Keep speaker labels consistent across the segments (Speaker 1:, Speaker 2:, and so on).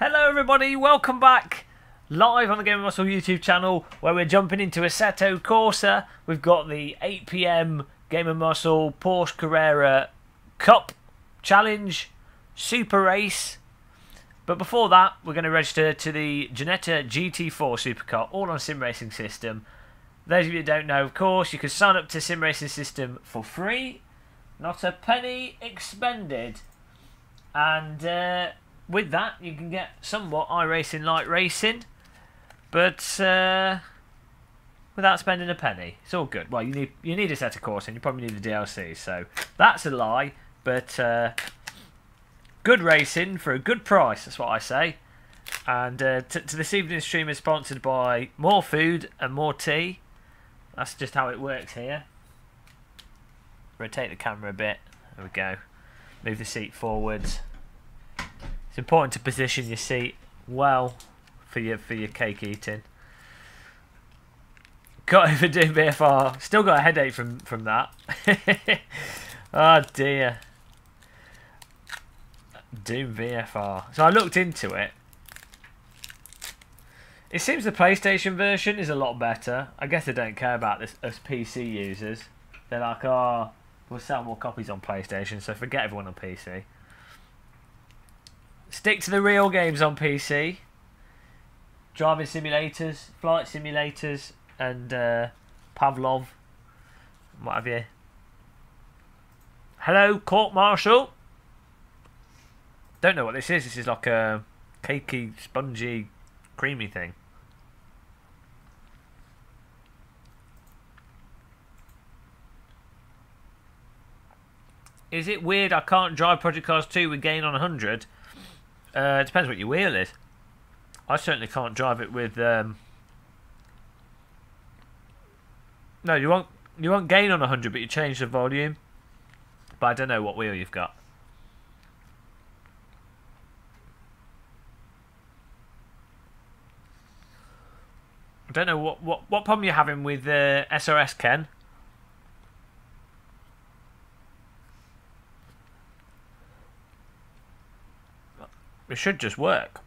Speaker 1: Hello everybody, welcome back live on the Game of Muscle YouTube channel where we're jumping into Assetto Corsa. We've got the 8 PM Game of Muscle Porsche Carrera Cup Challenge Super Race. But before that, we're going to register to the Ginetta GT4 Supercar, all on sim racing system. Those of you that don't know, of course, you can sign up to sim racing system for free. Not a penny expended. And with that, you can get somewhat iRacing like racing, but without spending a penny. It's all good. Well, you need Assetto Corsa, and you probably need the DLC, so that's a lie. But good racing for a good price. That's what I say. And to this evening's stream is sponsored by more food and more tea. That's just how it works here. Rotate the camera a bit. There we go. Move the seat forwards. It's important to position your seat well for your cake eating. Got over Doom VFR. Still got a headache from that. Oh dear. Doom VFR. So I looked into it. It seems the PlayStation version is a lot better. I guess they don't care about this as PC users. They're like, oh, we'll sell more copies on PlayStation, so forget everyone on PC. Stick to the real games on PC. Driving simulators, flight simulators, and Pavlov. What have you? Hello, Court Martial. Don't know what this is. This is like a cakey, spongy, creamy thing. Is it weird I can't drive Project Cars 2 with gain on 100? It depends what your wheel is. I certainly can't drive it with... No, you won't gain on 100, but you change the volume. But I don't know what wheel you've got. I don't know what problem you're having with SRS, Ken. It should just work.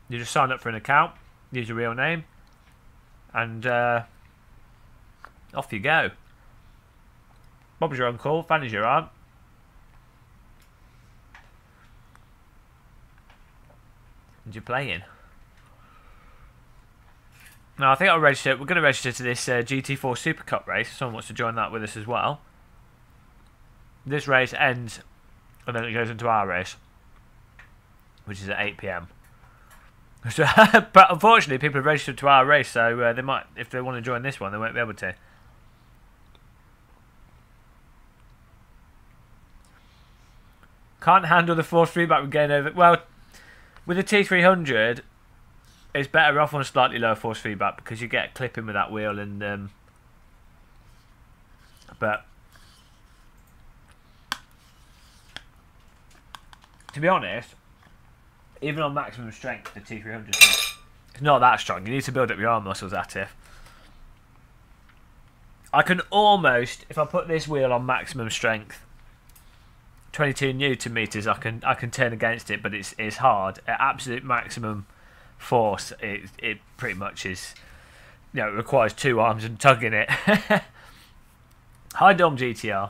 Speaker 1: You just sign up for an account, use your real name, and off you go. Bob's your uncle, Fanny's your aunt. And you're playing. Now I think I'll register. We're going to register to this GT4 Super Cup race. Someone wants to join that with us as well. This race ends, and then it goes into our race, which is at 8 PM. But unfortunately, people have registered to our race, so they might, if they want to join this one, they won't be able to. Can't handle the force feedback with gain over. Well, with the T300, it's better off on a slightly lower force feedback because you get clipping with that wheel, and but to be honest, even on maximum strength, the T300 is not that strong. You need to build up your arm muscles at it. I can almost, if I put this wheel on maximum strength, 22 Newton meters, I can turn against it, but it's hard. At absolute maximum force, it pretty much is, you know, it requires two arms and tugging it. Hi Dom GTR.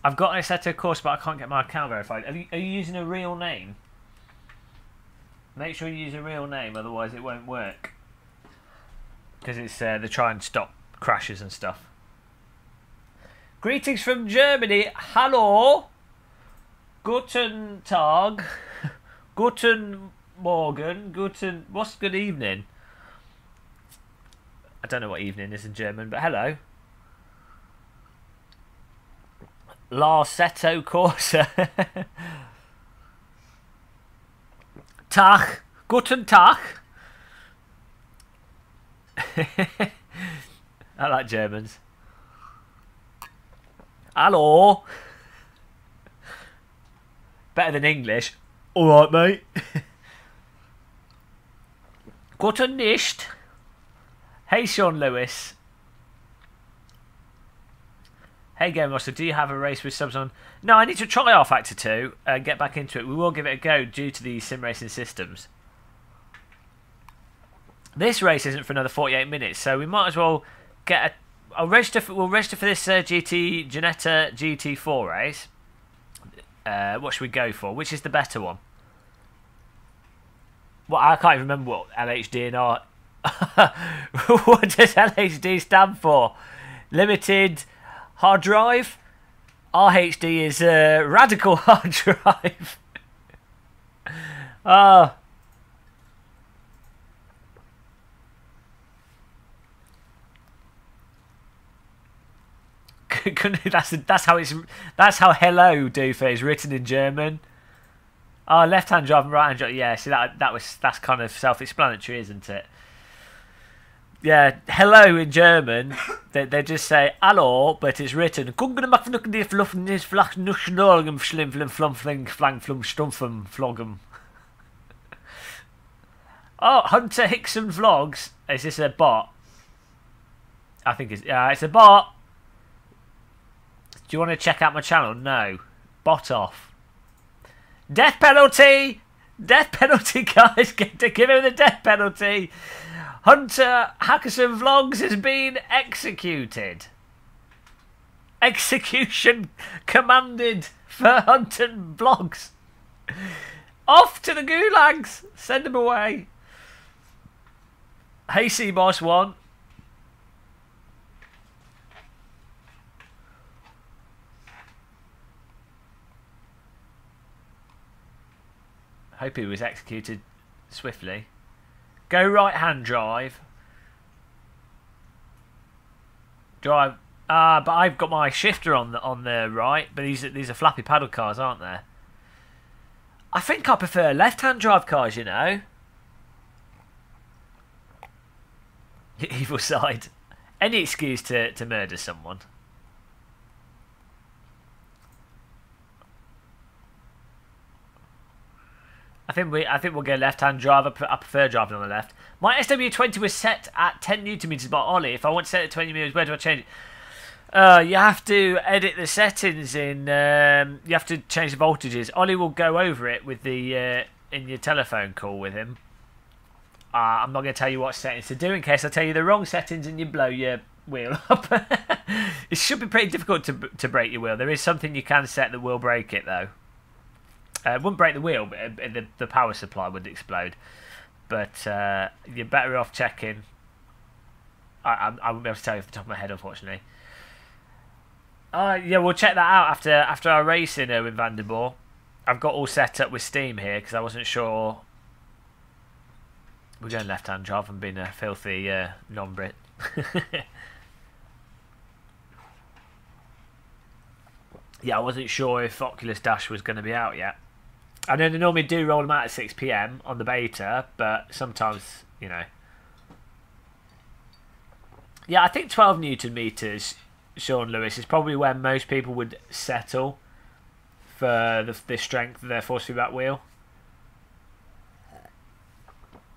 Speaker 1: I've got an Assetto Corsa, but I can't get my account verified. Are you using a real name? Make sure you use a real name, otherwise it won't work. Because it's they try and stop crashes and stuff. Greetings from Germany. Hallo. Guten Tag. Guten Morgen. Guten... What's good evening? I don't know what evening is in German, but hello. Assetto Corsa. Tag. Guten Tag. I like Germans. Hello. Better than English. Alright, mate. Guten nicht. Hey, Sean Lewis. Hey Game Master, do you have a race with subs on? No, I need to try R-Factor 2 and get back into it. We will give it a go due to the sim racing systems. This race isn't for another 48 minutes, so we might as well get a... we'll register for this Ginetta GT4 race. What should we go for? Which is the better one? Well, I can't even remember what LHD and R... What does LHD stand for? Limited hard drive? RHD is radical hard drive. Oh. That's how hello Doofa is written in German. Oh, left hand drive and right hand drive. Yeah, see that's kind of self-explanatory, isn't it? Yeah, hello in German. They just say hallo, but it's written. Oh, Hunter Hickson Vlogs. Is this a bot? I think it's a bot. Do you want to check out my channel? No. Bot off. Death penalty! Death penalty, guys! Give him the death penalty! Hunter Hackerson Vlogs has been executed. Execution commanded for Hunter Vlogs. Off to the gulags! Send him away. Hey, Boss 1. Hope he was executed swiftly. Go right hand drive. Drive. But I've got my shifter on the right. But these are flappy paddle cars, aren't they? I think I prefer left hand drive cars. You know. Evil side. Any excuse to murder someone. I think we'll go left-hand drive. I prefer driving on the left. My SW20 was set at 10 Newton meters by Ollie. If I want to set it at 20 meters, where do I change it? You have to edit the settings in. You have to change the voltages. Ollie will go over it with the in your telephone call with him. I'm not going to tell you what settings to do in case I tell you the wrong settings and you blow your wheel up. It should be pretty difficult to break your wheel. There is something you can set that will break it though. It wouldn't break the wheel, but the power supply would explode. But you're better off checking. I wouldn't be able to tell you off the top of my head, unfortunately. Yeah, we'll check that out after our racing with Vanderboer. I've got all set up with Steam here because I wasn't sure. We're going left-hand drive and being a filthy non-Brit. Yeah, I wasn't sure if Oculus Dash was going to be out yet. I know they normally do roll them out at 6 PM on the beta, but sometimes, you know. Yeah, I think 12 Newton meters, Sean Lewis, is probably where most people would settle for the strength of their force feedback wheel.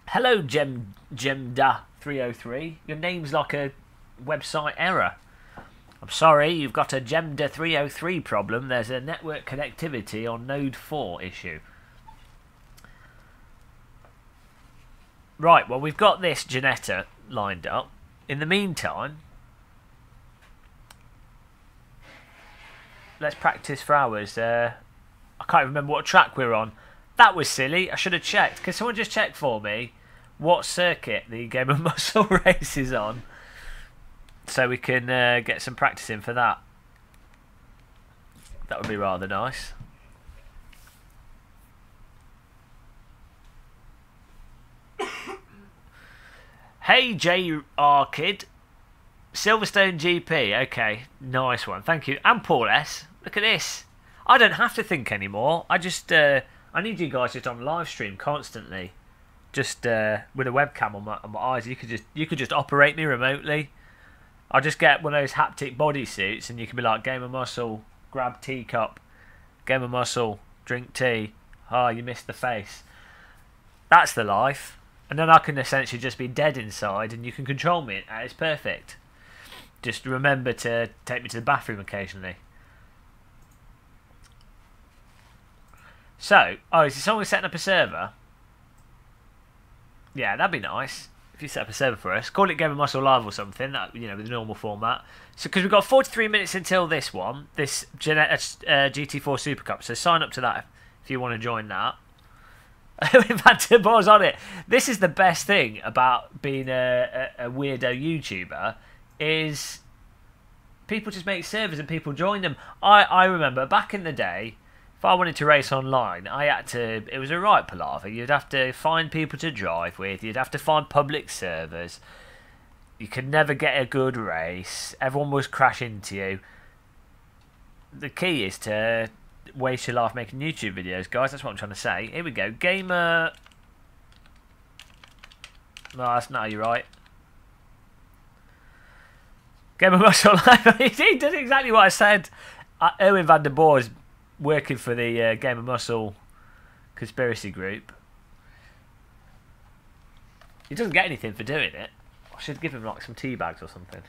Speaker 1: Hello, Gemda303. Your name's like a website error. I'm sorry, you've got a Gemda 303 problem. There's a network connectivity on node 4 issue. Right, well, we've got this Ginetta lined up. In the meantime, let's practice for hours. I can't remember what track we're on. That was silly. I should have checked. Can someone just check for me what circuit the Game of Muscle race is on? So we can get some practice in for that. That would be rather nice. Hey JR Kid. Silverstone GP. Okay, nice one. Thank you. And Paul S. Look at this. I don't have to think anymore. I just I need you guys just on live stream constantly. Just with a webcam on my eyes. You could just operate me remotely. I'll just get one of those haptic bodysuits and you can be like, Game of Muscle, grab teacup. Game of Muscle, drink tea. Oh, you missed the face. That's the life. And then I can essentially just be dead inside and you can control me. It's perfect. just remember to take me to the bathroom occasionally. So, oh, is someone setting up a server? Yeah, that'd be nice if you set up a server for us. Call it Game of Muscle Live or something. That, you know, with the normal format. So, because we've got 43 minutes until this one, this GT4 Super Cup. So sign up to that if you want to join that. We've had two balls on it. This is the best thing about being a weirdo YouTuber, is people just make servers and people join them. I remember back in the day, if I wanted to race online, I had to. It was a right palaver. You'd have to find people to drive with. You'd have to find public servers. You could never get a good race. Everyone was crash into you. The key is to waste your life making YouTube videos, guys. That's what I'm trying to say. Here we go. Gamer. No, that's not how you write. Gamer Muscle Live. He did exactly what I said. Erwin van der Boer is working for the Game of Muscle conspiracy group. He doesn't get anything for doing it. I should give him like some tea bags or something.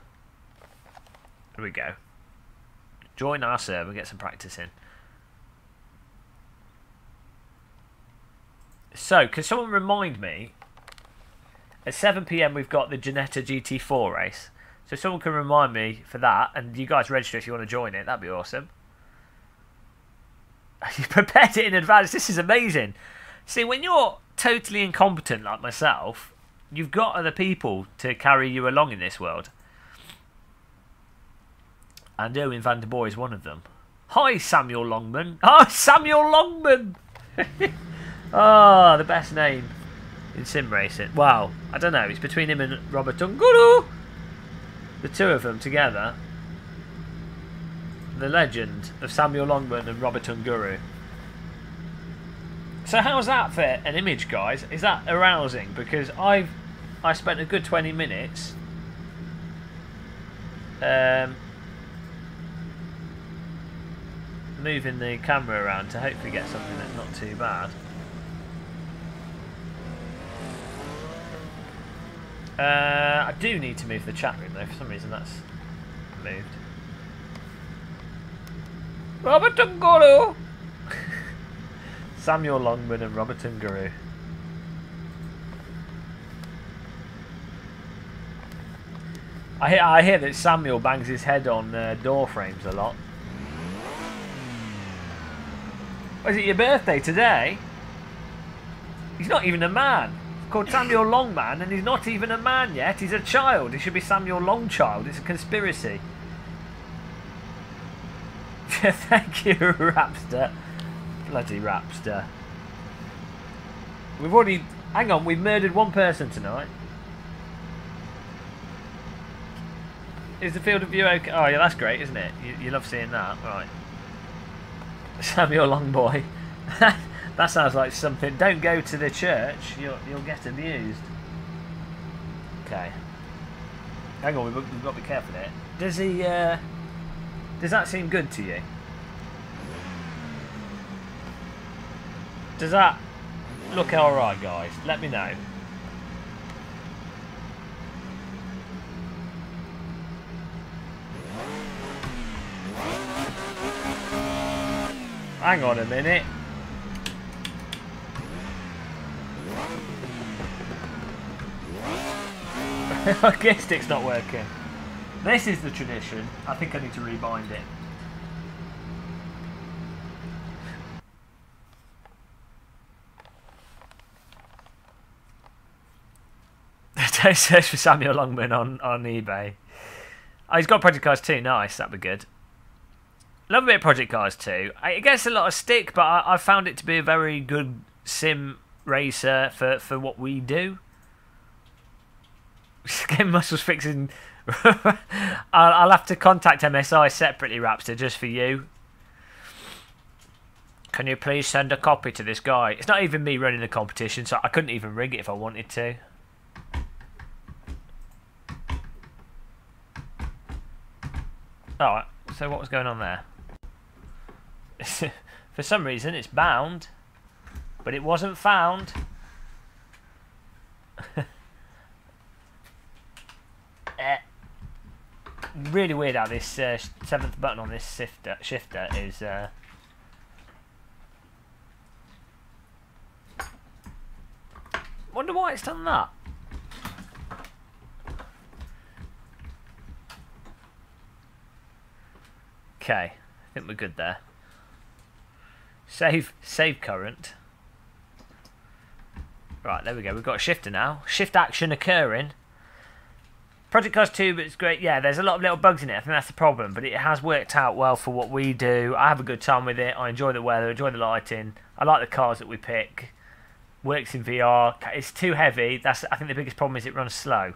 Speaker 1: Here we go. Join our server, get some practice in. So, can someone remind me? At 7 PM we've got the Ginetta GT4 race. So someone can remind me for that, and you guys register if you want to join it. That'd be awesome. You prepared it in advance. This is amazing. See, when you're totally incompetent like myself, you've got other people to carry you along in this world. And Erwin van der Boer is one of them. Hi, Samuel Longman. Oh, Samuel Longman! Oh, the best name in sim racing. Wow. I don't know. It's between him and Robert Unguru. The two of them together. The legend of Samuel Longman and Robert Unguru. So how's that for an image, guys? Is that arousing? Because I spent a good 20 minutes moving the camera around to hopefully get something that's not too bad. I do need to move the chat room though. For some reason that's moved. Robert Unguru! Samuel Longman and Robert Unguru. I hear that Samuel bangs his head on door frames a lot. Is it your birthday today? He's not even a man. He's called Samuel Longman and he's not even a man yet. He's a child. He should be Samuel Longchild. It's a conspiracy. Thank you, Rapster. Bloody Rapster. We've already... Hang on, we've murdered one person tonight. Is the field of view okay? Oh, yeah, that's great, isn't it? You love seeing that. Right. Samuel Longboy. That sounds like something. Don't go to the church. You'll get abused. Okay. Hang on, we've got to be careful there. Does he... Does that seem good to you? Does that look alright, guys? Let me know. Hang on a minute. My gear stick's not working. This is the tradition. I think I need to rebind it. Don't search for Samuel Longman on eBay. Oh, he's got Project Cars 2. Nice, that'd be good. Love a bit of Project Cars 2. It gets a lot of stick, but I found it to be a very good sim racer for what we do. Game Muscles fixing... I'll have to contact MSI separately, Rapster, just for you. Can you please send a copy to this guy? It's not even me running the competition, so I couldn't even rig it if I wanted to. Alright, so what was going on there? For some reason it's bound, but it wasn't found. really weird how this 7th button on this shifter is. Wonder why it's done that. Okay, I think we're good there. Save current. Right, there we go. We've got a shifter now. Shift action occurring. Project Cars 2, but it's great. Yeah, there's a lot of little bugs in it. I think that's the problem, but it has worked out well for what we do. I have a good time with it. I enjoy the weather, enjoy the lighting. I like the cars that we pick. Works in VR. It's too heavy. That's, I think the biggest problem is it runs slow.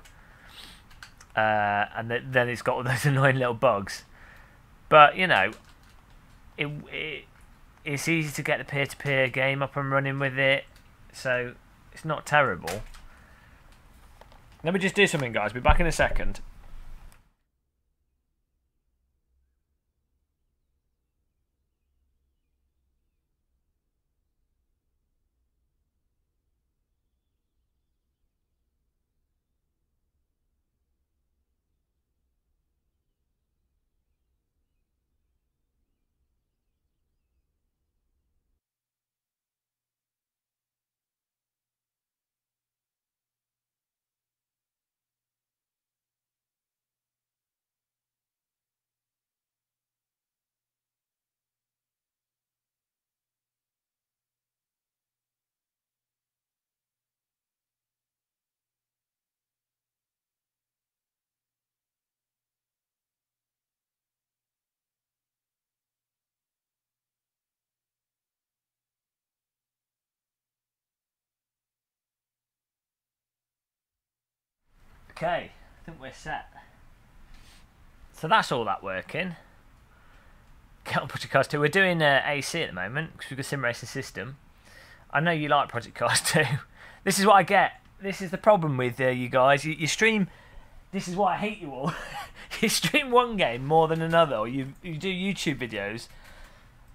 Speaker 1: And then it's got all those annoying little bugs. But, you know, it's easy to get the peer-to-peer game up and running with it. So, it's not terrible. Let me just do something, guys. Be back in a second. Okay, I think we're set. So that's all that working. Get on Project Cars 2. We're doing AC at the moment because we've got a sim racing system. I know you like Project Cars 2. This is what I get. This is the problem with you guys. You stream. This is why I hate you all. You stream one game more than another, or you do YouTube videos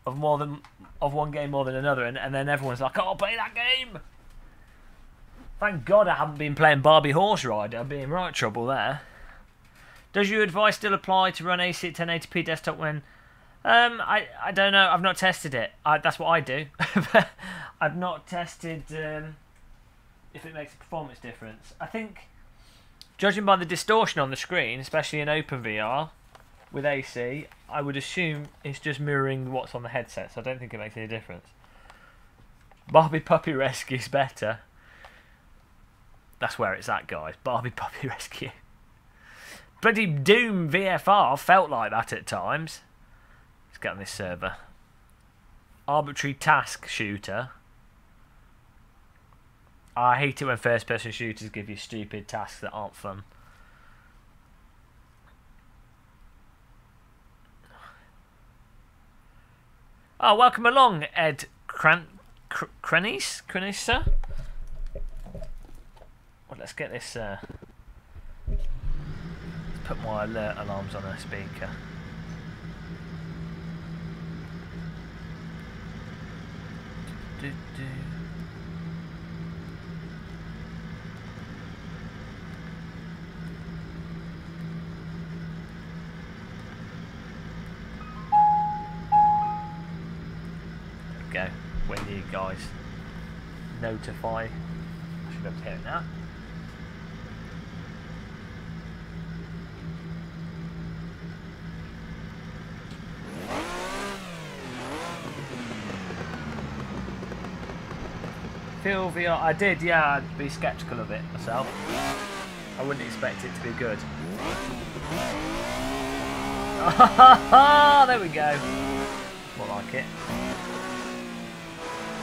Speaker 1: of one game more than another, and then everyone's like, "Oh, play that game." Thank God I haven't been playing Barbie Horse Rider. I'd be in right trouble there. Does your advice still apply to run AC at 1080p desktop when... I don't know. I've not tested it. That's what I do. I've not tested if it makes a performance difference. I think, judging by the distortion on the screen, especially in OpenVR with AC, I would assume it's just mirroring what's on the headset, so I don't think it makes any difference. Barbie Puppy Rescue's better. That's where it's at, guys. Barbie Puppy Rescue. Bloody Doom VFR felt like that at times. Let's get on this server. Arbitrary task shooter. I hate it when first-person shooters give you stupid tasks that aren't fun. Oh, welcome along, Ed Krenis, sir. Well, let's get this. Let's put my alert alarms on a speaker. There we go. When you guys notify, I should be able to hear it now. Feel VR, I did, yeah, I'd be sceptical of it myself. I wouldn't expect it to be good. There we go. More like it.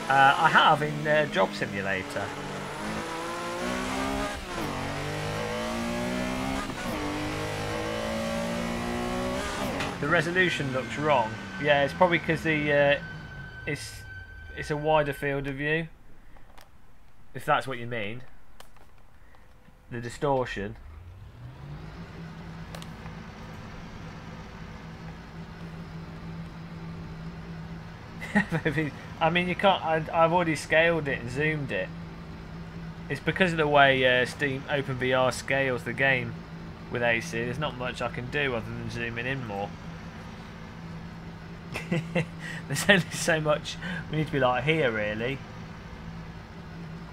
Speaker 1: I have in Job Simulator. The resolution looks wrong. Yeah, it's probably because the it's a wider field of view. If that's what you mean. The distortion. I mean, you can't. I've already scaled it and zoomed it. It's because of the way Steam OpenVR scales the game. with AC. There's not much I can do other than zooming in more. There's only so much we need to be like here, really.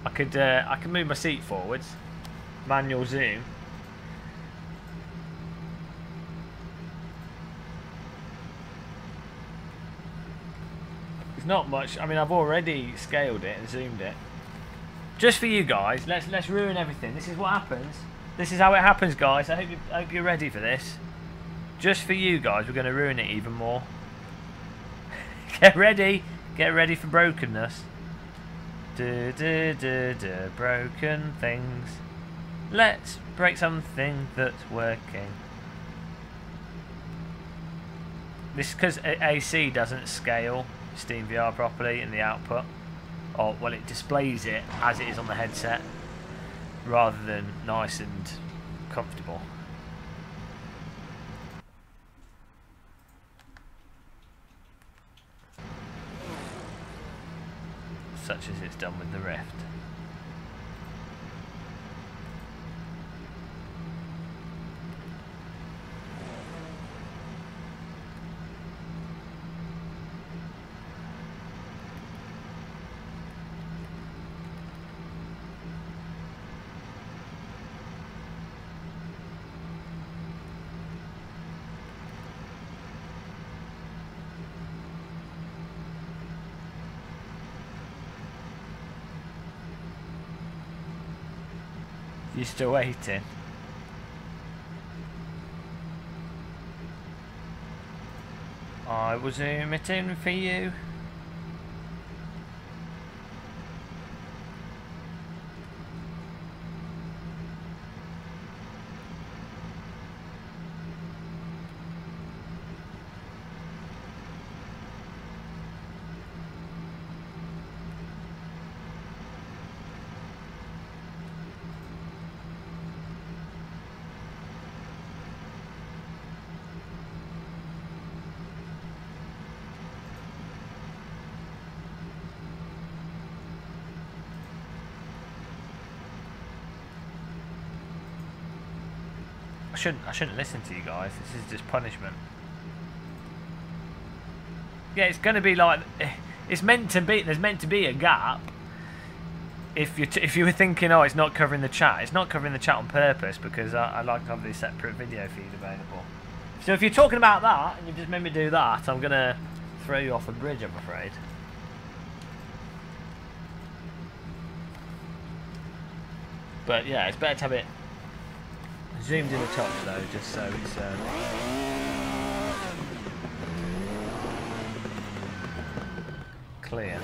Speaker 1: I can move my seat forwards, manual zoom. There's not much. I mean, I've already scaled it and zoomed it. Just for you guys, let's ruin everything. This is what happens. This is how it happens, guys. I hope you're ready for this. Just for you guys, we're going to ruin it even more. Get ready for brokenness. Broken things. Let's break something that's working. This is because AC doesn't scale SteamVR properly in the output. Or, well, it displays it as it is on the headset rather than nice and comfortable. Such as it's done with the Rift. You're still waiting? I was zooming for you. I shouldn't listen to you guys. This is just punishment. Yeah, it's going to be like, it's meant to be. There's meant to be a gap. If you were thinking, oh, it's not covering the chat, it's not covering the chat on purpose because I like to have this separate video feed available. So if you're talking about that and you've just made me do that, I'm going to throw you off a bridge, I'm afraid. But yeah, it's better to have it zoomed in the top though, just so it's clear.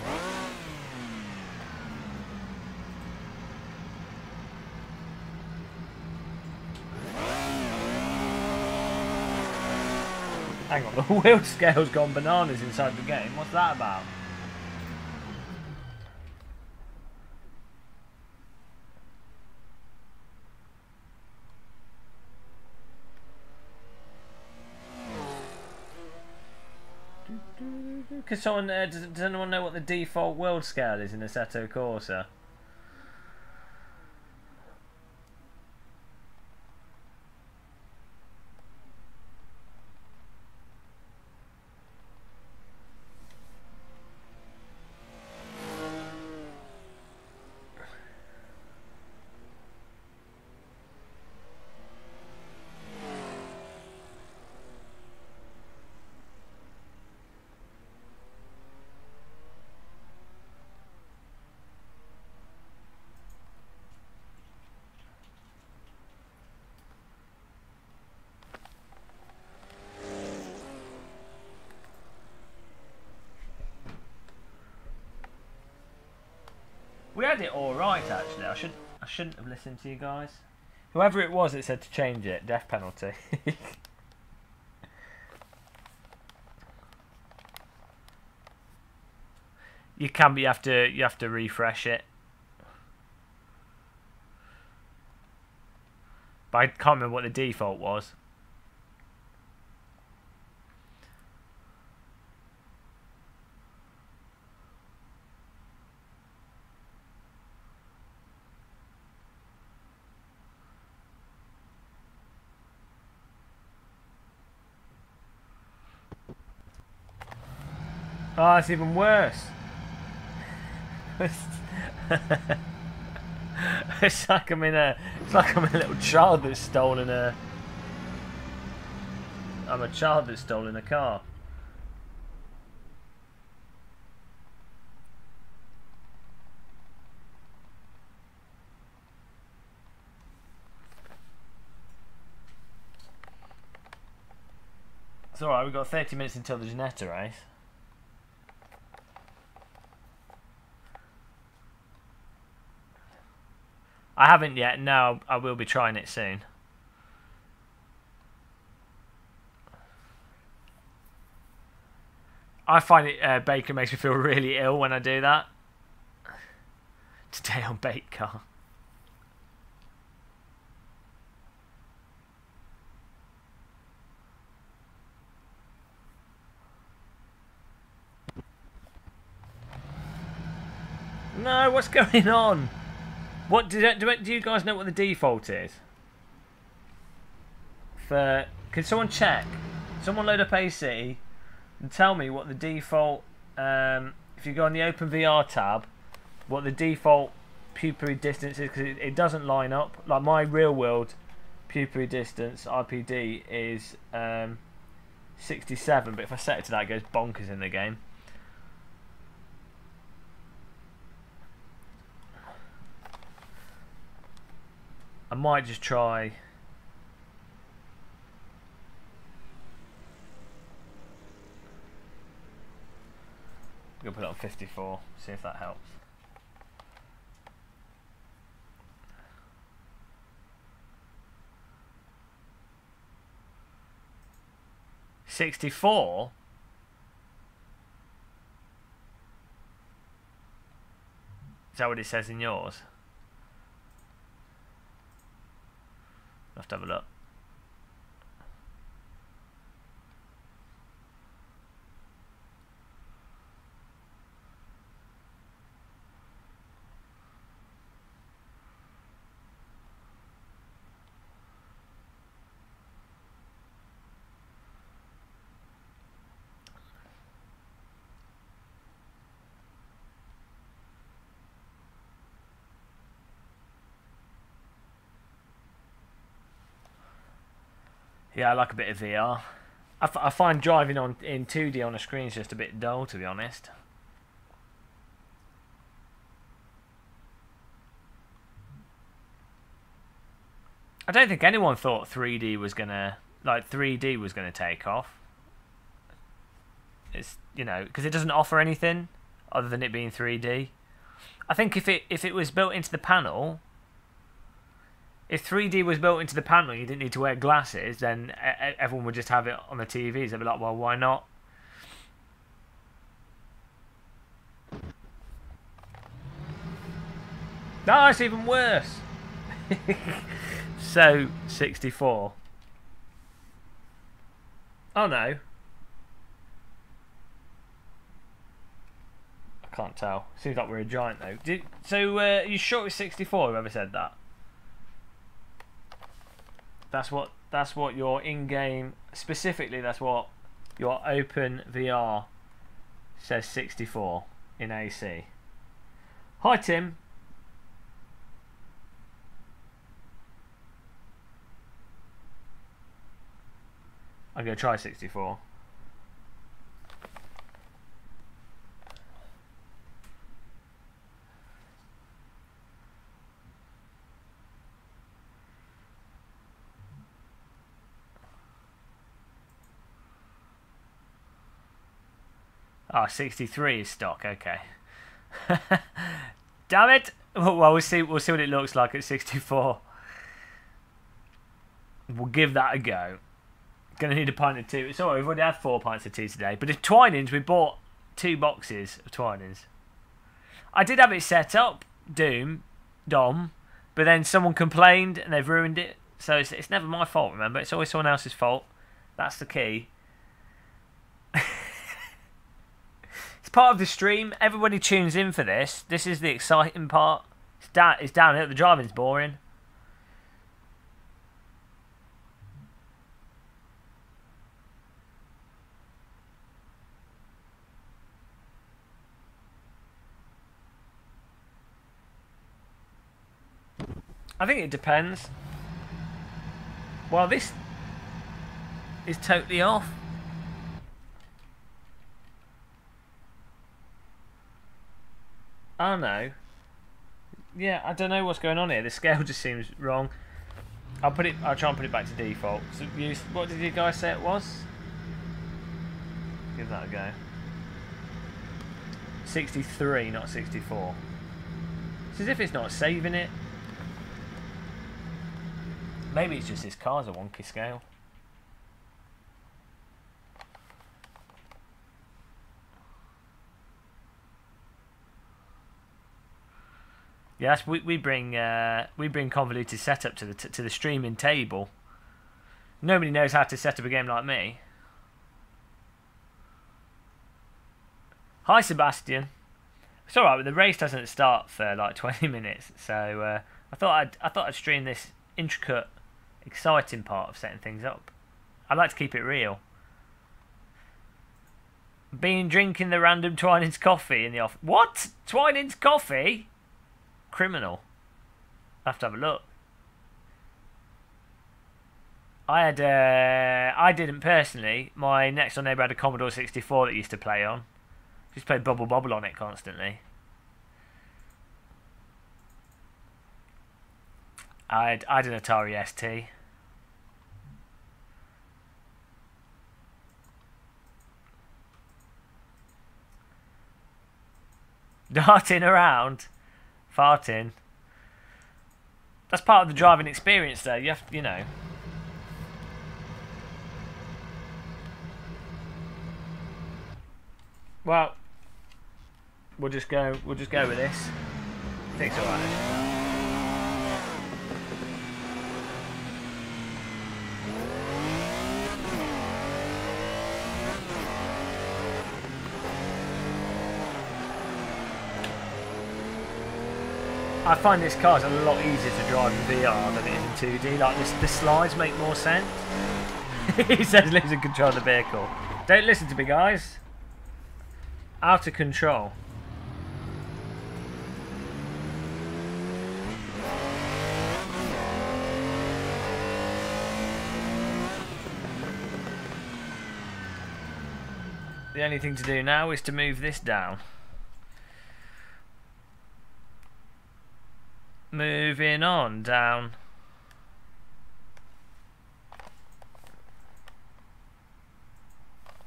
Speaker 1: Hang on, the wheel scale's gone bananas inside the game. What's that about? Because someone does anyone know what the default world scale is in Assetto Corsa? We had it all right actually. I shouldn't have listened to you guys. Whoever it was that said to change it, death penalty. You can, but you have to refresh it. But I can't remember what the default was. Oh, it's even worse. It's like I'm in a. It's like I'm a little child that's stolen a. I'm a child that's stolen a car. It's alright, we've got 30 minutes until the Ginetta race. I haven't yet, no, I will be trying it soon. I find it, bacon makes me feel really ill when I do that. Today on Bake Car. No, what's going on? What do you guys know what the default is? Can someone check? Someone load up AC and tell me what the default. If you go on the Open VR tab, what the default pupillary distance is, because it doesn't line up. Like my real world pupillary distance (RPD) is 67, but if I set it to that, it goes bonkers in the game. I might just try. I'm gonna put it on 54, see if that helps. $64? Is that what it says in yours? I'll have to have a look. Yeah, I like a bit of VR. I find driving in 2D on a screen is just a bit dull, to be honest. I don't think anyone thought 3D was gonna take off. It's, you know, because it doesn't offer anything other than it being 3D. I think if it was built into the panel. If 3D was built into the panel, you didn't need to wear glasses, then everyone would just have it on the TVs. They'd be like, well, why not? No, it's even worse. So, 64. Oh, no. I can't tell. Seems like we're a giant, though. So, you sure it was 64, whoever said that? That's what your in-game, specifically that's what your Open VR says, 64 in AC. Hi Tim. I'm going to try 64. Oh, 63 is stock. Okay. Damn it! Well, we'll see what it looks like at 64. We'll give that a go. Gonna need a pint of tea. So we've already had 4 pints of tea today. But if Twinings, we bought 2 boxes of Twinings. I did have it set up, Dom, but then someone complained and they've ruined it. So it's never my fault. Remember, it's always someone else's fault. That's the key. Part of the stream. Everybody tunes in for this. This is the exciting part. It's down here. The driving's boring. I think it depends. Well, this is totally off. Oh no. Yeah, I don't know what's going on here. The scale just seems wrong. I'll try and put it back to default. So what did you guys say it was? Give that a go. 63, not 64. It's as if it's not saving it. Maybe it's just this car's a wonky scale. Yes, we bring convoluted setup to the streaming table. Nobody knows how to set up a game like me. Hi Sebastian. It's alright, but the race doesn't start for like 20 minutes, so I thought I'd stream this intricate, exciting part of setting things up. I like to keep it real. Been drinking the random Twinings coffee in the office. What? Twinings coffee? Criminal. I have to have a look. I didn't personally. My next door neighbour had a Commodore 64 that he used to play on. Just played Bubble Bobble on it constantly. I had an Atari ST. Darting around. Farting. That's part of the driving experience, though. You know. Well, we'll just go with this. I think it's alright. I find this car's a lot easier to drive in VR than it is in 2D. Like the slides make more sense. He says losing control of the vehicle. Don't listen to me, guys. Out of control. The only thing to do now is to move this down. Moving on down.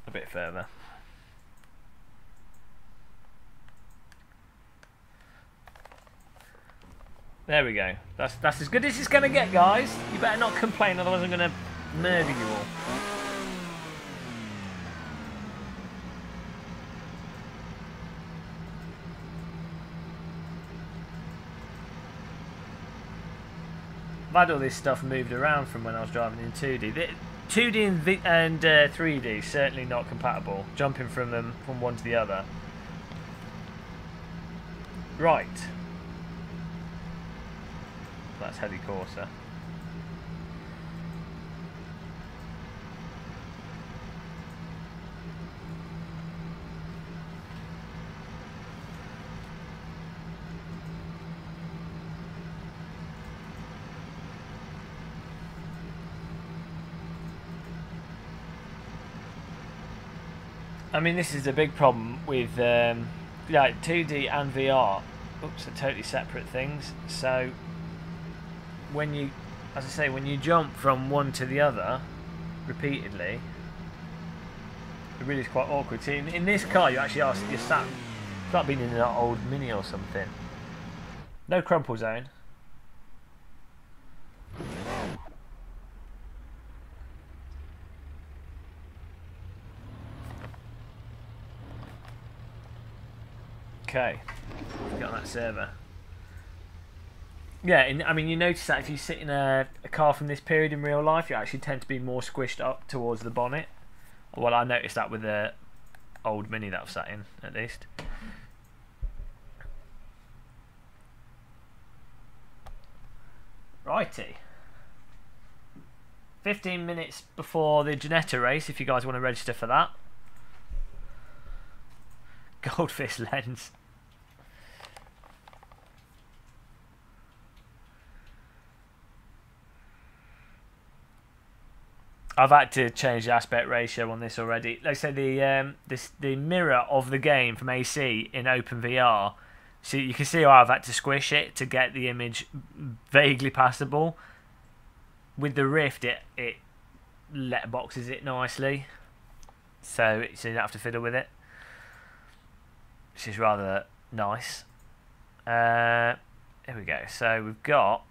Speaker 1: A bit further. There we go. That's as good as it's going to get, guys. You better not complain, otherwise I'm going to murder you all. I've had all this stuff moved around from when I was driving in 2D. 2D and 3D certainly not compatible. Jumping from them from one to the other. Right. That's Assetto Corsa. I mean, this is a big problem with like 2D and VR. Oops, are totally separate things. So when you, as I say, when you jump from one to the other repeatedly, it really is quite awkward. See, in this car, you actually are you're sat. It's like being in an old Mini or something. No crumple zone. Okay, got that server. Yeah, I mean, you notice that if you sit in a car from this period in real life, you actually tend to be more squished up towards the bonnet. Well, I noticed that with the old Mini that I've sat in, at least. Righty. 15 minutes before the Ginetta race, if you guys want to register for that. Goldfish lens. I've had to change the aspect ratio on this already. Like I said, the mirror of the game from AC in OpenVR. So you can see how I've had to squish it to get the image vaguely passable. With the Rift, it letterboxes it nicely, so you don't have to fiddle with it, which is rather nice. Here we go. So we've got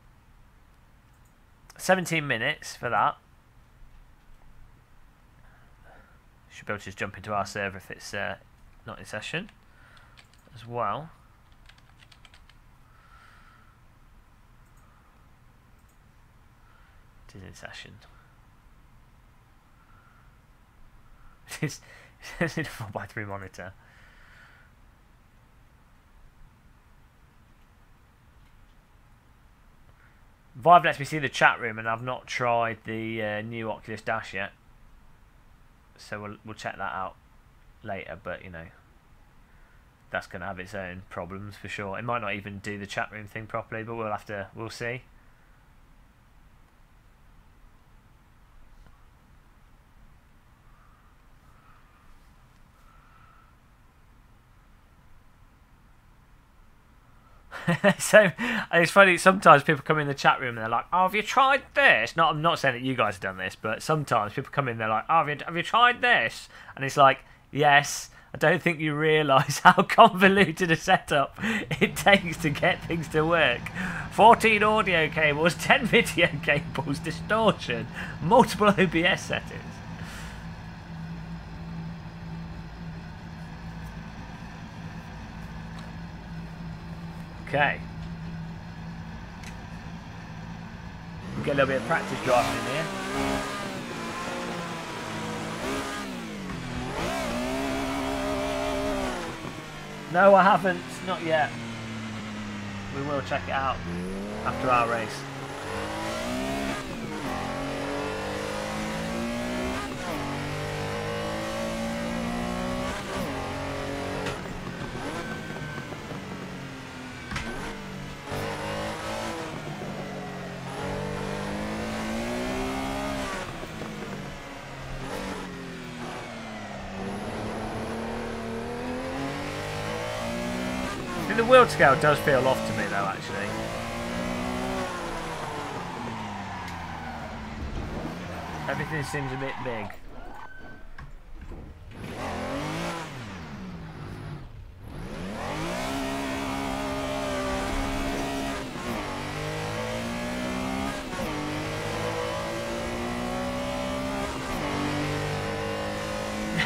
Speaker 1: 17 minutes for that. Should be able to just jump into our server if it's not in session as well. It is in session. It's a 4x3 monitor. Vive lets me see the chat room, and I've not tried the new Oculus Dash yet, so we'll check that out later. But you know, that's going to have its own problems for sure. It might not even do the chat room thing properly, but we'll see. So it's funny, sometimes people come in the chat room and they're like, oh, have you tried this? I'm not saying that you guys have done this, but sometimes people come in, they're like, oh, have you tried this? And it's like, yes, I don't think you realise how convoluted a setup it takes to get things to work. 14 audio cables, 10 video cables, distortion, multiple OBS settings. Okay. Get a little bit of practice driving in here. No, I haven't. Not yet. We will check it out after our race. The wheel scale does feel off to me though, actually. Everything seems a bit big.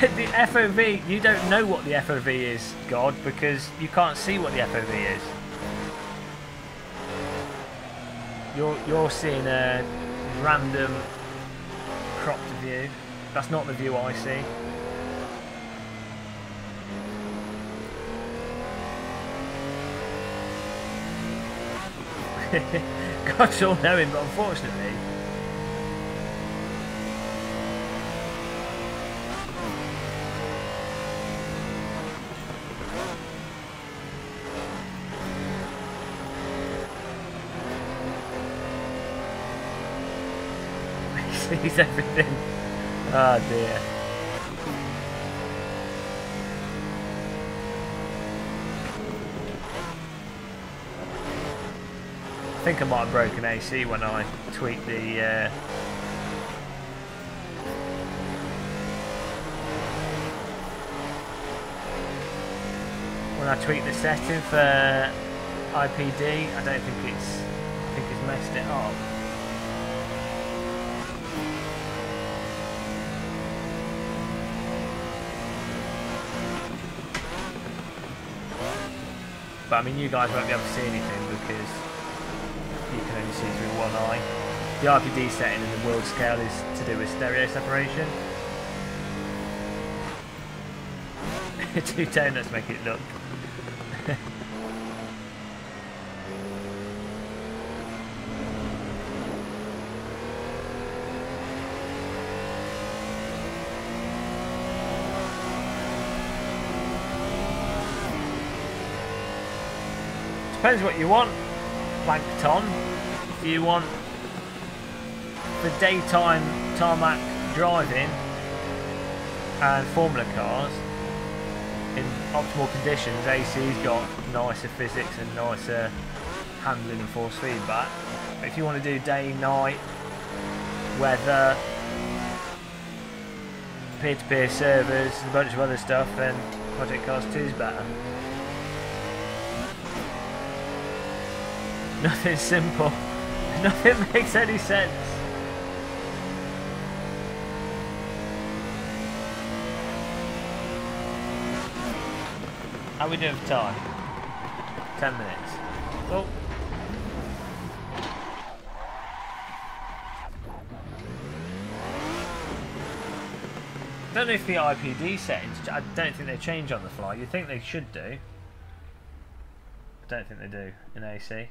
Speaker 1: The FOV, you don't know what the FOV is, God, because you can't see what the FOV is. You're seeing a random cropped view. That's not the view I see. God's all knowing, but unfortunately. Sees everything. Oh dear. I think I might have broken AC when I tweaked the setting for IPD. I don't think it's messed it up. But I mean, you guys won't be able to see anything because you can only see through one eye. The RPD setting in the world scale is to do with stereo separation. Two-tone, let's make it look. Depends what you want, Plankton. If you want the daytime tarmac driving and Formula cars in optimal conditions, AC's got nicer physics and nicer handling and force feedback. But if you want to do day, night, weather, peer-to-peer servers, and a bunch of other stuff, then Project Cars 2 is better. Nothing's simple. Nothing makes any sense. How are we doing for time? 10 minutes. Oh. I don't know if the IPD settings, I don't think they change on the fly. You'd think they should do. I don't think they do in AC.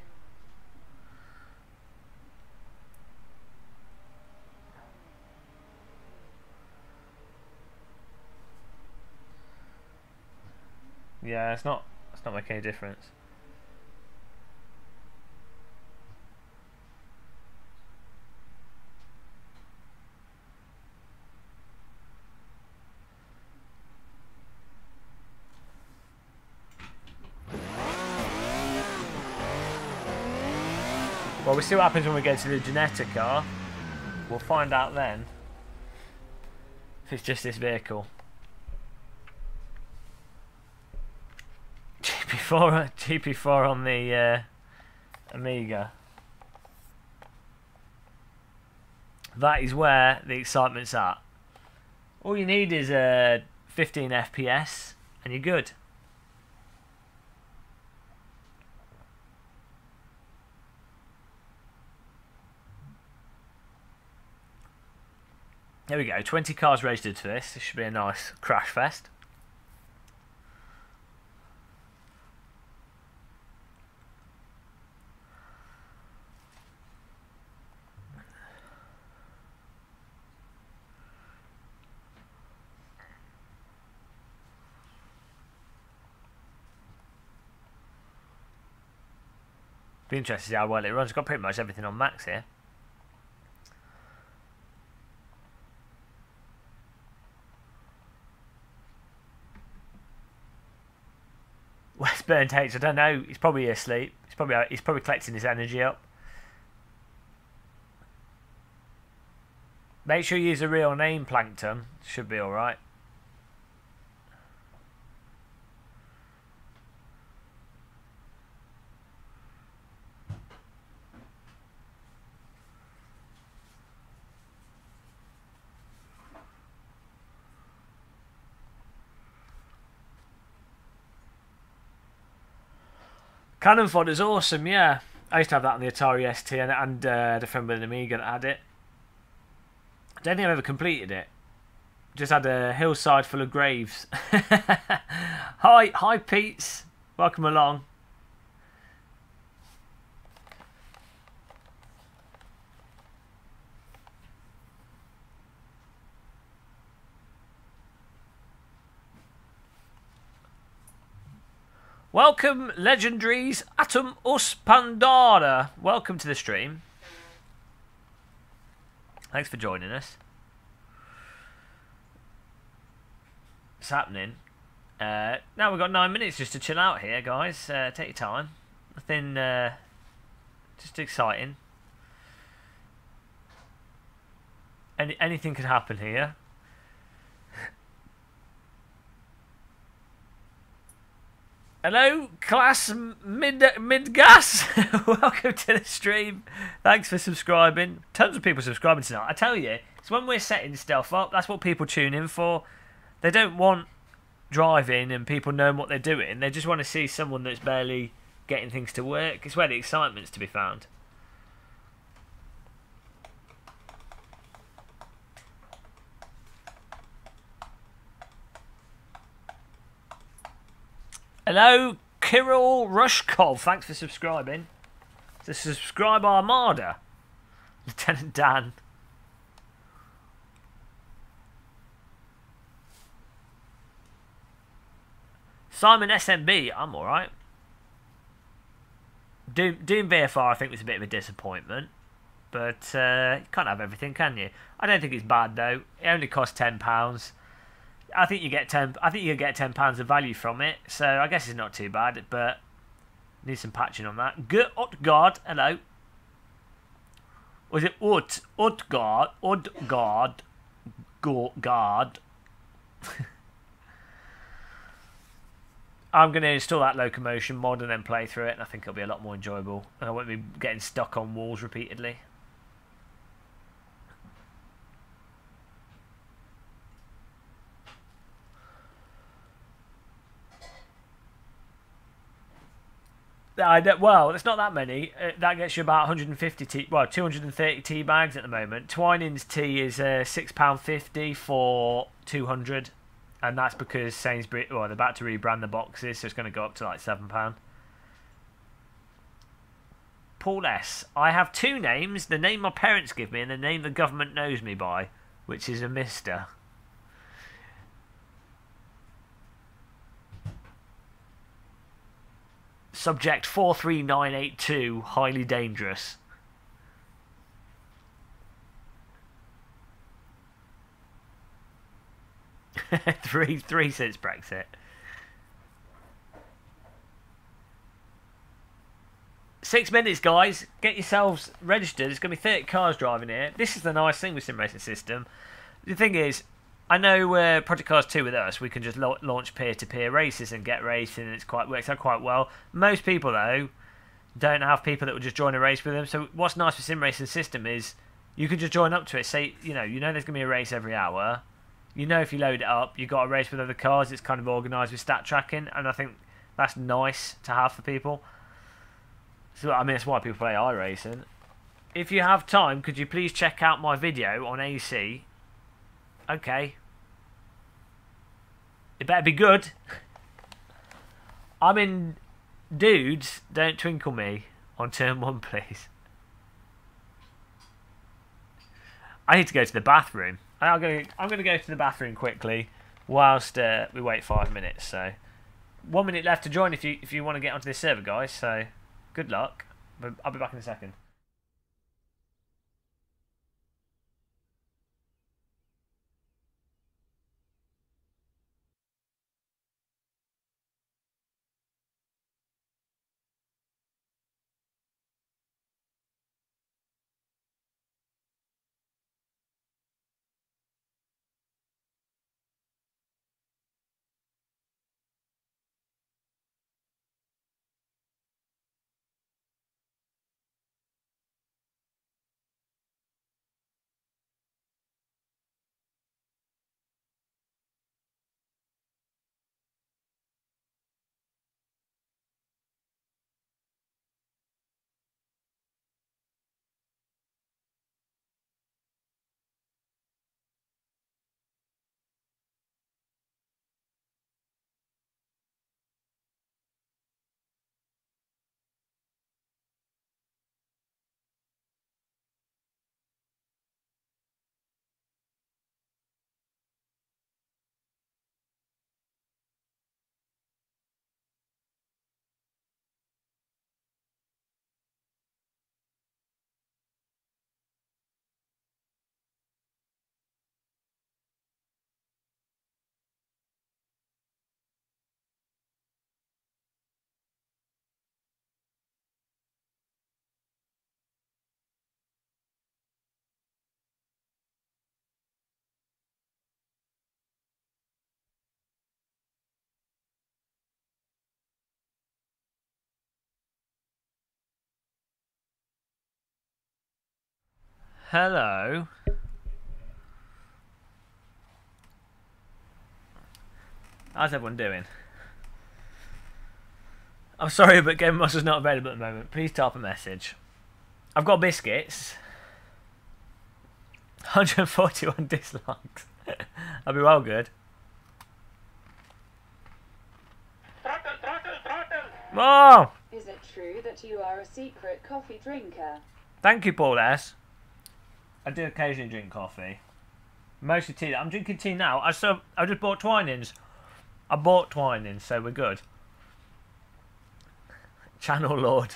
Speaker 1: Yeah, it's not making any difference. Well, we'll see what happens when we get to the Genetta car. We'll find out then if it's just this vehicle. GP4 on the Amiga. That is where the excitement's at. All you need is 15 FPS and you're good. There we go, 20 cars registered for this. This should be a nice crash fest. Be interested to see how well it runs. It's got pretty much everything on max here. Westburn takes, I don't know. He's probably asleep. He's probably collecting his energy up. Make sure you use a real name, Plankton. Should be all right. Cannon fodder's awesome, yeah. I used to have that on the Atari ST and a friend with an Amiga that had it. I don't think I've ever completed it. Just had a hillside full of graves. Hi Pete's. Welcome along. Welcome, legendaries, Atom Us Pandora. Welcome to the stream. Thanks for joining us. What's happening? Now we've got 9 minutes just to chill out here, guys. Take your time. Nothing, just exciting. Anything could happen here. Hello, class mid-gas. Welcome to the stream. Thanks for subscribing. Tons of people subscribing tonight. I tell you, it's when we're setting stuff up. That's what people tune in for. They don't want driving and people knowing what they're doing. They just want to see someone that's barely getting things to work. It's where the excitement's to be found. Hello, Kirill Rushkov. Thanks for subscribing. It's a subscribe armada. Lieutenant Dan. Simon SMB. I'm alright. Doom VFR I think was a bit of a disappointment. But you can't have everything, can you? I don't think it's bad though. It only costs £10. I think you get £10 of value from it. So I guess it's not too bad, but need some patching on that. Good God, hello. Was it Utgard? Guard. I'm going to install that locomotion mod and then play through it, and I think it'll be a lot more enjoyable. And I won't be getting stuck on walls repeatedly. Well, it's not that many. That gets you about 230 tea bags at the moment. Twining's tea is £6.50 for 200, and that's because Sainsbury's, they're about to rebrand the boxes, so it's going to go up to like £7. Paul S. I have two names: the name my parents give me and the name the government knows me by, which is a Mister. Subject 43982, highly dangerous. three since Brexit. 6 minutes, guys. Get yourselves registered. There's going to be 30 cars driving here. This is the nice thing with Sim Racing System. The thing is, I know Project Cars 2 with us, we can just launch peer-to-peer races and get racing, and works out quite well. Most people, though, don't have people that will just join a race with them. So what's nice with Sim Racing System is you can just join up to it. Say, you know there's going to be a race every hour. You know if you load it up, you've got a race with other cars. It's kind of organised with stat tracking, and I think that's nice to have for people. So, I mean, that's why people play iRacing. If you have time, could you please check out my video on AC? Okay. It better be good. I'm in dudes, don't twinkle me on turn 1, please. I need to go to the bathroom. I'm gonna go to the bathroom quickly whilst we wait 5 minutes. So 1 minute left to join if you want to get onto this server, guys. So good luck. But I'll be back in a second. Hello. How's everyone doing? I'm sorry, but Game Muscle's not available at the moment. Please type a message. I've got biscuits. 141 dislikes. That'll be well good. Oh!
Speaker 2: Is it true that you are a secret coffee drinker?
Speaker 1: Thank you, Paul S. I do occasionally drink coffee. Mostly tea. I'm drinking tea now. I just bought Twinings. I bought Twinings, so we're good. Channel Lord.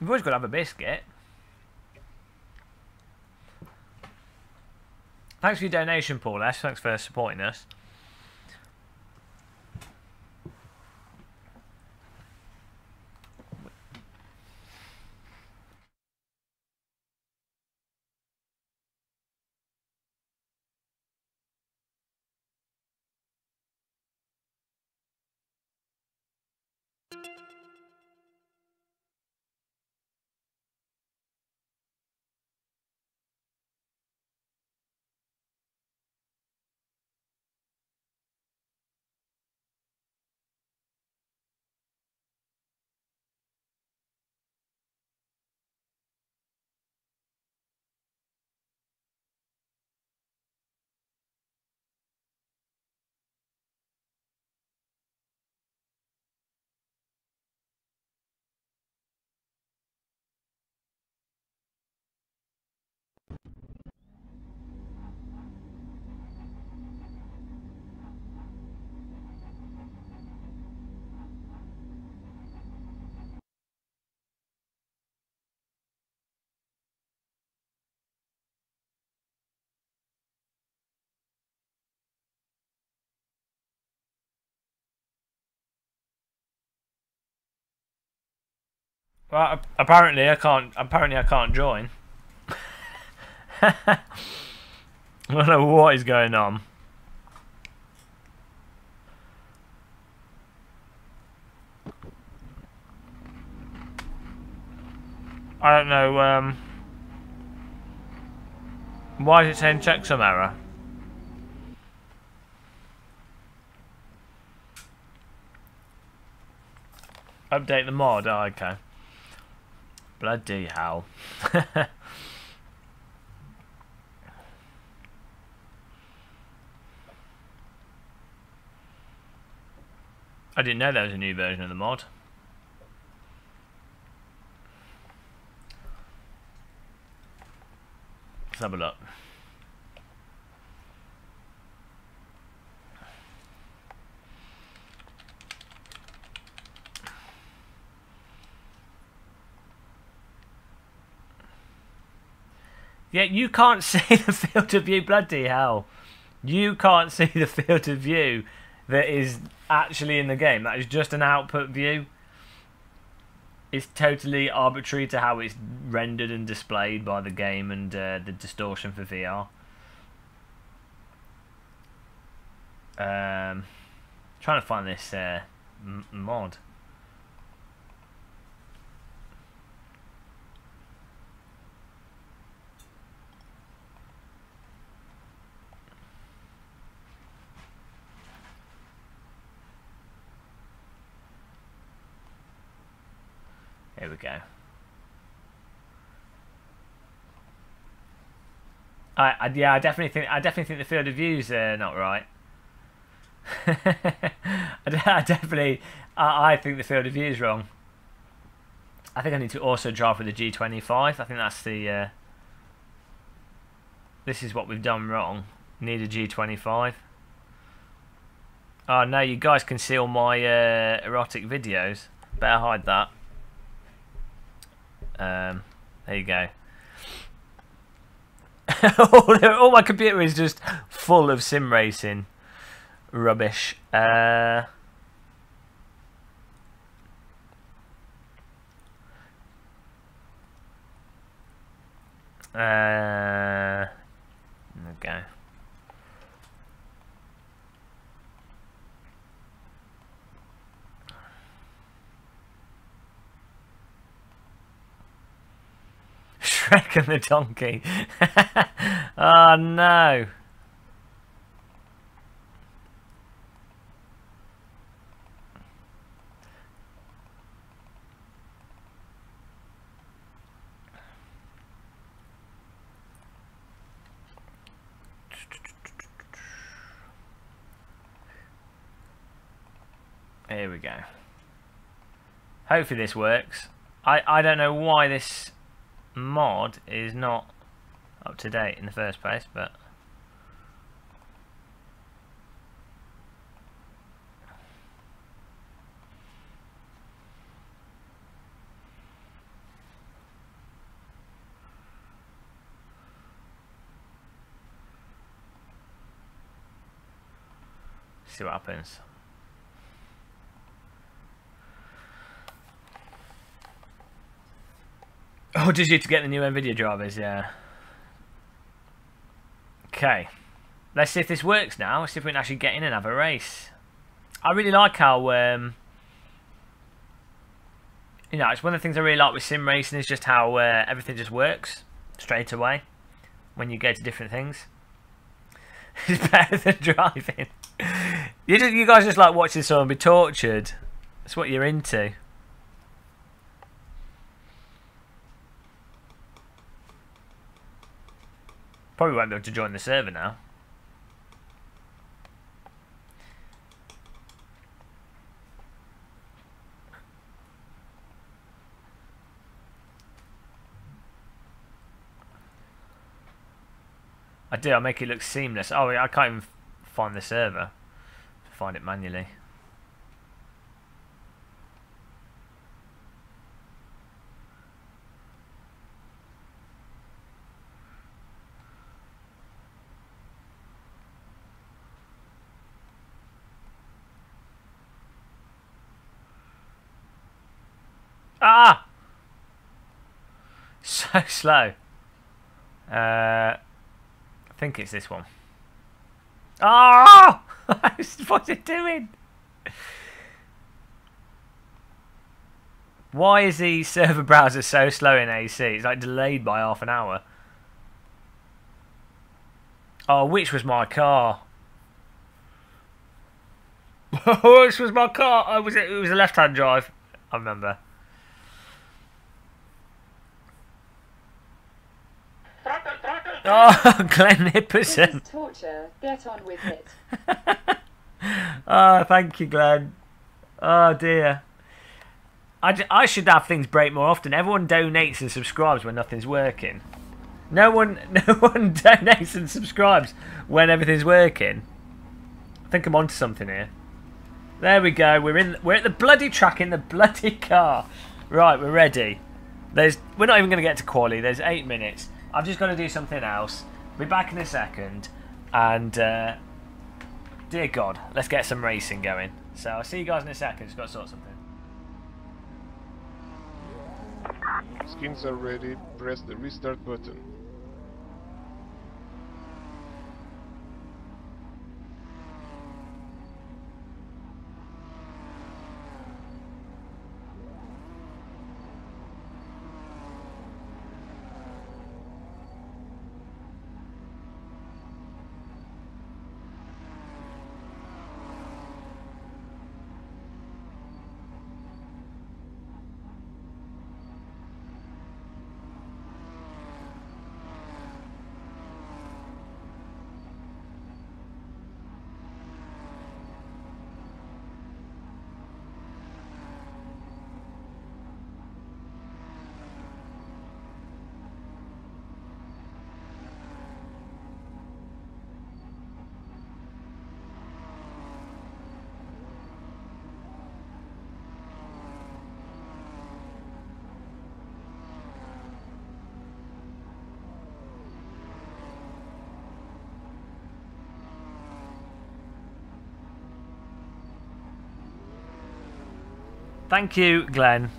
Speaker 1: We've always got to have a biscuit. Thanks for your donation, Paul S. Thanks for supporting us. Well, apparently I can't. Apparently I can't join. I don't know what is going on. I don't know. Why is it saying checksum error? Update the mod. Oh, okay. Bloody hell. I didn't know there was a new version of the mod. Let's have a look. Yeah, you can't see the field of view, bloody hell. You can't see the field of view that is actually in the game. That is just an output view. It's totally arbitrary to how it's rendered and displayed by the game and the distortion for VR. Trying to find this mod. Here we go. Yeah, I definitely think the field of view's not right. I think the field of view is wrong. I think I need to also drive with the G25. I think that's the. This is what we've done wrong. Need a G25. Oh no, you guys can see all my erotic videos. Better hide that. There you go. all my computer is just full of sim racing rubbish. Okay. Shrek and the donkey. Oh no. Here we go. Hopefully this works. I don't know why this mod is not up to date in the first place, but See what happens. Oh, just you to get the new NVIDIA drivers, yeah. Okay. Let's see if this works now. Let's see if we can actually get in and have a race. I really like how, you know, it's one of the things I really like with sim racing is just how everything just works straight away when you go to different things. It's better than driving. You guys just like watching someone be tortured. That's what you're into. Probably won't be able to join the server now. I do, I make it look seamless. Oh, I can't even find the server. Find it manually. Ah! So slow. I think it's this one. Oh! What's it doing? Why is the server browser so slow in AC? It's like delayed by half an hour. Oh, which was my car? Which was my car? Oh, was it? It was a left-hand drive. I remember. Oh, Glenn Hipperson.
Speaker 2: This is torture. Get on with it.
Speaker 1: Oh, thank you, Glenn. Oh dear. I should have things break more often. Everyone donates and subscribes when nothing's working. No one donates and subscribes when everything's working. I think I'm onto something here. There we go. We're at the bloody track in the bloody car. Right, we're ready. We're not even going to get to quali. There's 8 minutes. I've just got to do something else. Be back in a second. And dear God, let's get some racing going. So I'll see you guys in a second. Just got to sort something.
Speaker 3: Skins are ready. Press the restart button.
Speaker 1: Thank you, Glenn.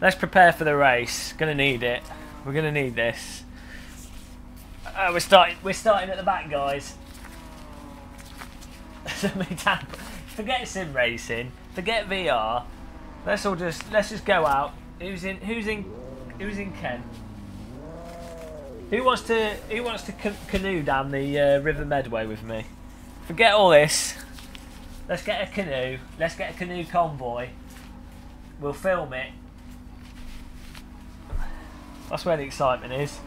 Speaker 1: Let's prepare for the race. Gonna need it. We're gonna need this. We're starting at the back, guys. Forget sim racing. Forget VR. Let's just go out. Who's in Kent? Who wants to canoe down the River Medway with me? Forget all this. Let's get a canoe. Let's get a canoe convoy. We'll film it. That's where the excitement is.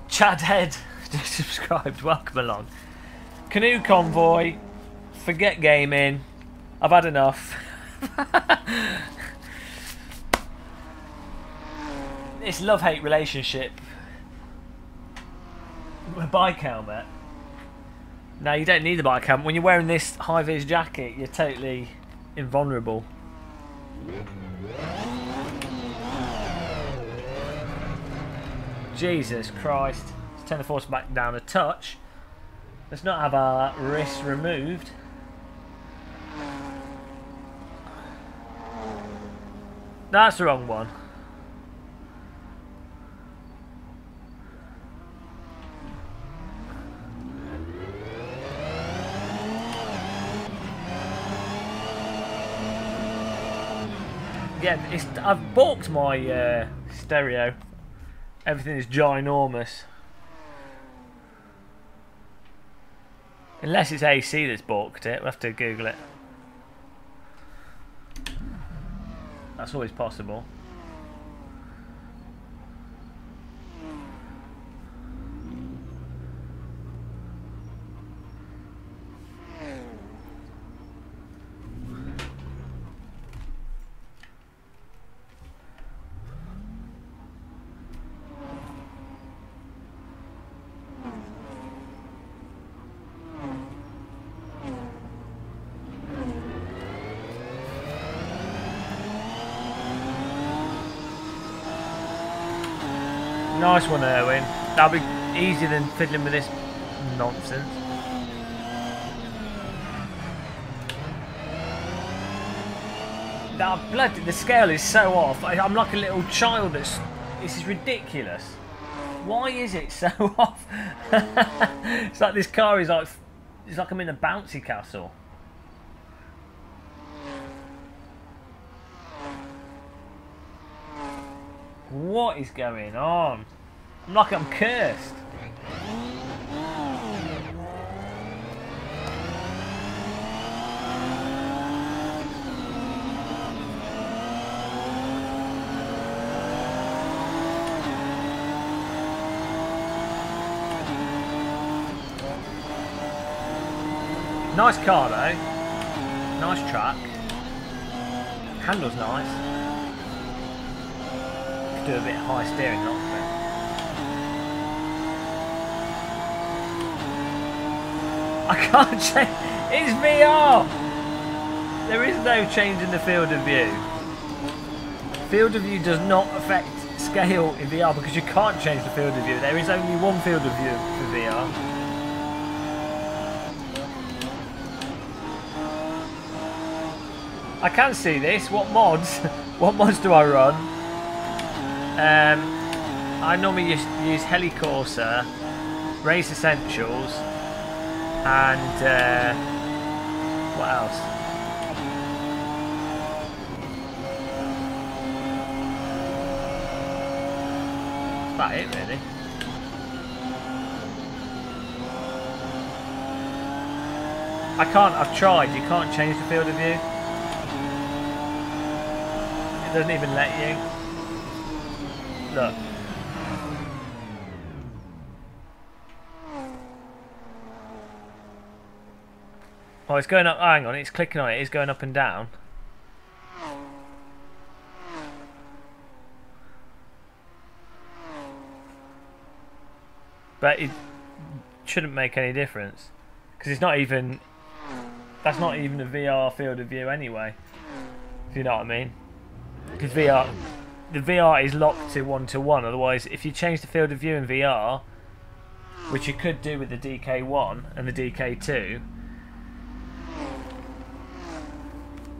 Speaker 1: Chad Head just subscribed. Welcome along. Canoe convoy. Forget gaming. I've had enough. This love-hate relationship. A bike helmet. No, you don't need the bike helmet. When you're wearing this high-vis jacket, you're totally invulnerable. Jesus Christ. Let's turn the force back down a touch. Let's not have our wrists removed. That's the wrong one. Yeah, I've balked my stereo. Everything is ginormous. Unless it's AC that's balked it, we'll have to Google it. That's always possible. Nice one, Erwin. That'll be easier than fiddling with this nonsense. That bloody, the scale is so off. I'm like a little child. This is ridiculous. Why is it so off? It's like this car is like, it's like I'm in a bouncy castle. What is going on? I'm like I'm cursed. Nice car though. Nice track. Handle's nice. Do a bit of high steering, not I can't change. It's VR. There is no change in the field of view. Field of view does not affect scale in VR because you can't change the field of view. There is only one field of view for VR. I can see this. What mods? What mods do I run? I normally use Assetto Corsa, Race Essentials, and what else? That's about it, really. I've tried, you can't change the field of view. It doesn't even let you. Look. Oh, it's going up. Oh, hang on, it's clicking on it. It's going up and down. But it shouldn't make any difference because it's not even. That's not even a VR field of view anyway. If you know what I mean. Because the VR is locked to 1-to-1. Otherwise, if you change the field of view in VR, which you could do with the DK1 and the DK2,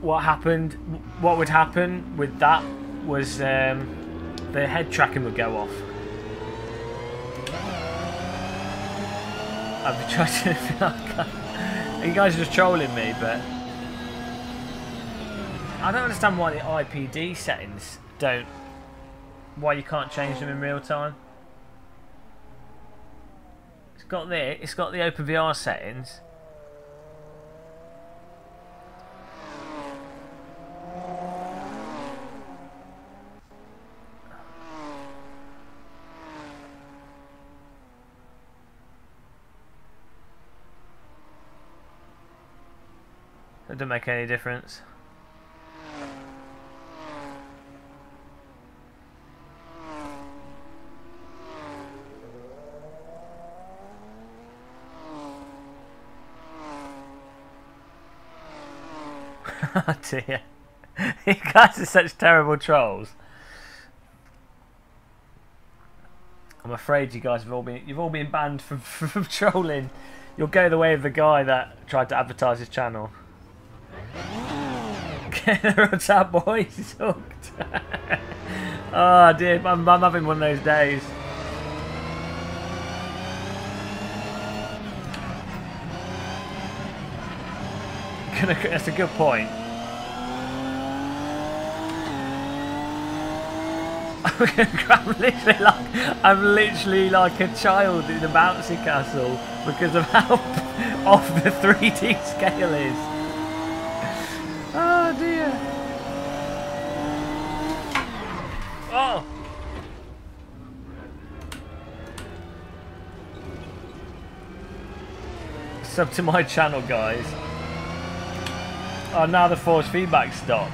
Speaker 1: what would happen with that was the head tracking would go off. I've been trying to. You guys are just trolling me, but I don't understand why the IPD settings don't. Why you can't change them in real time? It's got the OpenVR settings. It doesn't make any difference. Oh dear. You guys are such terrible trolls. I'm afraid you guys have you've all been banned from trolling You'll go the way of the guy that tried to advertise his channel. What's up, boys? He's hooked. Oh dear, I'm having one of those days. That's a good point. I'm literally like a child in a bouncy castle because of how off the 3D scale is. Oh dear. Oh. Sub to my channel, guys. Oh, now the force feedback stopped.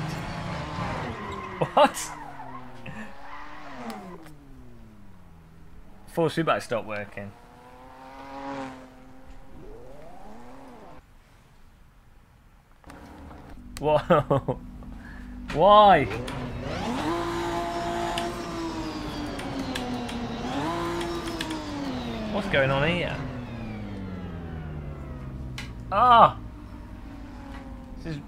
Speaker 1: What? Force feedback stopped working. Whoa. Why? What's going on here? Ah! This is...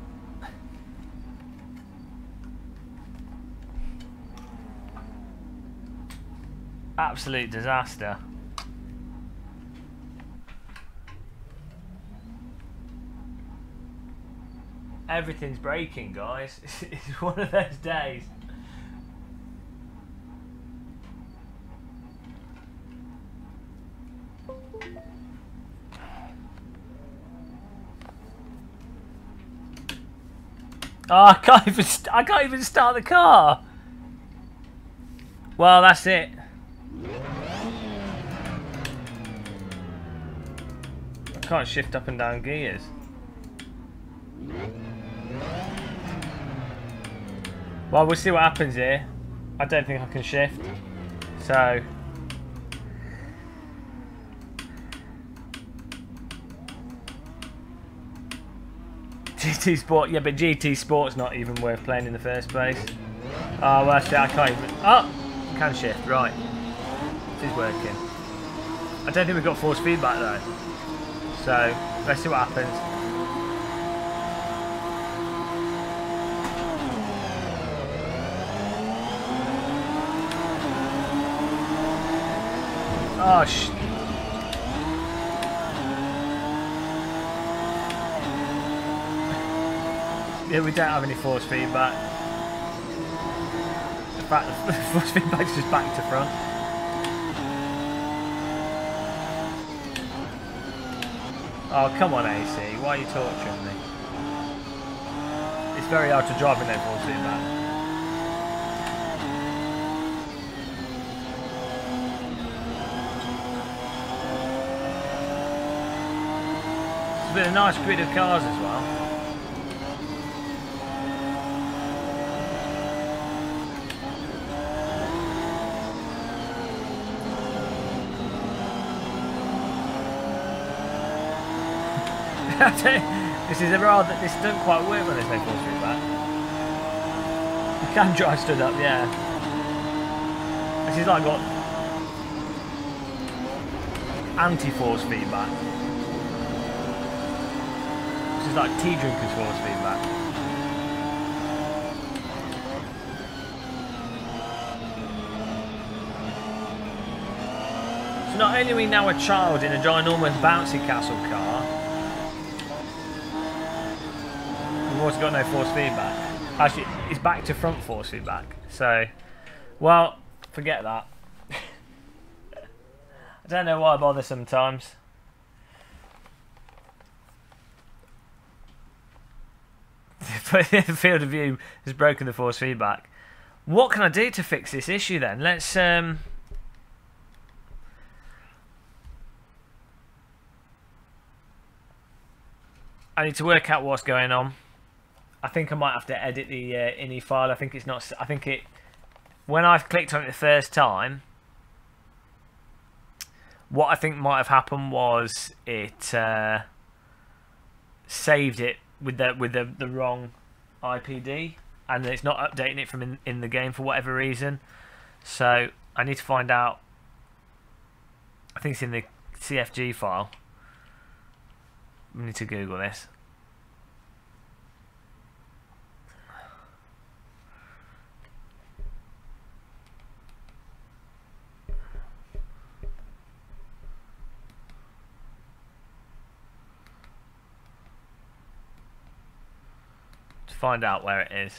Speaker 1: absolute disaster. Everything's breaking, guys. It's one of those days. Oh, I can't even start the car. Well, that's it. I can't shift up and down gears. Well, we'll see what happens here. I don't think I can shift. So... GT Sport, yeah, but GT Sport's not even worth playing in the first place. Oh, well, actually, I can't even... oh! Can shift, right. It is working. I don't think we've got force feedback, though. So, let's see what happens. Oh, yeah, we don't have any force feedback. In fact, the force feedback's just back to front. Oh, come on, AC. Why are you torturing me? It's very hard to drive with no force feedback. It's been a nice grid of cars as well. This is a rather... this doesn't quite work when there's no force feedback. You can drive stood up, yeah. This is like got anti-force feedback. This is like tea drinkers force feedback. So not only are we now a child in a ginormous bouncy castle car, we've also got no force feedback. Actually, it's back to front force feedback. So, well, forget that. I don't know why I bother sometimes. The field of view has broken the force feedback. What can I do to fix this issue then? Let's I need to work out what's going on. I think I might have to edit the ini file. I think it's not. I think it. When I clicked on it the first time, what I think might have happened was it saved it with the wrong IPD, and it's not updating it from in the game for whatever reason. So I need to find out. I think it's in the CFG file. We need to Google this. To find out where it is.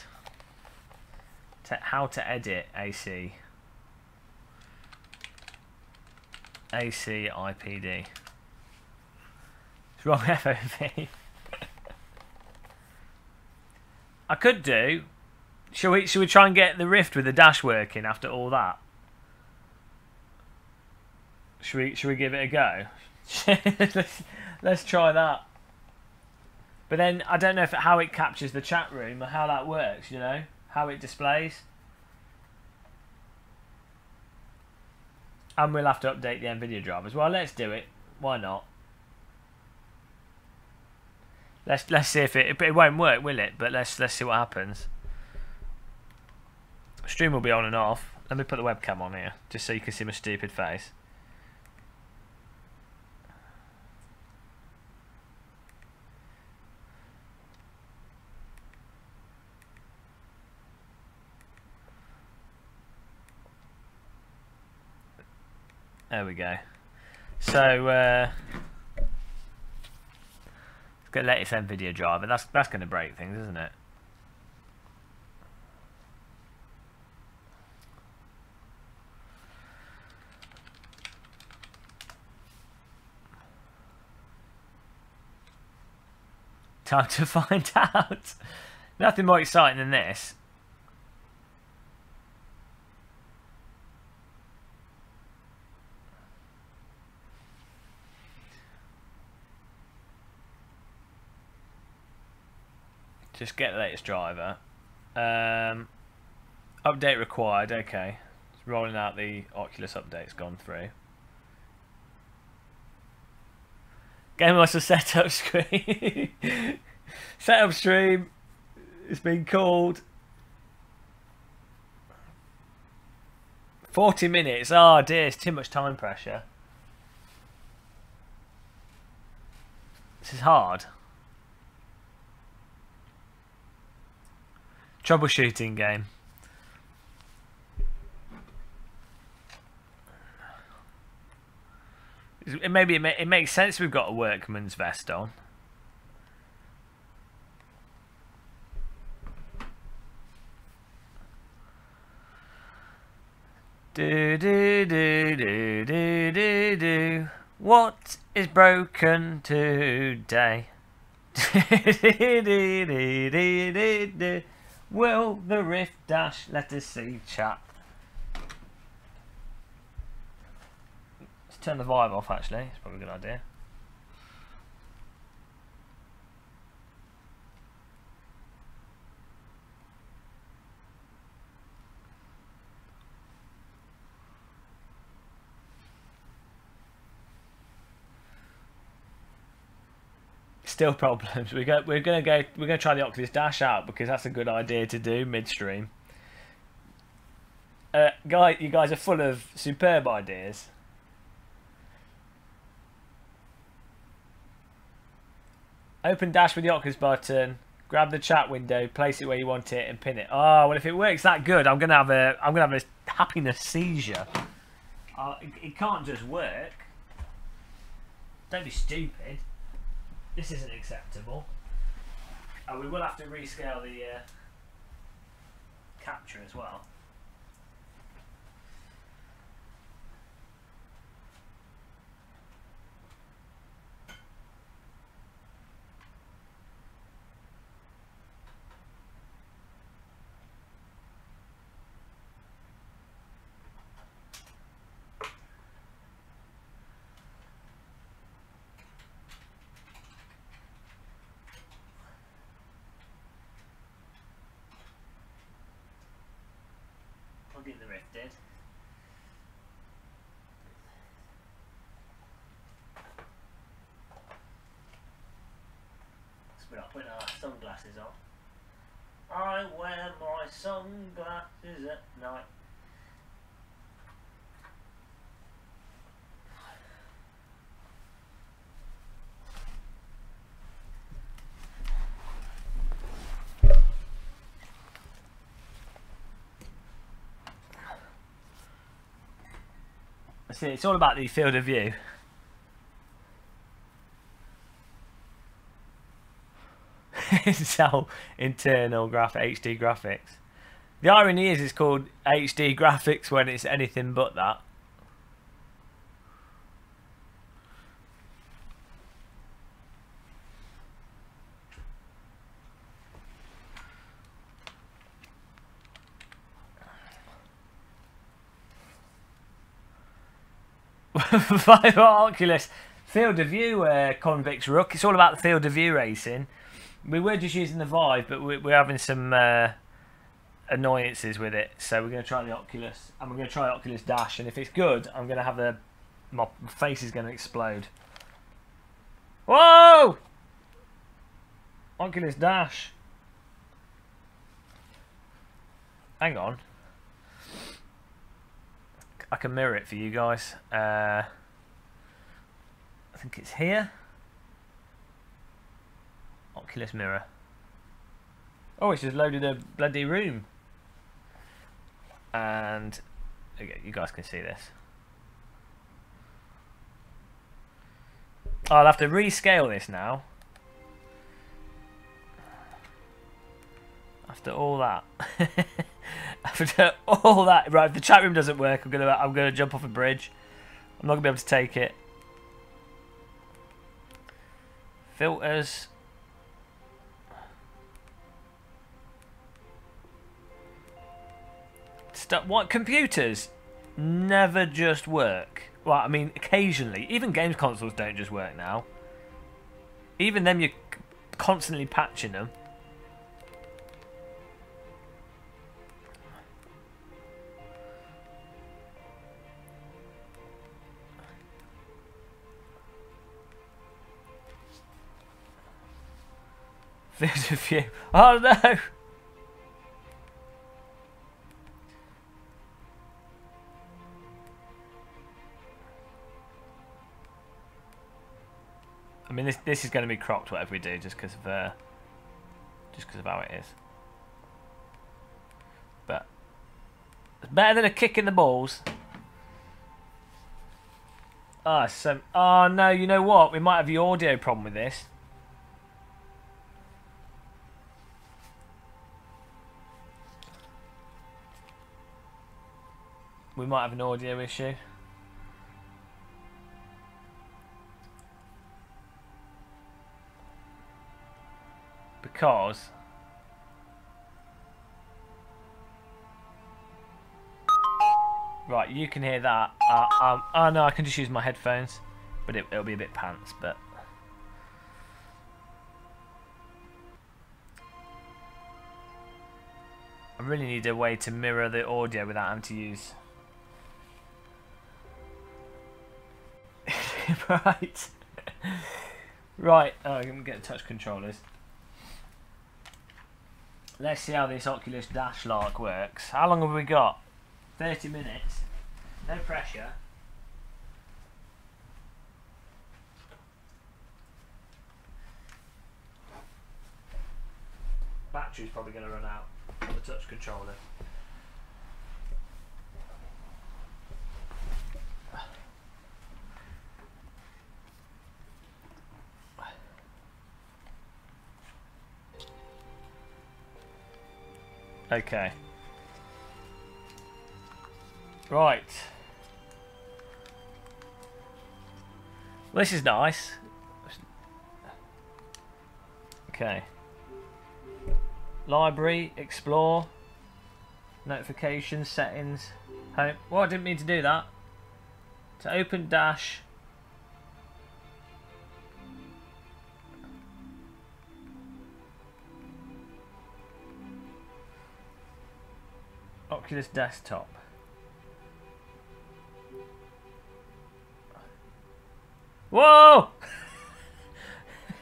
Speaker 1: How to edit AC. ACIPD. It's wrong FOV. I could do. Shall we try and get the Rift with the dash working after all that? Should we give it a go? let's try that. But then I don't know how it captures the chat room or how that works, you know? How it displays. And we'll have to update the NVIDIA drivers. Well, let's do it. Why not? Let's see if it won't work, will it? But let's see what happens. Stream will be on and off. Let me put the webcam on here, just so you can see my stupid face. There we go. So let's get the latest NVIDIA driver. That's going to break things, isn't it? Time to find out. Nothing more exciting than this. Just get the latest driver. Update required. Okay, it's rolling out the Oculus update's gone through. Game was a setup screen. Setup stream. It's been called. 40 minutes. Oh dear, it's too much time pressure. This is hard. Troubleshooting game. Maybe it makes sense we've got a workman's vest on. Do do do do do do do. What is broken today? Do do do do do do. Will the Rift dash? Let us see, chat. Let's turn the vibe off, actually. It's probably a good idea. Still problems. We're gonna try the Oculus Dash out because that's a good idea to do midstream. You guys are full of superb ideas. Open Dash with the Oculus button. Grab the chat window, place it where you want it, and pin it. Oh well, if it works that good, I'm gonna have a happiness seizure. It can't just work. Don't be stupid. This isn't acceptable. Oh, we will have to rescale the capture as well. Get the Rift did. We're not putting our sunglasses on. I wear my sunglasses at night. See, it's all about the field of view. It's all internal HD graphics. The irony is it's called HD graphics when it's anything but that. Five Oculus field of view, Convicts Rook. It's all about the field of view racing. We were just using the Vive, but we're having some annoyances with it, so we're going to try the Oculus, and we're going to try Oculus Dash, and if it's good, I'm going to have my face is going to explode. Whoa! Oculus Dash. Hang on. I can mirror it for you guys. I think it's here. Oculus mirror. Oh, it's just loaded a bloody room. And okay, you guys can see this. I'll have to rescale this now. After all that. After all that, right? If the chat room doesn't work, I'm gonna jump off a bridge. I'm not gonna be able to take it. Filters. What computers never just work. Well, I mean, occasionally, even games consoles don't just work now. Even them, you're constantly patching them. Field of view. Oh no! I mean, this is going to be cropped whatever we do, just because of how it is. But it's better than a kick in the balls. Oh no! You know what? We might have the audio problem with this. We might have an audio issue. Because right, you can hear that. Oh no, I can just use my headphones, but it'll be a bit pants. But I really need a way to mirror the audio without having to use. Right. Right. Oh, I'm gonna get touch controllers. Let's see how this Oculus Dash lark works. How long have we got? 30 minutes. No pressure. Battery's probably going to run out on the touch controller. Okay. Right. Well, this is nice. Okay. Library, explore, notifications, settings, home. Well, I didn't mean to do that. To open Dash. Oculus Desktop. Whoa!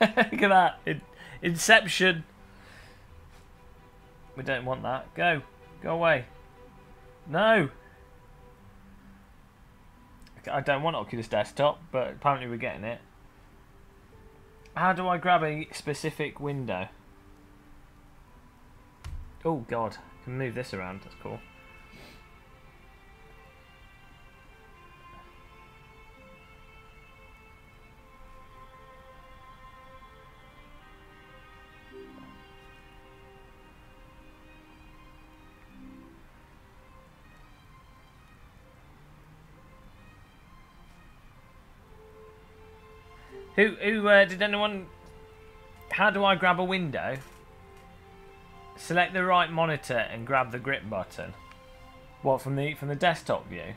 Speaker 1: Look at that. Inception. We don't want that. Go. Go away. No. I don't want Oculus Desktop, but apparently we're getting it. How do I grab a specific window? Oh god. I can move this around. That's cool. Did anyone... How do I grab a window? Select the right monitor and grab the grip button. What, from the desktop view?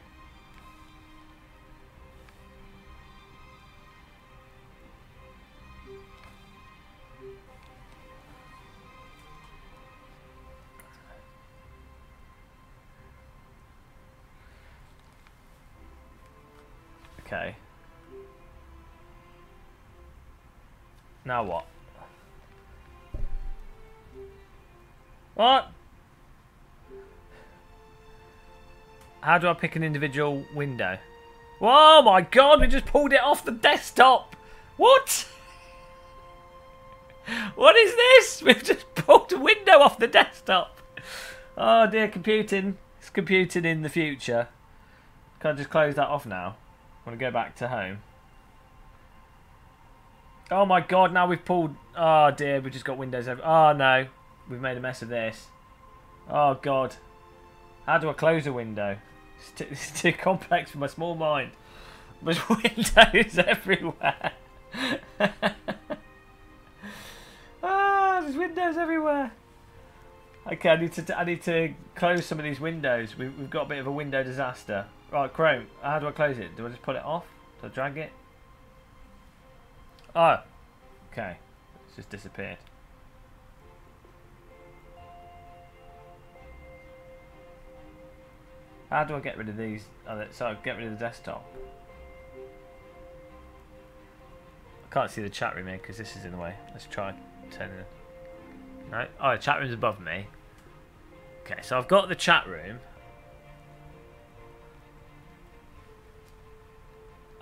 Speaker 1: Okay. Now what? What? How do I pick an individual window? Oh my god, we just pulled it off the desktop! What? What is this? We've just pulled a window off the desktop! Oh dear, computing. It's computing in the future. Can I just close that off now? I want to go back to home. Oh my god, now we've pulled... Oh dear, we've just got windows over... Oh no, we've made a mess of this. Oh god. How do I close a window? It's too complex for my small mind. There's windows everywhere. Ah, there's windows everywhere. Okay, I need to close some of these windows. We've got a bit of a window disaster. Right, Chrome, how do I close it? Do I just pull it off? Do I drag it? Oh, okay. It's just disappeared. How do I get rid of these? Oh, so get rid of the desktop. I can't see the chat room here because this is in the way. Let's try turning it. No. Oh, the chat room's above me. Okay, so I've got the chat room.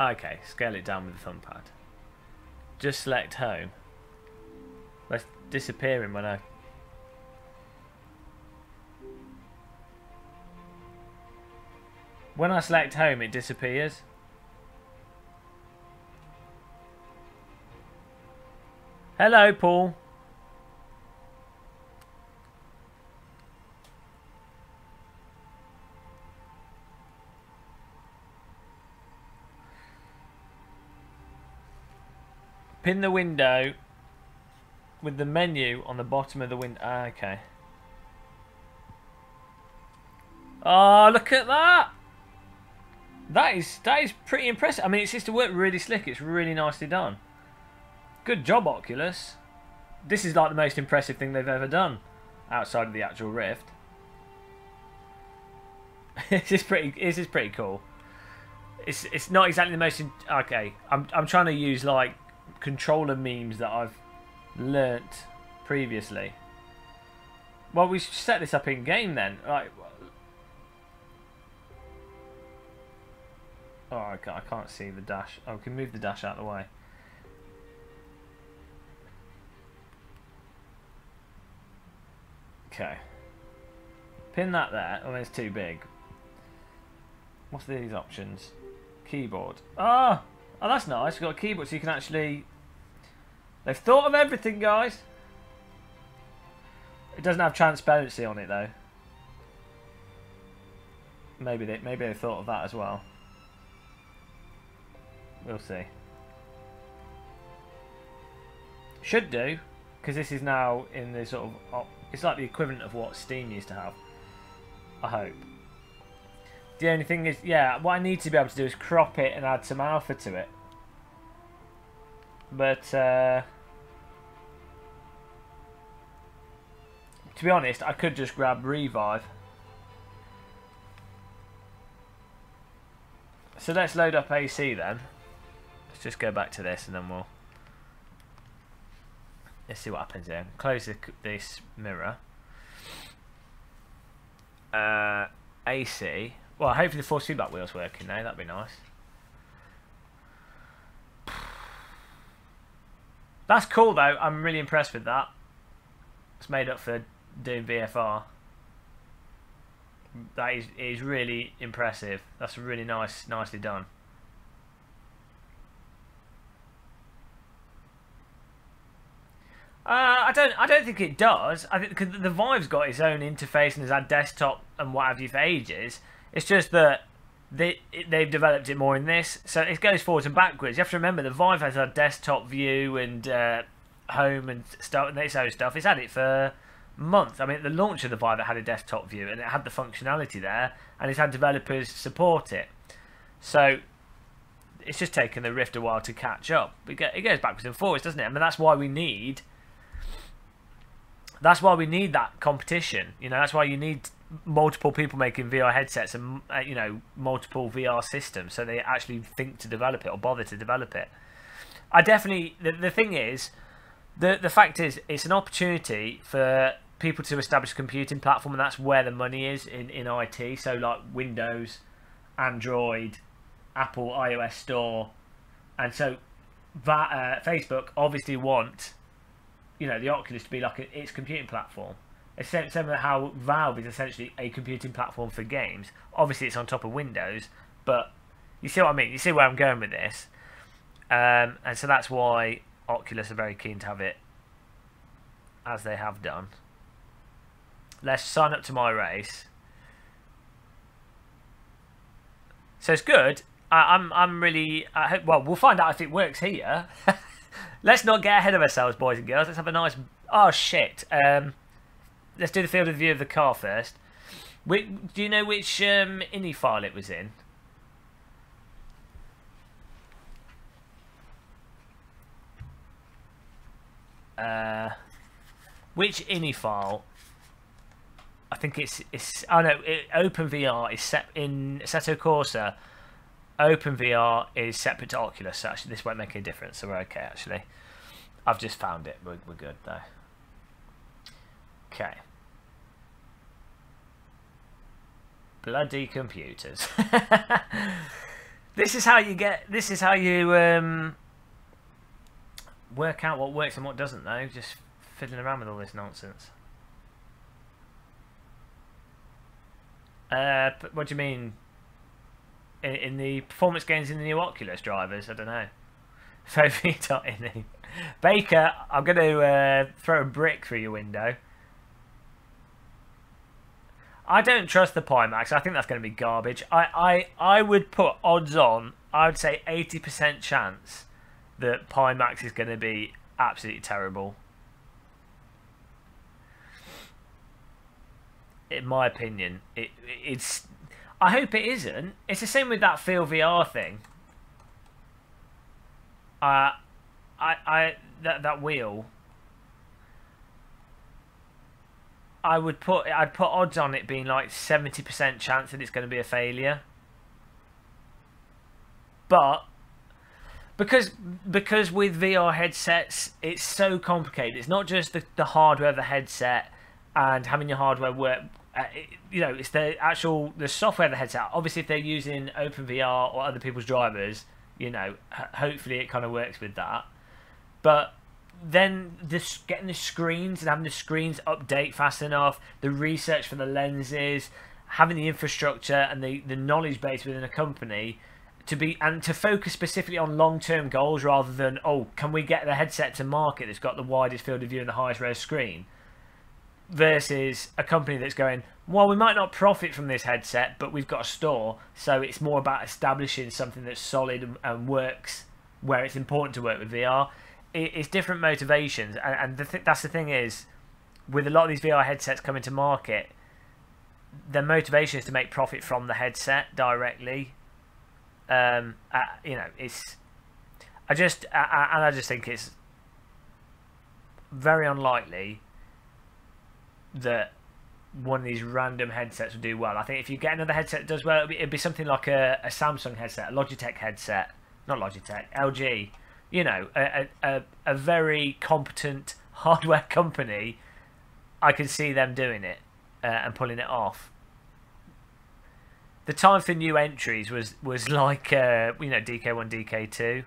Speaker 1: Okay, scale it down with the thumb pad. Just select home. Let's disappear in when I... When I select home, it disappears. Hello, Paul. Pin the window with the menu on the bottom of the window. Ah, okay. Oh, look at that! That is pretty impressive. I mean, it seems to work really slick. It's really nicely done. Good job, Oculus. This is like the most impressive thing they've ever done outside of the actual Rift. This is pretty cool. It's not exactly the most. Okay, I'm trying to use like controller memes that I've learnt previously. Well, we should set this up in game then. Like, oh, I can't see the dash. Oh, we can move the dash out of the way. Okay. Pin that there. Oh, it's too big. What's these options? Keyboard. Oh, that's nice. You've got a keyboard so you can actually... They've thought of everything, guys. It doesn't have transparency on it, though. Maybe they thought of that as well. We'll see. Should do, because this is now in the sort of... It's like the equivalent of what Steam used to have. I hope. The only thing is, yeah, what I need to be able to do is crop it and add some alpha to it. But, to be honest, I could just grab Revive. So let's load up AC then. Let's just go back to this and then we'll... Let's see what happens here. Close this mirror. AC. Well, hopefully the force feedback wheel's working now. That'd be nice. That's cool though. I'm really impressed with that. It's made up for doing VFR. That is really impressive. That's really nicely done. I don't think it does. I think because the Vive's got its own interface and has had desktop and what have you for ages. It's just that they've developed it more in this, so it goes forwards and backwards. You have to remember the Vive has a desktop view and home and stuff, and its own stuff. It's had it for months. I mean, at the launch of the Vive, it had a desktop view and it had the functionality there, and it's had developers support it. So it's just taken the Rift a while to catch up. It goes backwards and forwards, doesn't it? I mean, that's why we need that competition. You know, that's why you need multiple people making VR headsets and you know, multiple VR systems, so they actually think to develop it or bother to develop it. I definitely, the thing is, the fact is, it's an opportunity for people to establish a computing platform, and that's where the money is in IT. So like Windows, Android, Apple iOS store, and so that Facebook obviously want, you know, the Oculus to be like its computing platform. It's similar how Valve is essentially a computing platform for games. Obviously, it's on top of Windows, but you see what I mean. You see where I'm going with this, and so that's why Oculus are very keen to have it as they have done. Let's sign up to my race. So it's good. I'm really. I hope. Well, we'll find out if it works here. Let's not get ahead of ourselves, boys and girls. Let's have a nice. Oh shit. Let's do the field of view of the car first. Do you know which INI file it was in? Which INI file? I think it's. Oh no, OpenVR is set in Assetto Corsa. OpenVR is separate to Oculus, so actually this won't make any difference. So we're okay. Actually, I've just found it. We're good though. Okay. Bloody computers. This is how you work out what works and what doesn't, though. Just fiddling around with all this nonsense. What do you mean? In the performance gains in the new Oculus drivers? I don't know. Sophie.ini. Baker, I'm going to throw a brick through your window. I don't trust the Pimax. I think that's going to be garbage. I would put odds on, I would say 80% chance that Pimax is going to be absolutely terrible. In my opinion, it's. I hope it isn't. It's the same with that Feel VR thing. That wheel. I'd put odds on it being like 70% chance that it's going to be a failure. But because with VR headsets, it's so complicated. It's not just the hardware of the headset and having your hardware work. You know, it's the software of the headset. Obviously, if they're using OpenVR or other people's drivers, you know, hopefully it kind of works with that. But then getting the screens and having the screens update fast enough, the research for the lenses, having the infrastructure and the knowledge base within a company to focus specifically on long-term goals rather than, oh, can we get the headset to market that's got the widest field of view and the highest res screen, versus a company that's going, well, we might not profit from this headset, but we've got a store, so it's more about establishing something that's solid and works where it's important to work with VR. It's different motivations, and that's the thing is, with a lot of these VR headsets coming to market, their motivation is to make profit from the headset directly. You know, I just think it's very unlikely that one of these random headsets will do well. I think if you get another headset that does well, it'd be something like a Samsung headset, a Logitech headset, not Logitech, LG. You know, a very competent hardware company. I can see them doing it and pulling it off. The time for new entries was like you know, DK1, DK2. Do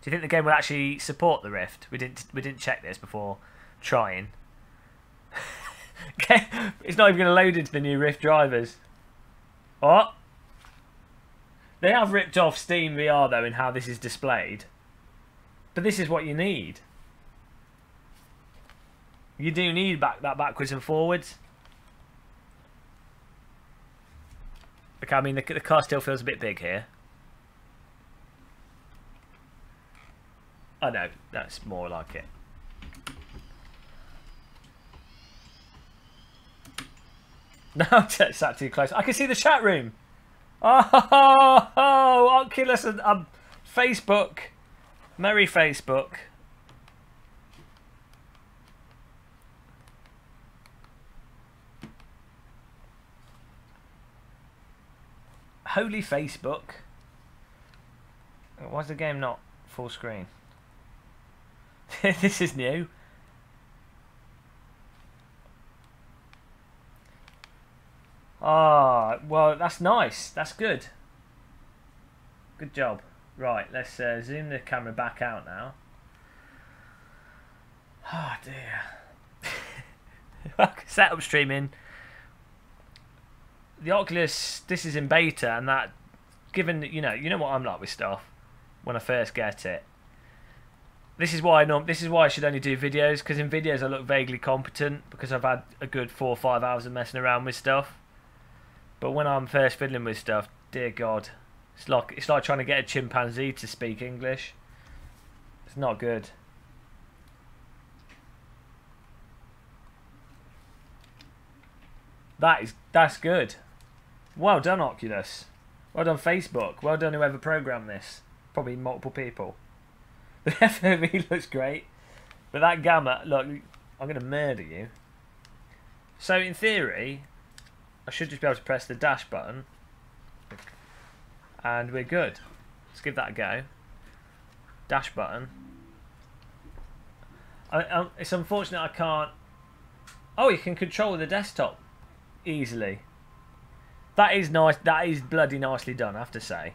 Speaker 1: you think the game will actually support the Rift? We didn't check this before trying. Okay, it's not even going to load into the new Rift drivers. What? They have ripped off Steam VR though in how this is displayed. But this is what you need. You do need that backwards and forwards. Okay, I mean, the car still feels a bit big here. Oh no, that's more like it. No, it's sat too close. I can see the chat room. Oh, Oculus and Facebook. Merry Facebook. Holy Facebook. Why's the game not full screen? This is new. Ah, well, that's nice. That's good. Good job. Right, let's zoom the camera back out now. Oh dear. Setup streaming. The Oculus, this is in beta, and that, given that you know what I'm like with stuff when I first get it. This is why I should only do videos, because in videos I look vaguely competent because I've had a good 4 or 5 hours of messing around with stuff. But when I'm first fiddling with stuff, dear God, it's like trying to get a chimpanzee to speak English. It's not good. That's good. Well done, Oculus. Well done, Facebook. Well done, whoever programmed this. Probably multiple people. The FOV looks great, but that gamma, look, I'm going to murder you. So in theory, I should just be able to press the dash button, and we're good. Let's give that a go. Dash button. It's unfortunate I can't. Oh, you can control the desktop easily. That is nice. That is bloody nicely done, I have to say.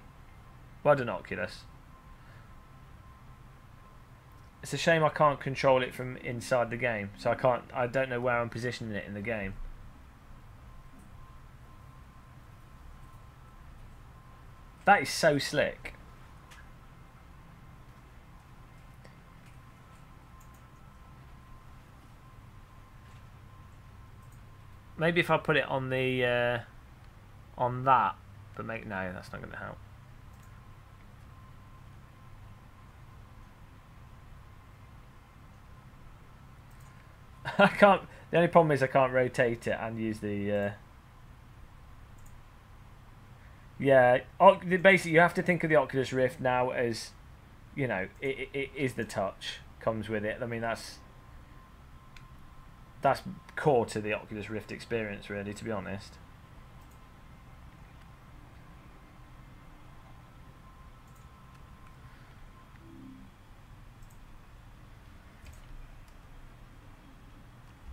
Speaker 1: Well done, Oculus. It's a shame I can't control it from inside the game, so I don't know where I'm positioning it in the game. That is so slick. Maybe if I put it on the on that, but no, that's not going to help. I can't. The only problem is I can't rotate it and use the. Yeah, basically you have to think of the Oculus Rift now as, you know, it is the touch comes with it. I mean that's core to the Oculus Rift experience, really, to be honest.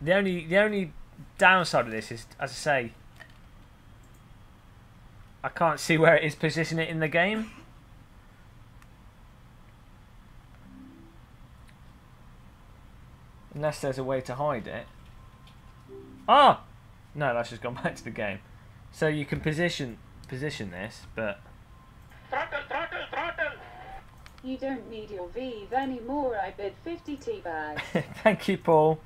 Speaker 1: The only downside of this is, as I say, I can't see where it is positioned it in the game. Unless there's a way to hide it. Ah! No, that's just gone back to the game. So you can position this, but...
Speaker 2: Throttle! You don't need your V's anymore, I bid 50 teabags.
Speaker 1: Thank you, Paul.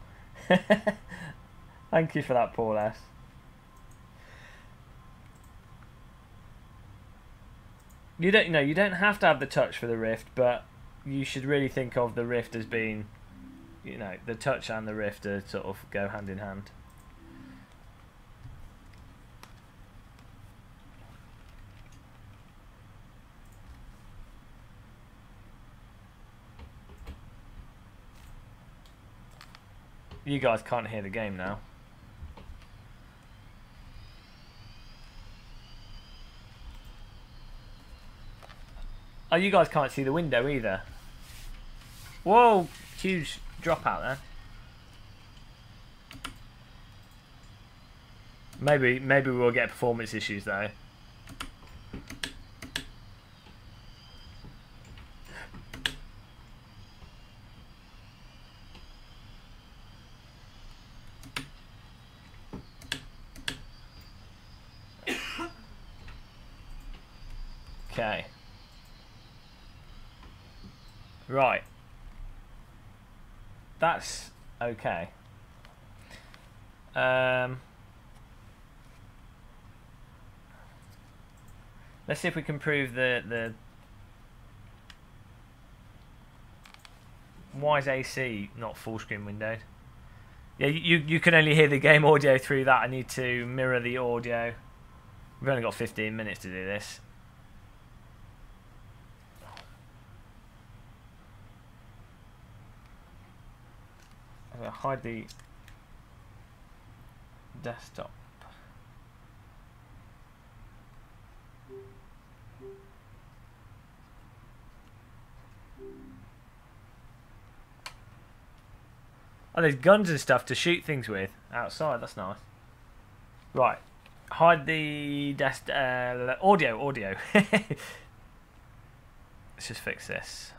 Speaker 1: Thank you for that, Paul S. You don't have to have the touch for the Rift, but you should really think of the Rift as being, you know, the touch and the Rift are sort of go hand in hand. You guys can't hear the game now. Oh, you guys can't see the window either. Whoa, huge drop out there. Maybe we'll get performance issues though. Okay. Right. That's okay. Let's see if we can prove the why is AC not full screen windowed? Yeah, you can only hear the game audio through that. I need to mirror the audio. We've only got 15 minutes to do this. I'm going to hide the desktop. Oh, there's guns and stuff to shoot things with outside. That's nice. Right. Hide the audio. Let's just fix this.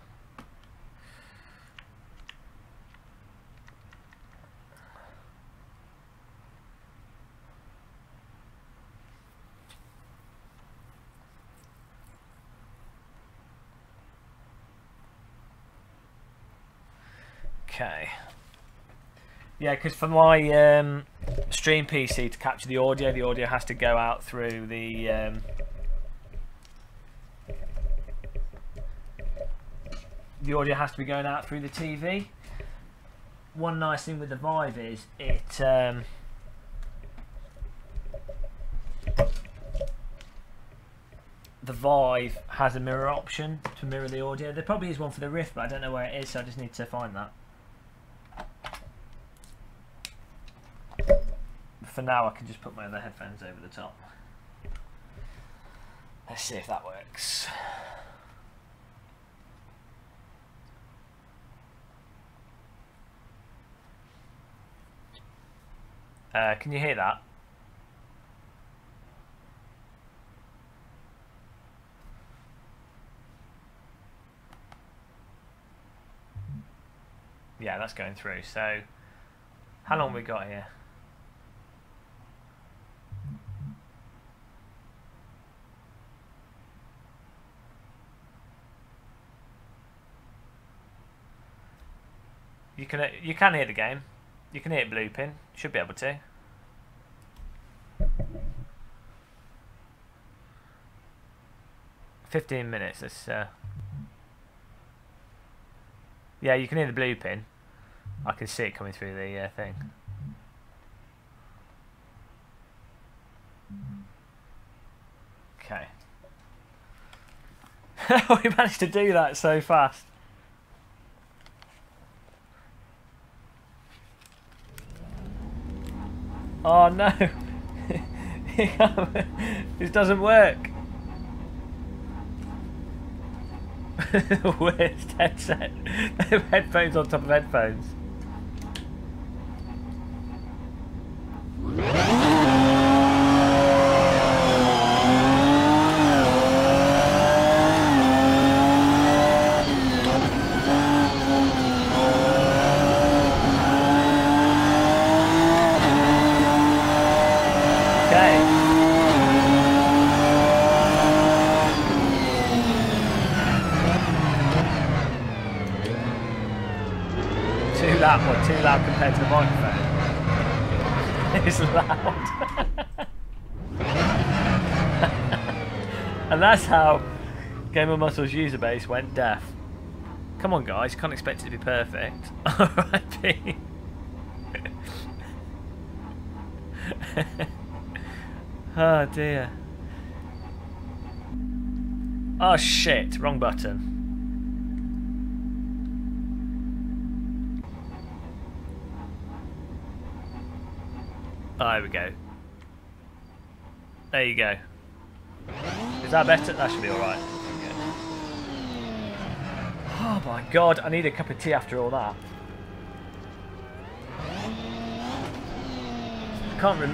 Speaker 1: Okay. Yeah, because for my stream PC to capture the audio has to go out through the audio has to be going out through the TV. One nice thing with the Vive is it the Vive has a mirror option to mirror the audio. There probably is one for the Rift, but I don't know where it is, so I just need to find that. For now, I can just put my other headphones over the top. Let's see if that works. Can you hear that? Yeah, that's going through. So, how long have we got here? You can hear the game. You can hear it blooping. Should be able to. "15 minutes. Let's. Yeah, you can hear the blooping. I can see it coming through the thing. Okay. We managed to do that so fast. Oh no! This doesn't work. Worst headset. Headphones on top of headphones. Too loud compared to the microphone. It's loud. And that's how Game of Muscle's user base went deaf. Come on guys, you can't expect it to be perfect. R.I.P. Oh dear. Oh shit, wrong button. Oh, there we go. There you go. Is that better? That should be alright. Oh my god, I need a cup of tea after all that.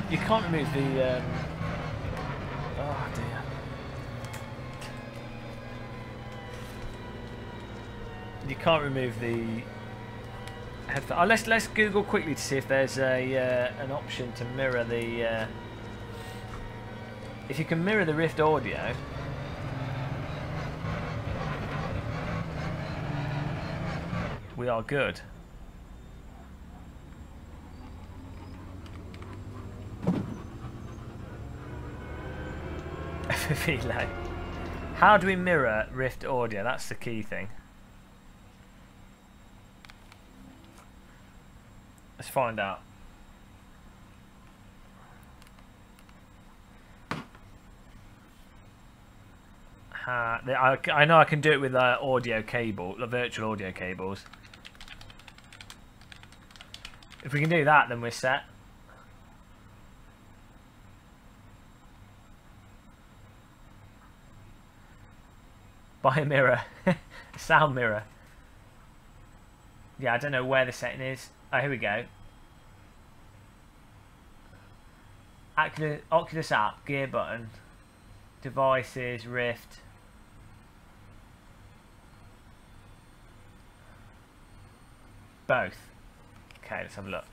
Speaker 1: You can't remove the... Oh dear. You can't remove the... headphone. Oh, let's Google quickly to see if there's a an option to mirror the. If you can mirror the Rift audio. We are good. FFV low. How do we mirror Rift audio? That's the key thing. Let's find out. I know I can do it with audio cable, the virtual audio cables. If we can do that, then we're set. Buy a mirror. Sound mirror. Yeah, I don't know where the setting is. Oh, here we go. Oculus app, gear button, devices, Rift. Both. Okay, let's have a look.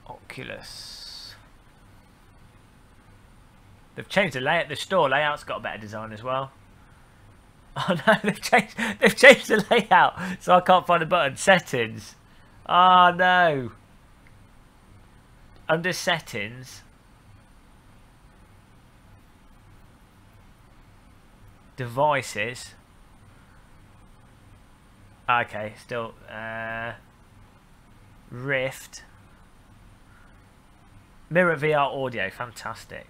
Speaker 1: Oculus. They've changed the layout. The store layout's got a better design as well. Oh no, they've changed the layout, so I can't find a button. Settings. Oh no. Under settings. Devices. Okay, still Rift. Mirror VR audio, fantastic.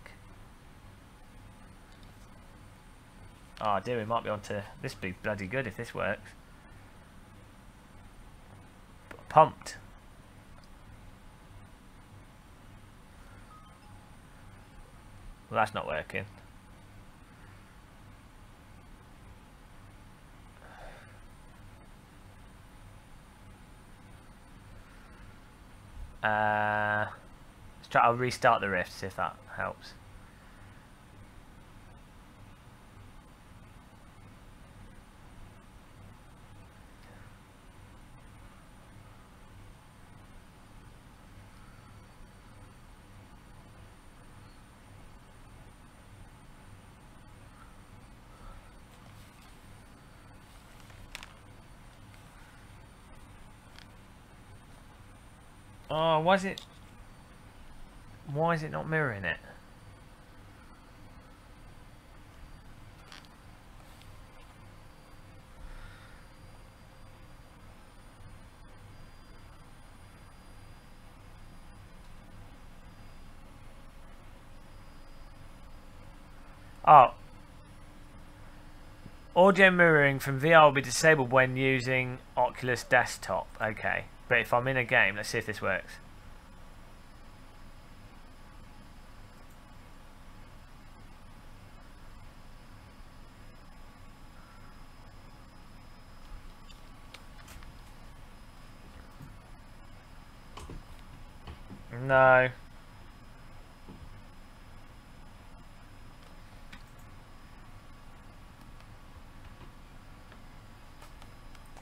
Speaker 1: Oh dear, we might be onto this. Be bloody good if this works. Pumped. Well, that's not working. Let's try. I'll restart the Rift, see if that helps. Oh, why is it not mirroring it? Oh. Audio mirroring from VR will be disabled when using Oculus Desktop. Okay. But if I'm in a game, let's see if this works. No.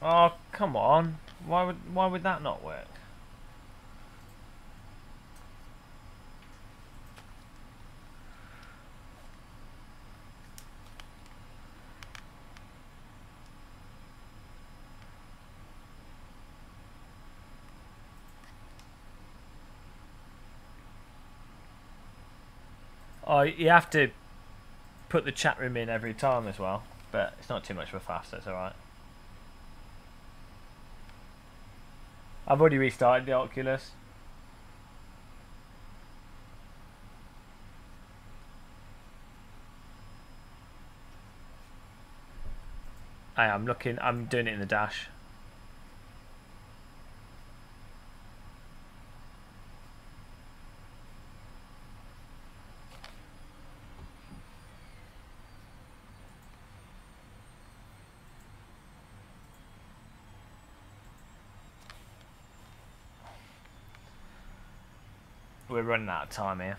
Speaker 1: Oh, come on. Why would that not work? Oh, you have to put the chat room in every time as well, but it's not too much of a fuss, that's alright. I've already restarted the Oculus. I'm doing it in the dash. We're running out of time here.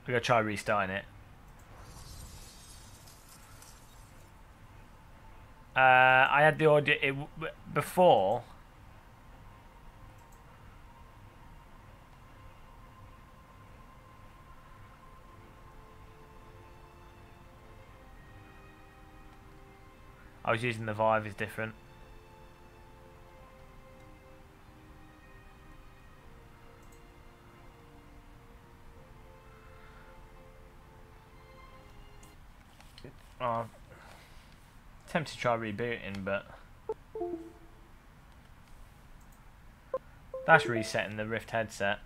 Speaker 1: I'm going to try restarting it. I had the audio before. I was using the Vive, is different. Oh, tempted to try rebooting, but that's resetting the Rift headset.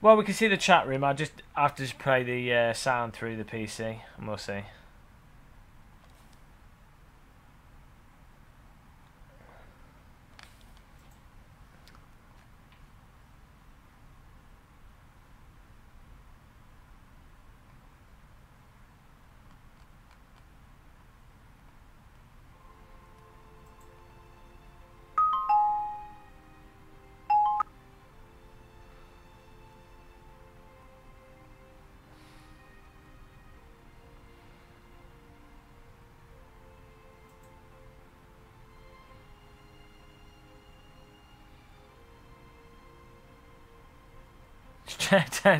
Speaker 1: Well, we can see the chat room. I have to just play the sound through the PC, and we'll see.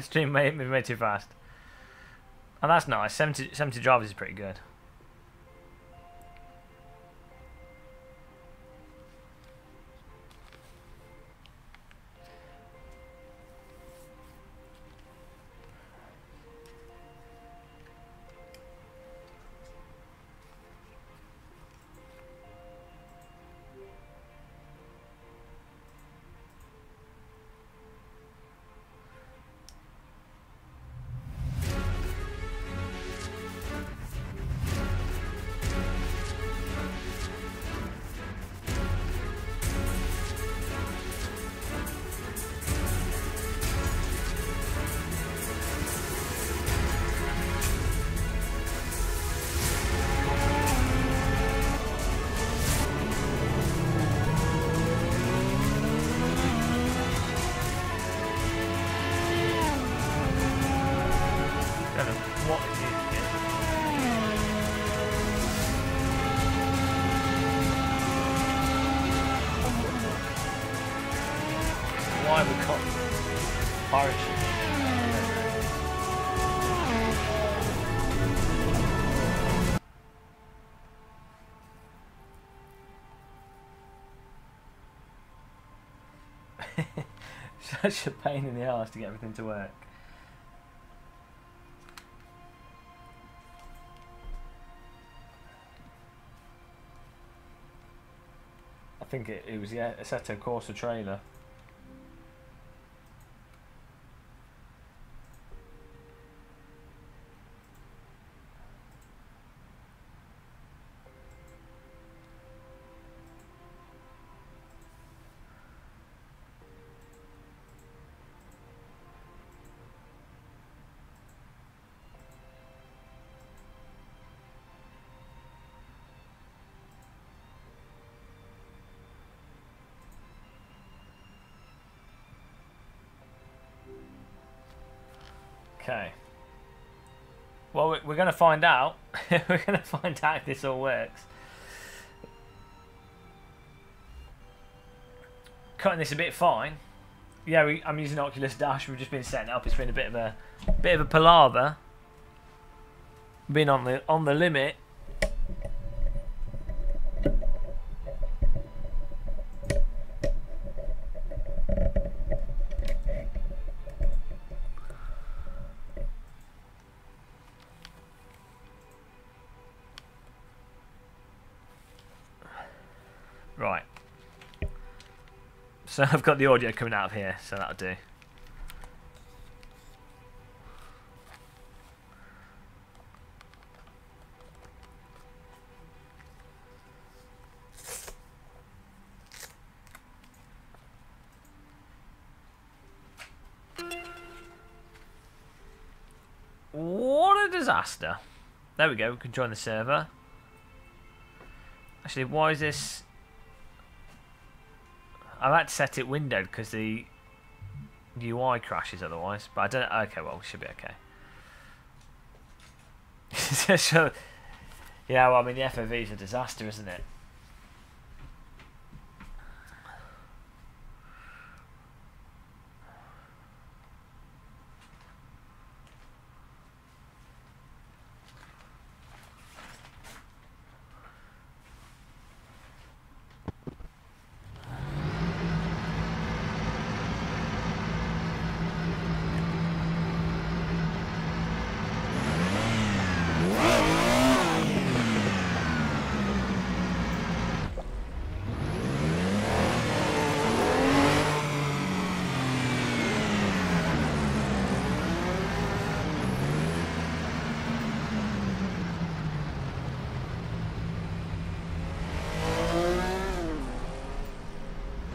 Speaker 1: Stream moving way too fast. And that's nice. 70 drivers is pretty good. Why we got parachute? Such a pain in the arse to get everything to work. I think it was the Assetto Corsa trailer. Okay. Well, we're going to find out. We're going to find out if this all works. Cutting this a bit fine. Yeah, I'm using Oculus Dash. We've just been setting it up. It's been a bit of a palaver. Been on the limit. Right. So I've got the audio coming out of here, so that'll do. What a disaster. There we go, we can join the server. Actually, why is this... I've had to set it windowed because the UI crashes otherwise, but I don't. Okay, well, we should be okay. So, yeah, well, I mean, the FOV is a disaster, isn't it?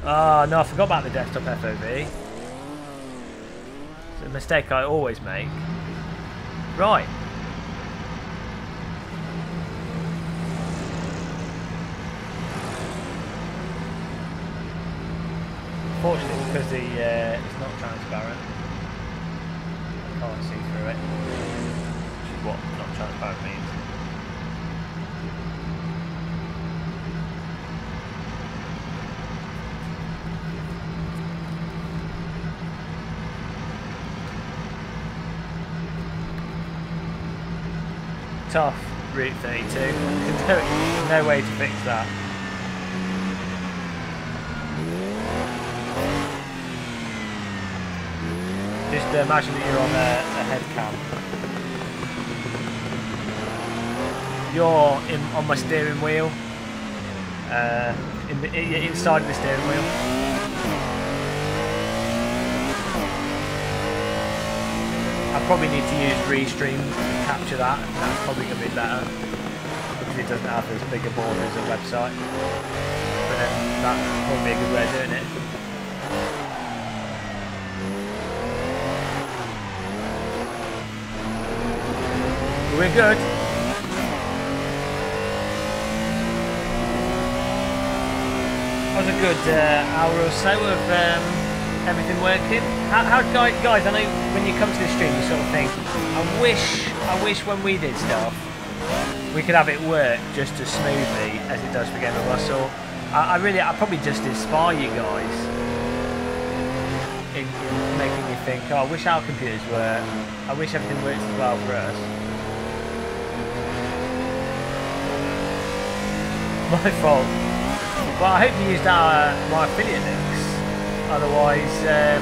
Speaker 1: Oh, no, I forgot about the desktop FOV. It's a mistake I always make. Right. Fortunately, because it's not transparent, I can't see through it. Which is what not transparent means. Tough Route 32. No way to fix that. Just imagine that you're on a head cam. You're on my steering wheel. Inside of the steering wheel. I probably need to use Restream to capture that. That's probably going to be better because it doesn't have as big a border as a website. But then that would be a good way of doing it. But we're good. That was a good hour or so of everything working. How guys? I know when you come to the stream, you sort of think, I wish when we did stuff, we could have it work just as smoothly as it does for Game of Muscle. I probably just inspire you guys in making you think, oh, I wish our computers work. I wish everything works as well for us. My fault. Well, I hope you used my affiliate links. Otherwise, there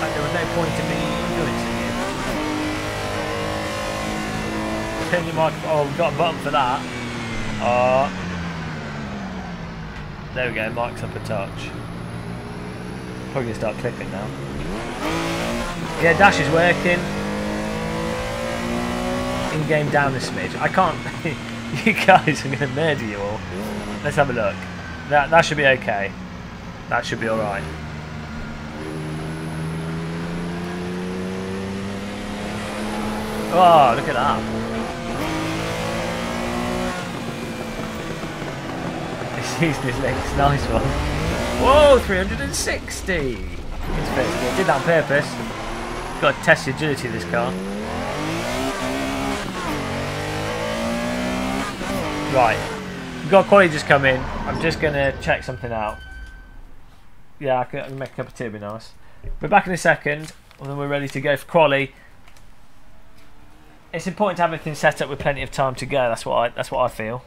Speaker 1: was no point in me influencing you. Turn your microphone. Oh, we've got a button for that. There we go. Mic's up a touch. Probably gonna start clipping now. Yeah, dash is working. In-game down a smidge. I can't. You guys are gonna murder you all. Let's have a look. That should be okay. That should be all right. Oh, look at that. These links, nice one. Whoa, 360! It's first gear. Did that on purpose. Got to test the agility of this car. Right. We've got quality just come in. I'm just going to check something out. Yeah, I can make a cup of tea, it'd be nice. We're back in a second, and then we're ready to go for quali. It's important to have everything set up with plenty of time to go. That's what I feel.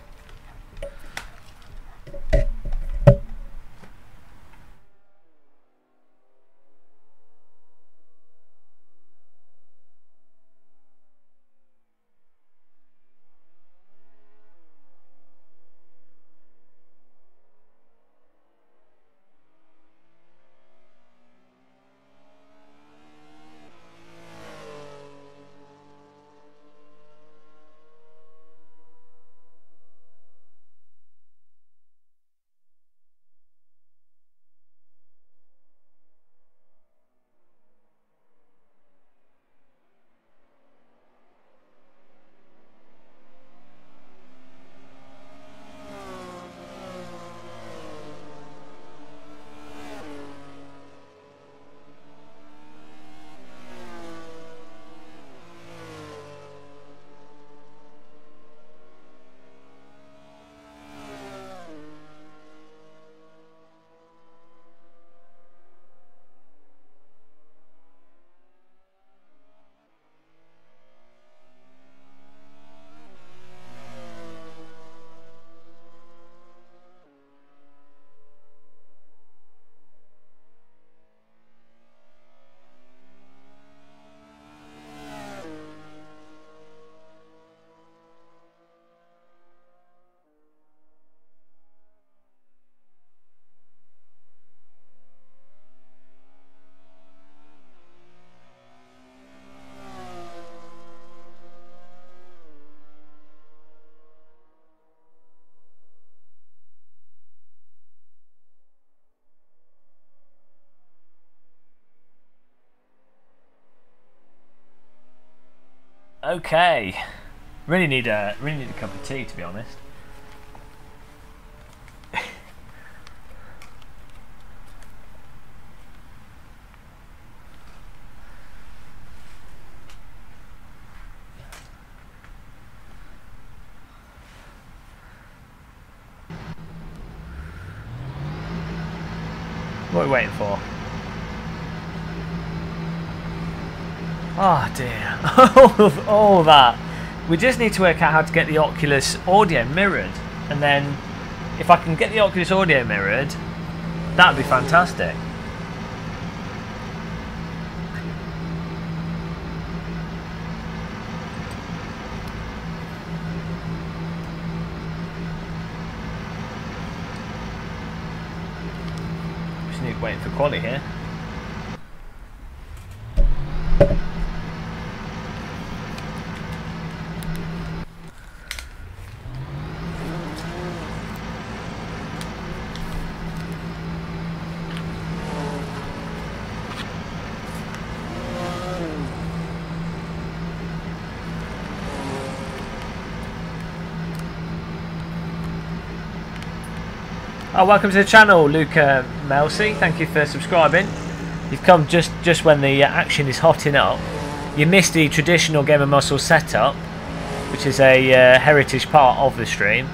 Speaker 1: Okay. Really need a cup of tea, to be honest. What are we waiting for? Oh dear. all that. We just need to work out how to get the Oculus audio mirrored. And then, if I can get the Oculus audio mirrored, that'd be fantastic. Just need to wait for quality here. Oh, welcome to the channel, Luca Melsi. Thank you for subscribing. You've come just when the action is hotting up. You missed the traditional Game of Muscle setup, which is a heritage part of the stream.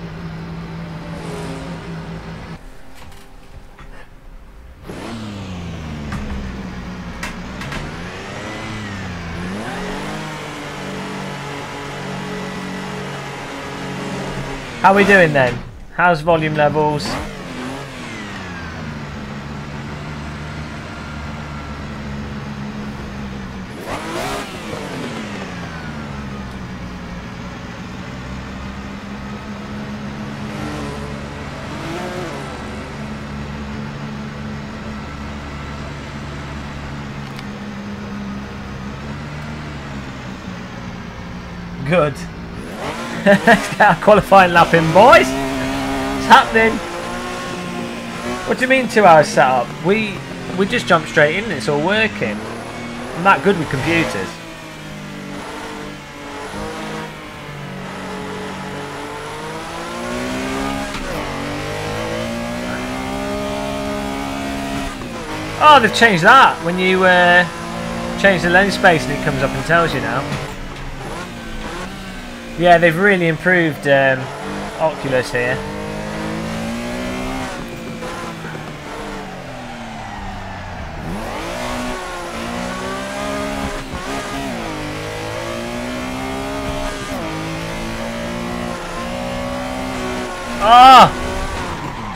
Speaker 1: How are we doing then? How's volume levels? Good. Let's get our qualifying lap in, boys. It's happening. What do you mean 2 hours setup? We just jumped straight in and it's all working. I'm that good with computers. Oh, they've changed that. When you change the lens space and it comes up and tells you now. Yeah, they've really improved Oculus here. Oh!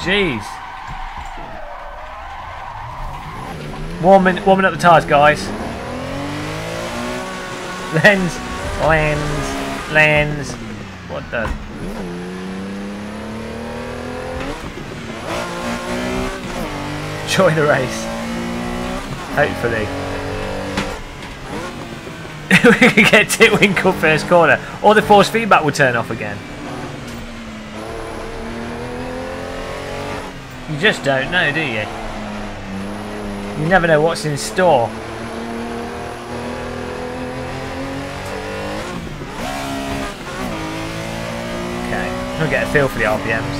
Speaker 1: Jeez. Warming up the tyres, guys. Lens. What the? Enjoy the race. Hopefully. We can get Titwinkle first corner. Or the force feedback will turn off again. You just don't know, do you? You never know what's in store. I'll get a feel for the RPMs.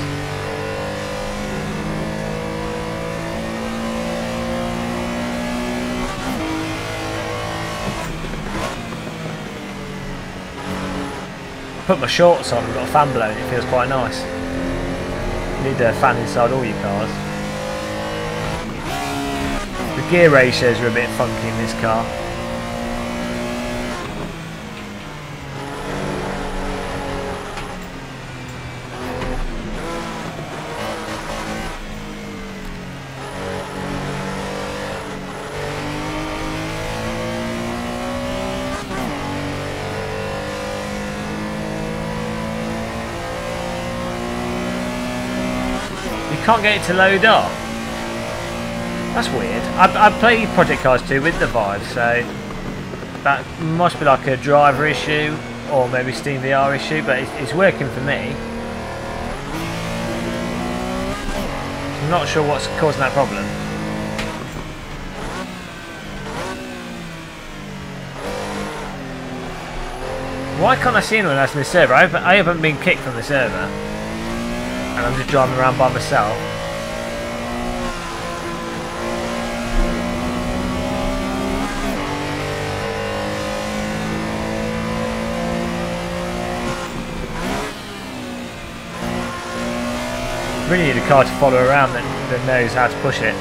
Speaker 1: Put my shorts on, I've got a fan blowing, it feels quite nice. You need a fan inside all your cars. The gear ratios are a bit funky in this car. Can't get it to load up. That's weird. I play Project Cars 2 with the Vive, so that must be like a driver issue or maybe Steam VR issue, but it's working for me. I'm not sure what's causing that problem. Why can't I see anyone else in the server? I haven't been kicked from the server. And I'm just driving around by myself. Really need a car to follow around that knows how to push it.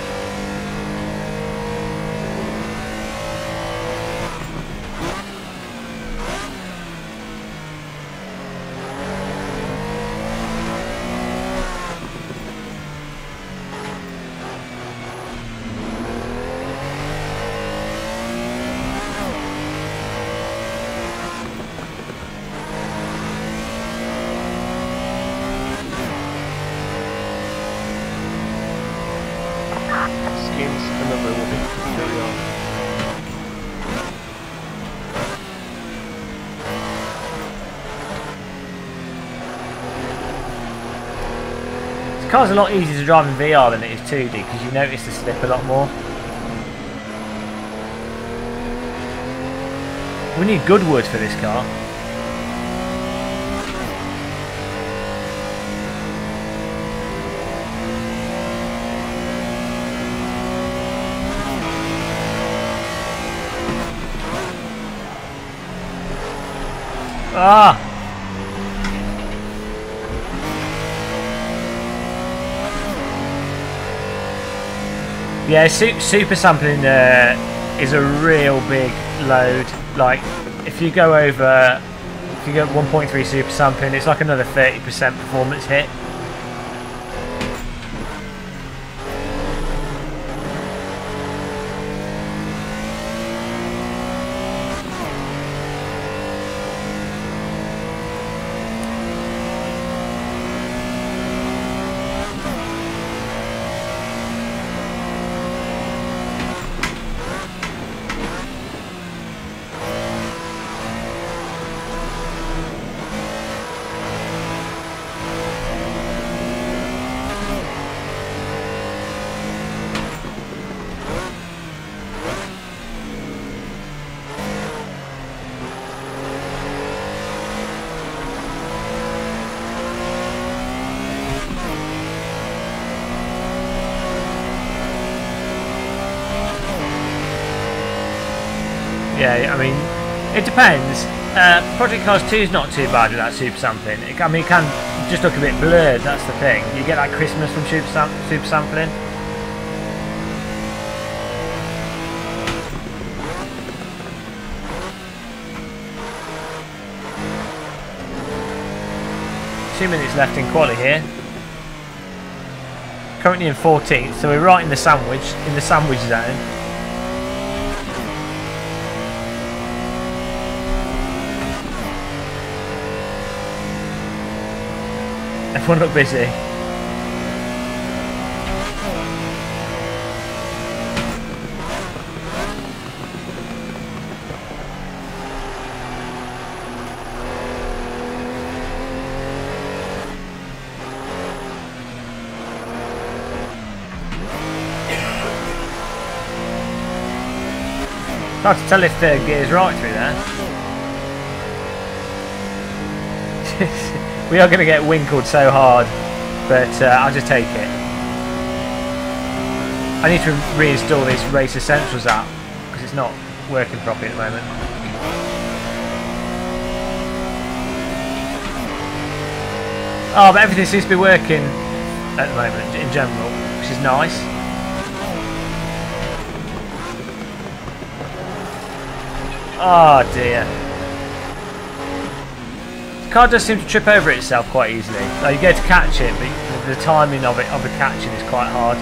Speaker 3: Skins unavailable. Carry on.
Speaker 1: This car's a lot easier to drive in VR than it is 2D because you notice the slip a lot more. We need good wood for this car. Ah! Yeah, super sampling is a real big load. Like, if you go 1.3 super sampling, it's like another 30% performance hit. Yeah, I mean, it depends. Project Cars 2 is not too bad with that super sampling. I mean, it can just look a bit blurred, that's the thing. You get that crispness from super sampling. Two minutes left in quali here. Currently in 14th, so we're right in the sandwich zone. Everyone look busy. Hard to tell if third gear's right through there. We are going to get winkled so hard, but I'll just take it. I need to reinstall this Race Essentials app because it's not working properly at the moment. Oh, but everything seems to be working at the moment in general, which is nice. Oh dear. The car does seem to trip over itself quite easily. Like, you go to catch it, but the timing of the catching is quite hard.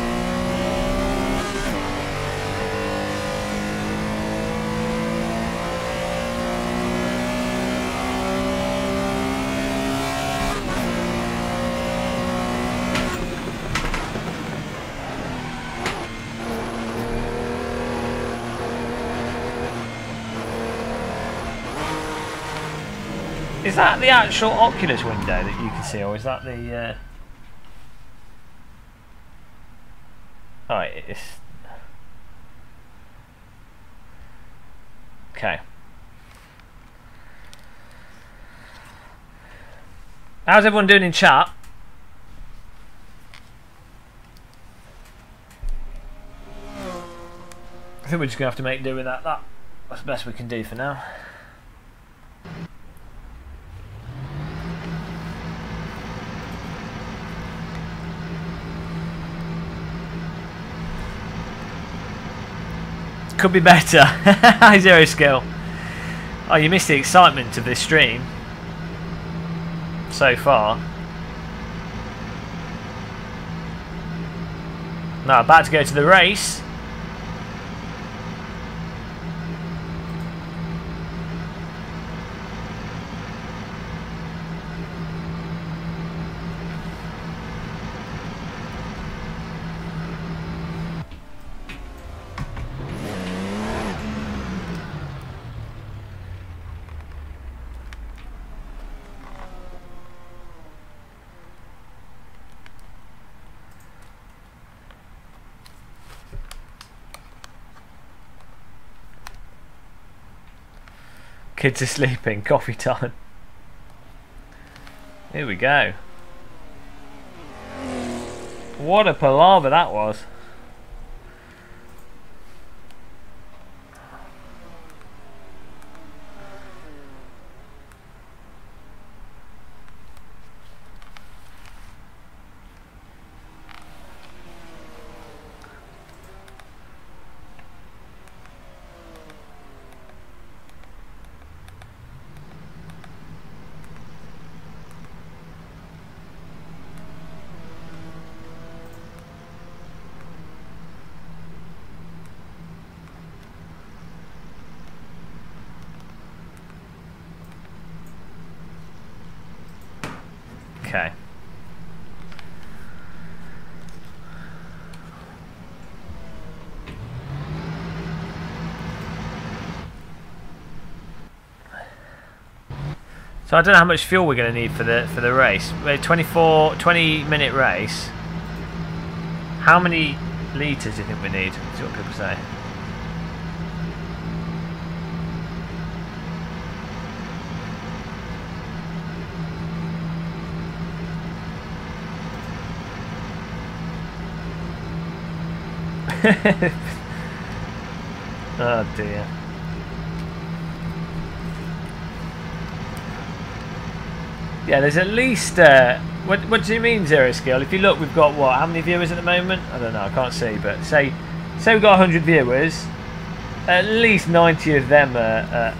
Speaker 1: Is that the actual Oculus window that you can see, or is that the... Alright, it's... Okay. How's everyone doing in chat? I think we're just going to have to make do with that. That's the best we can do for now. Could be better. Zero skill. Oh, you missed the excitement of this stream so far. Now about to go to the race. Kids are sleeping, coffee time. Here we go. What a palaver that was. Okay. So I don't know how much fuel we're going to need for the race. We're 20-minute race. How many litres do you think we need? Let's see what people say. Oh dear. Yeah, there's at least what do you mean zero skill? If you look, we've got what, how many viewers at the moment? I don't know, I can't see, but say we've got 100 viewers, at least 90 of them are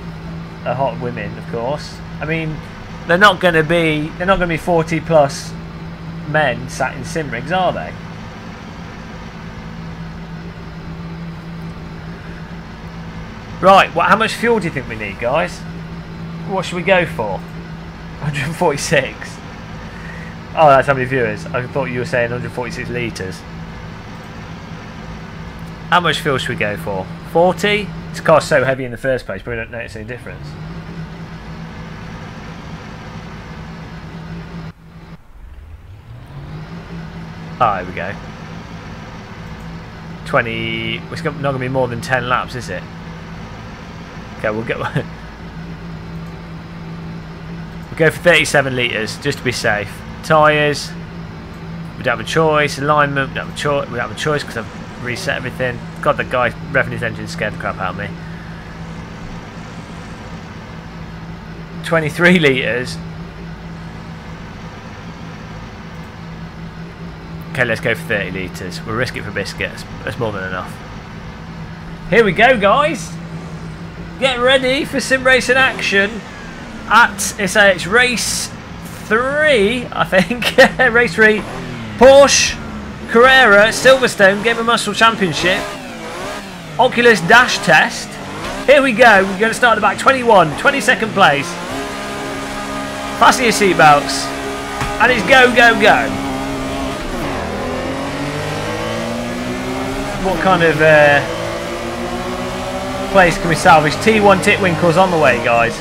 Speaker 1: hot women, of course. I mean, they're not going to be 40 plus men sat in sim rigs, are they? Right, how much fuel do you think we need, guys? What should we go for? 146. Oh, that's how many viewers. I thought you were saying 146 litres. How much fuel should we go for? 40? This car's so heavy in the first place, but we don't notice any difference. Ah, here we go. 20. It's not going to be more than 10 laps, is it? Okay, we'll go for 37 litres just to be safe. Tyres, we don't have a choice. Alignment, we don't have a choice because I've reset everything. God, the guy revving his engine scared the crap out of me. 23 litres. Okay, let's go for 30 litres. We'll risk it for biscuits. That's more than enough. Here we go, guys. Get ready for sim racing action at it's race 3, I think. Race 3, Porsche Carrera Silverstone Game of Muscle Championship Oculus Dash Test. Here we go. We're going to start at the back. 22nd place. Fasten your seatbelts, and it's go, go, go. What kind of place can we salvage? T1 Titwinkle's on the way, guys.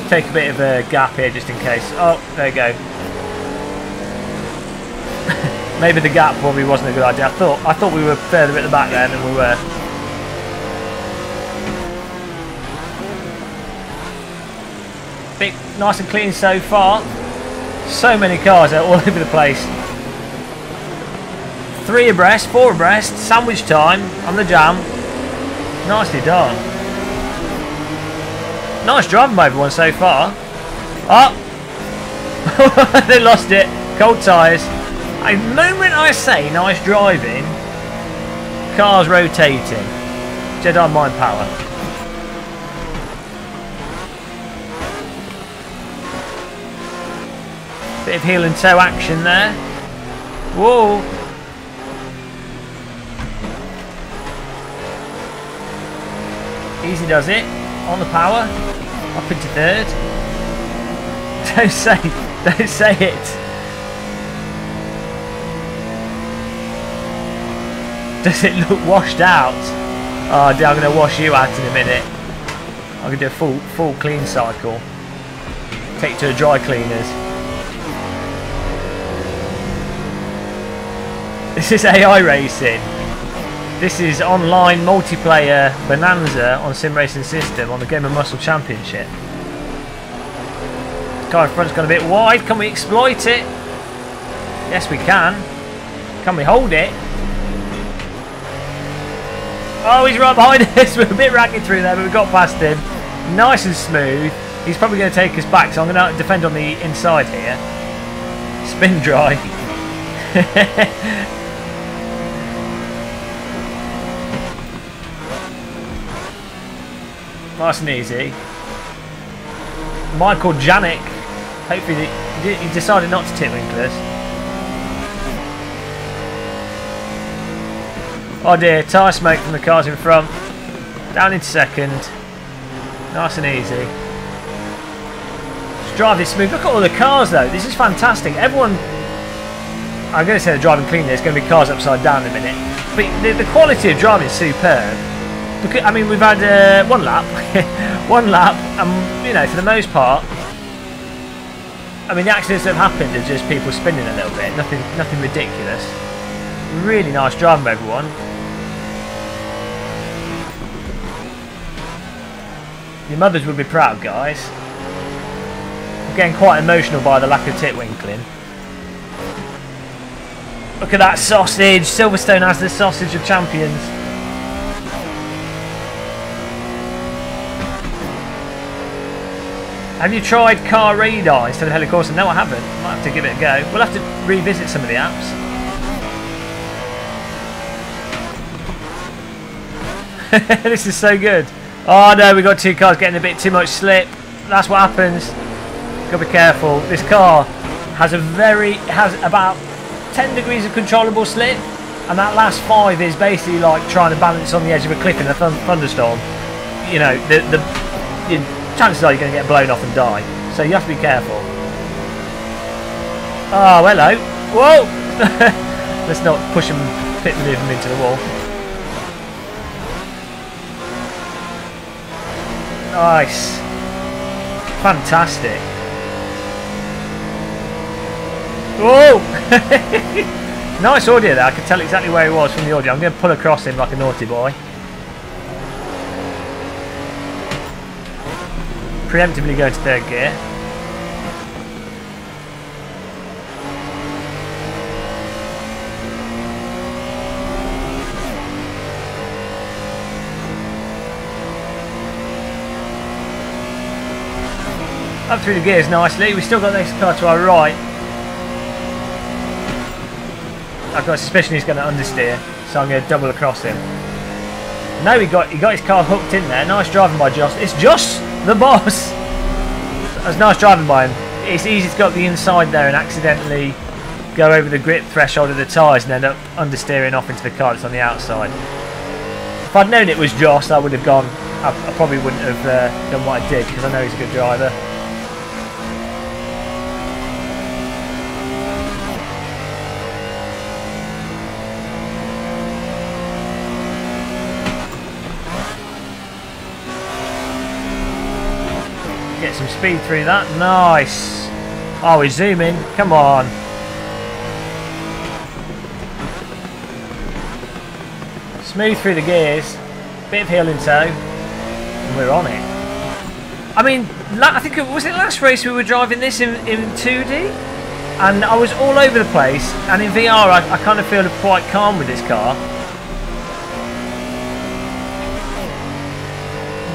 Speaker 1: Take a bit of a gap here just in case. Oh, there you go. Maybe the gap probably wasn't a good idea. I thought we were further at the back there than we were. Bit nice and clean so far. So many cars are all over the place. 3 abreast, 4 abreast, sandwich time on the jam. Nicely done. Nice driving by everyone so far. Oh! They lost it. Cold tyres. The moment I say nice driving, cars rotating. Jedi mind power. Bit of heel and toe action there. Whoa! Easy does it. On the power. Up into third. Don't say it. Does it look washed out? Oh, I'm going to wash you out in a minute. I'm going to do a full clean cycle. Take it to the dry cleaners. This is AI racing. This is online multiplayer bonanza on Sim Racing System on the Game of Muscle Championship. The car in front's gone a bit wide. Can we exploit it? Yes, we can. Can we hold it? Oh, he's right behind us. We're a bit ragged through there, but we got past him. Nice and smooth. He's probably going to take us back, so I'm going to defend on the inside here. Spin dry. Nice and easy. Michael Janik. Hopefully he decided not to titwinkle us. Oh dear, tyre smoke from the cars in front. Down into second. Nice and easy. Just drive this smooth. Look at all the cars though. This is fantastic. Everyone... I'm going to say they're driving clean. There's going to be cars upside down in a minute. But the quality of driving is superb. Because, I mean, we've had one lap. One lap. And, you know, for the most part... I mean, the accidents that have happened are just people spinning a little bit. Nothing ridiculous. Really nice driving, everyone. Your mothers would be proud, guys. I'm getting quite emotional by the lack of titwinkling. Look at that sausage. Silverstone has the sausage of champions. Have you tried car radar instead of Helicorsa? No, I haven't. Might have to give it a go. We'll have to revisit some of the apps. This is so good. Oh no, we got 2 cars getting a bit too much slip. That's what happens. Gotta be careful. This car has about 10 degrees of controllable slip, and that last 5 is basically like trying to balance on the edge of a cliff in a thunderstorm. You know, the chances are you're going to get blown off and die. So you have to be careful. Oh, hello. Whoa! Let's not push him, pit maneuver him into the wall. Nice. Fantastic. Whoa! Nice audio there. I could tell exactly where he was from the audio. I'm going to pull across him like a naughty boy. Preemptively go to 3rd gear. Up through the gears nicely. We've still got the next car to our right. I've got a suspicion he's going to understeer, so I'm going to double across him. No, he got his car hooked in there. Nice driving by Joss. It's Joss, the boss. That's nice driving by him. It's easy to go up the inside there and accidentally go over the grip threshold of the tyres and end up understeering off into the car that's on the outside. If I'd known it was Joss, I would have gone. I probably wouldn't have done what I did because I know he's a good driver. Get some speed through that. Nice. Oh, he's zooming. Come on. Smooth through the gears. Bit of heel and toe. And we're on it. I mean, I think was it last race we were driving this in 2D? and I was all over the place, and in VR I kind of feel quite calm with this car.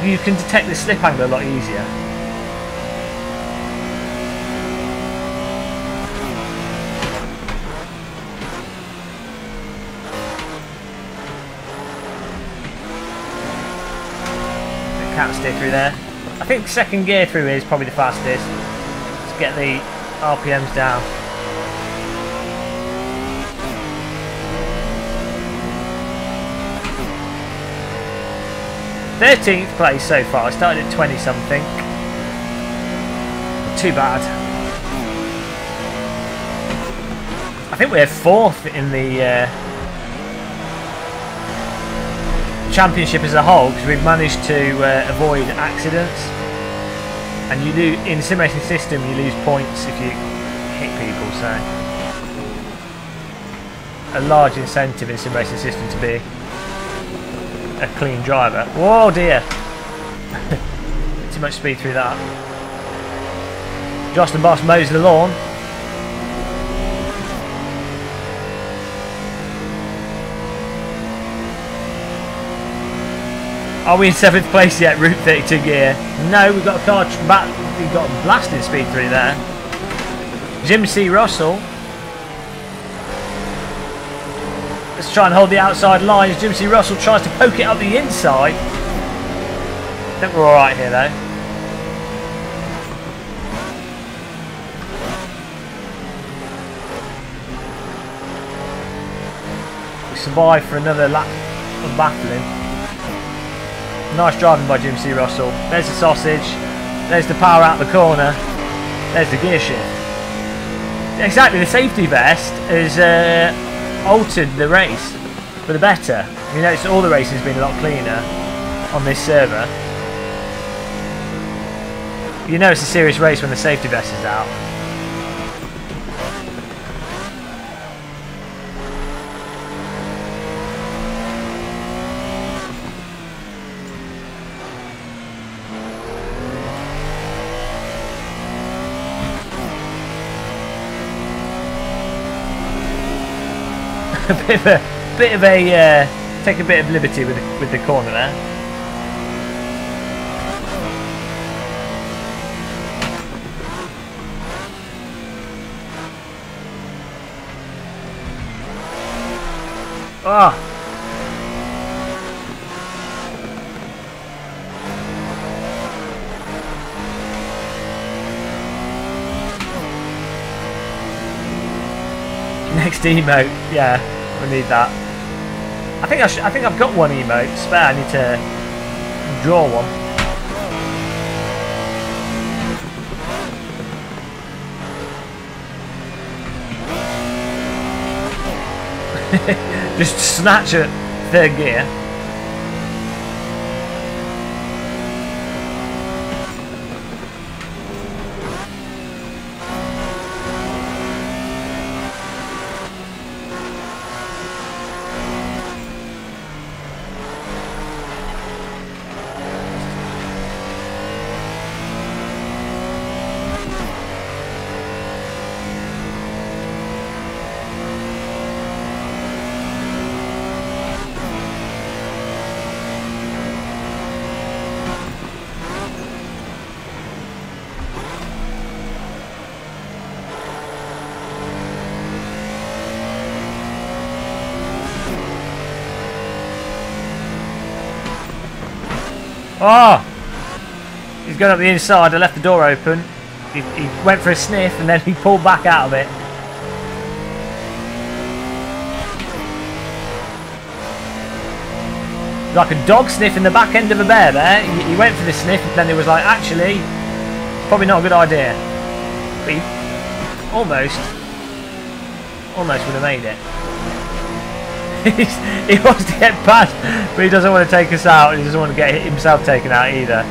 Speaker 1: You can detect the slip angle a lot easier. Can't steer through there. I think second gear through here is probably the fastest. Let's get the RPMs down. '13th place so far. I started at 20 something. Too bad. I think we're 4th in the championship as a whole, because we've managed to avoid accidents. And you do, in the sim racing system, you lose points if you hit people, so a large incentive in the sim racing system to be a clean driver. Whoa dear. Too much speed through that. Josh the Boss mows the lawn. Are we in 7th place yet? Route 32 gear. No, we've got a car back. We've got blasting speed through there. Jim C. Russell. Let's try and hold the outside lines. Jim C. Russell tries to poke it up the inside. I think we're alright here though. We survive for another lap of battling. Nice driving by Jim C. Russell. There's the sausage. There's the power out the corner. There's the gear shift. Exactly, the safety vest has altered the race for the better. You notice all the racing has been a lot cleaner on this server. You know it's a serious race when the safety vest is out. Take a bit of liberty with the corner there. Ah. Next emote, yeah. We need that. I think I've got one emote spare. I need to draw one. Just snatch at 3rd gear. Oh! He's going up the inside. I left the door open. He went for a sniff and then he pulled back out of it. Like a dog sniffing the back end of a bear there. He went for the sniff and then he was like, actually, probably not a good idea. But he almost would have made it. He wants to get past, but he doesn't want to take us out. He doesn't want to get himself taken out either.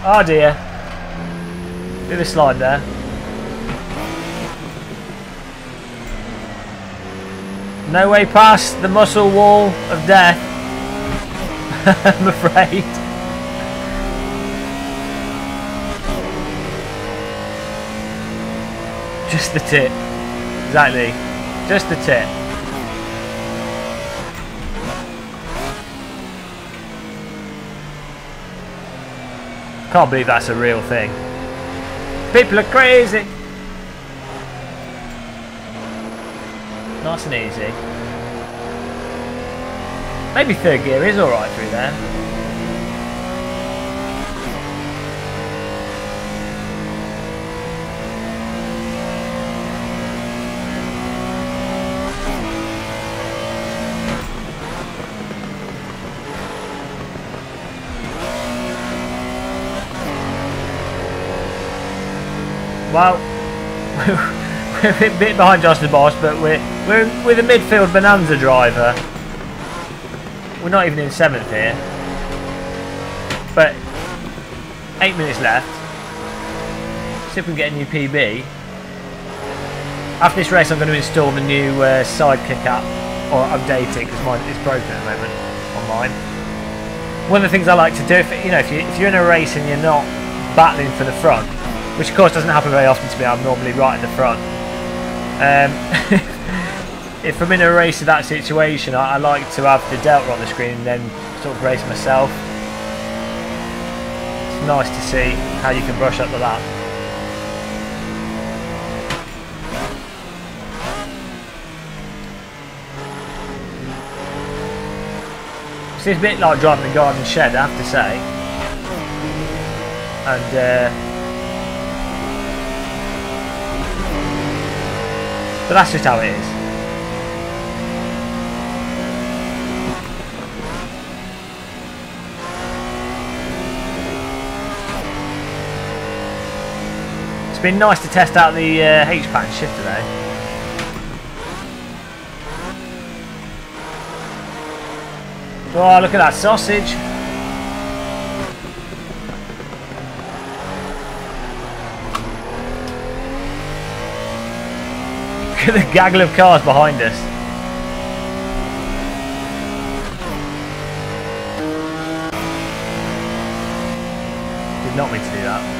Speaker 1: Oh dear. Bit of a slide there. No way past the muscle wall of death. I'm afraid. Just the tip. Exactly. Just the tip. Can't believe that's a real thing. People are crazy. Nice and easy. Maybe third gear is alright through there. Well, we're a bit behind Justin Boss, but we're with a midfield bonanza driver. We're not even in 7th here, but 8 minutes left. See if we can get a new PB. After this race, I'm going to install the new Sidekick app, or update it because mine is broken at the moment on mine. One of the things I like to do, if you're in a race and you're not battling for the front, which of course doesn't happen very often to me, I'm normally right at the front. If I'm in a race of that situation, I like to have the delta on the screen and then sort of race myself. It's nice to see how you can brush up the lap. It's a bit like driving the garden shed, I have to say. And but that's just how it is. It's been nice to test out the H-pan shift today. Oh, look at that sausage. Look at the gaggle of cars behind us. Did not mean to do that.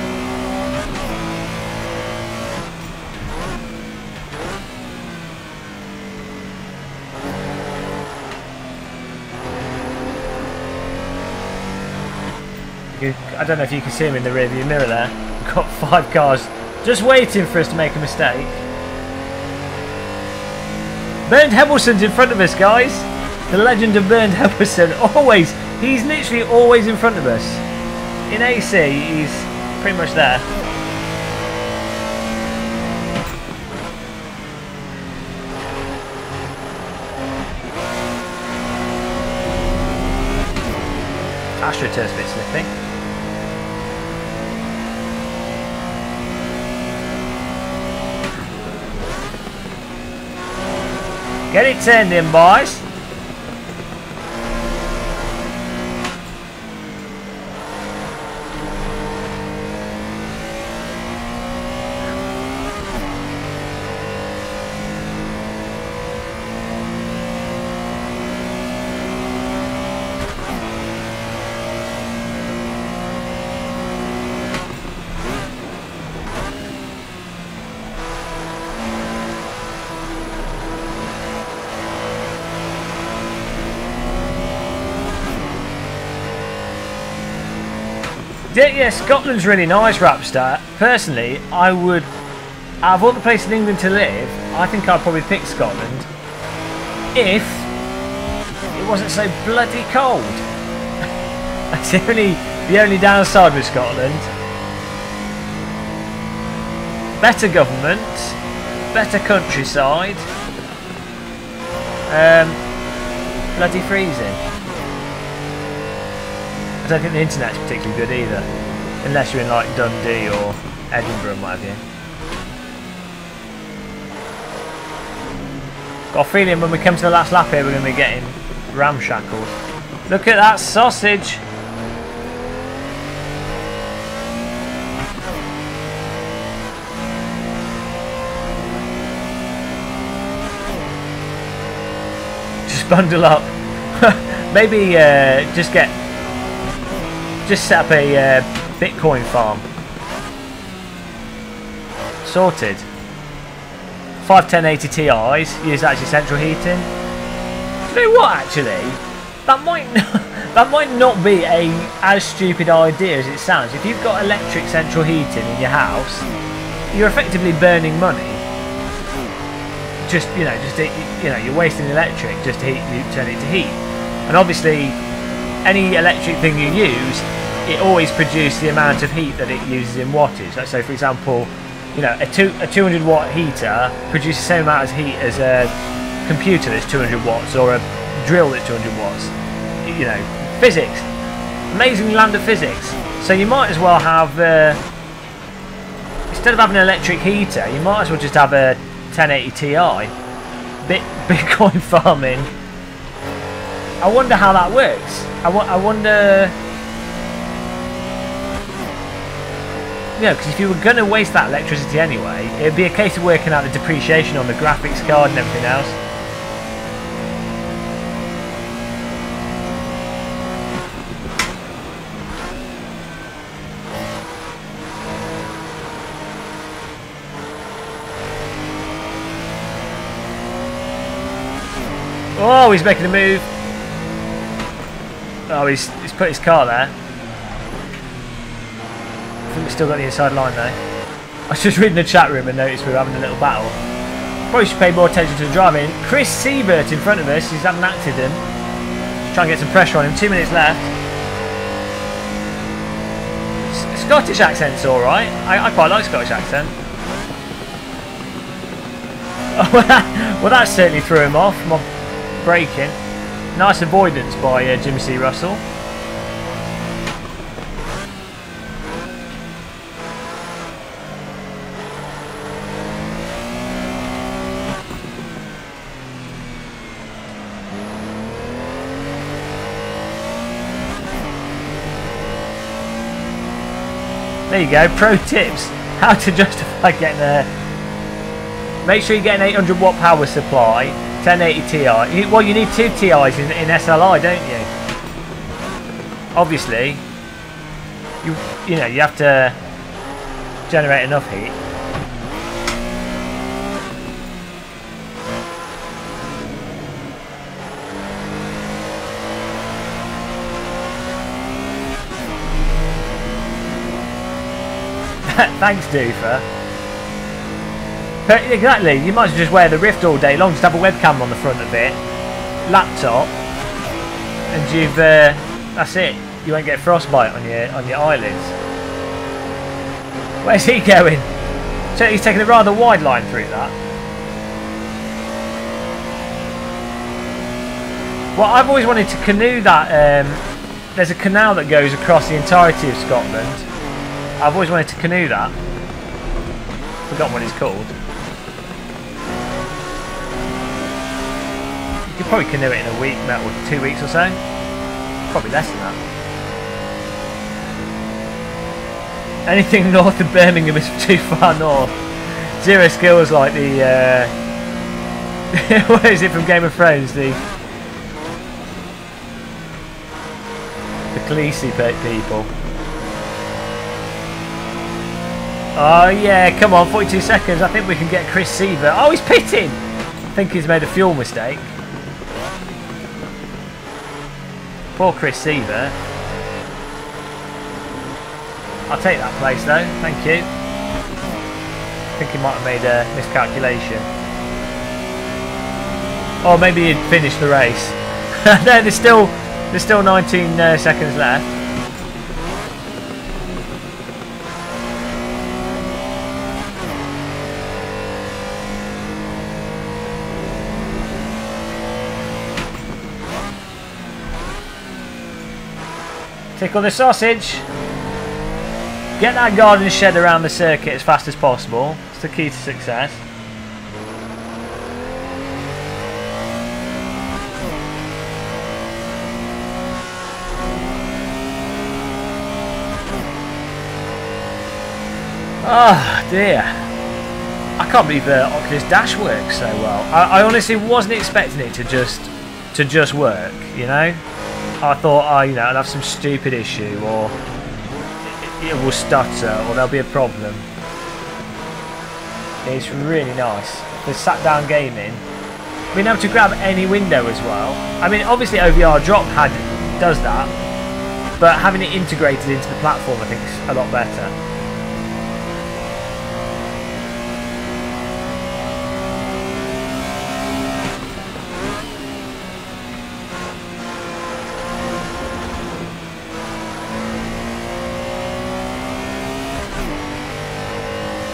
Speaker 1: I don't know if you can see him in the rearview mirror there. We've got 5 cars just waiting for us to make a mistake. Bernd Hebelson's in front of us, guys. The legend of Bernd Hebelson. Always. He's literally always in front of us. In AC, he's pretty much there. AstroTurf's a bit slippy. Get it turned in, boys. Yeah, Scotland's really nice, Rapstar. Personally, I would, out of all the places in England to live, I think I'd probably pick Scotland if it wasn't so bloody cold. That's the only downside with Scotland. Better government, better countryside, bloody freezing. I don't think the internet's particularly good either, unless you're in like Dundee or Edinburgh and what have you. Got a feeling when we come to the last lap here we're going to be getting ramshackled. Look at that sausage! Just bundle up. Maybe just set up a Bitcoin farm. Sorted. 5 1080 Ti's use actually central heating. You know what? Actually, that might not be a as stupid idea as it sounds. If you've got electric central heating in your house, you're effectively burning money. You're wasting electric just to turn it to heat. And obviously, any electric thing you use, it always produces the amount of heat that it uses in wattage. Like, so for example, a 200 watt heater produces the same amount of heat as a computer that's 200 watts or a drill that's 200 watts. Physics, amazing land of physics. So you might as well have instead of having an electric heater, you might as well just have a 1080 Ti. Bitcoin farming. I wonder how that works. I wonder. Because if you were going to waste that electricity anyway, it'd be a case of working out the depreciation on the graphics card and everything else. Oh, he's making a move. Oh, he's put his car there. I think we've still got the inside line though. I was just reading the chat room and noticed we were having a little battle. Probably should pay more attention to the driving. Chris Siebert in front of us. He's had an accident. Let's try and get some pressure on him. 2 minutes left. Scottish accent's alright. I quite like Scottish accent. Well, that certainly threw him off. My braking. Nice avoidance by Jimmy C. Russell. There you go, pro tips. How to justify getting a... Make sure you get an 800 watt power supply, 1080 Ti. Well, you need 2 Ti's in SLI, don't you? Obviously, you have to generate enough heat. Thanks, Doofer. But exactly, you might as well just wear the Rift all day long, just have a webcam on the front of it, laptop, and you've that's it. You won't get frostbite on your eyelids. Where's he going? So he's taking a rather wide line through that. Well, I've always wanted to canoe that. There's a canal that goes across the entirety of Scotland. I've always wanted to canoe that. Forgotten what it's called. You could probably canoe it in a week, or 2 weeks or so. Probably less than that. Anything north of Birmingham is too far north. Zero skills like the... what is it from Game of Thrones? The Khaleesi people. Oh yeah, come on, 42 seconds. I think we can get Chris Seaver. Oh, he's pitting! I think he's made a fuel mistake. Poor Chris Seaver. I'll take that place though, thank you. I think he might have made a miscalculation. Or maybe he'd finished the race. No, there's still 19 seconds left. Tickle the sausage. Get that garden shed around the circuit as fast as possible. It's the key to success. Oh dear. I can't believe the Oculus Dash works so well. I honestly wasn't expecting it to just work, you know? I thought, I'd have some stupid issue, or it will stutter, or there'll be a problem. It's really nice. for sat-down gaming, being able to grab any window as well. I mean, obviously OVR Drop does that, but having it integrated into the platform, I think, is a lot better.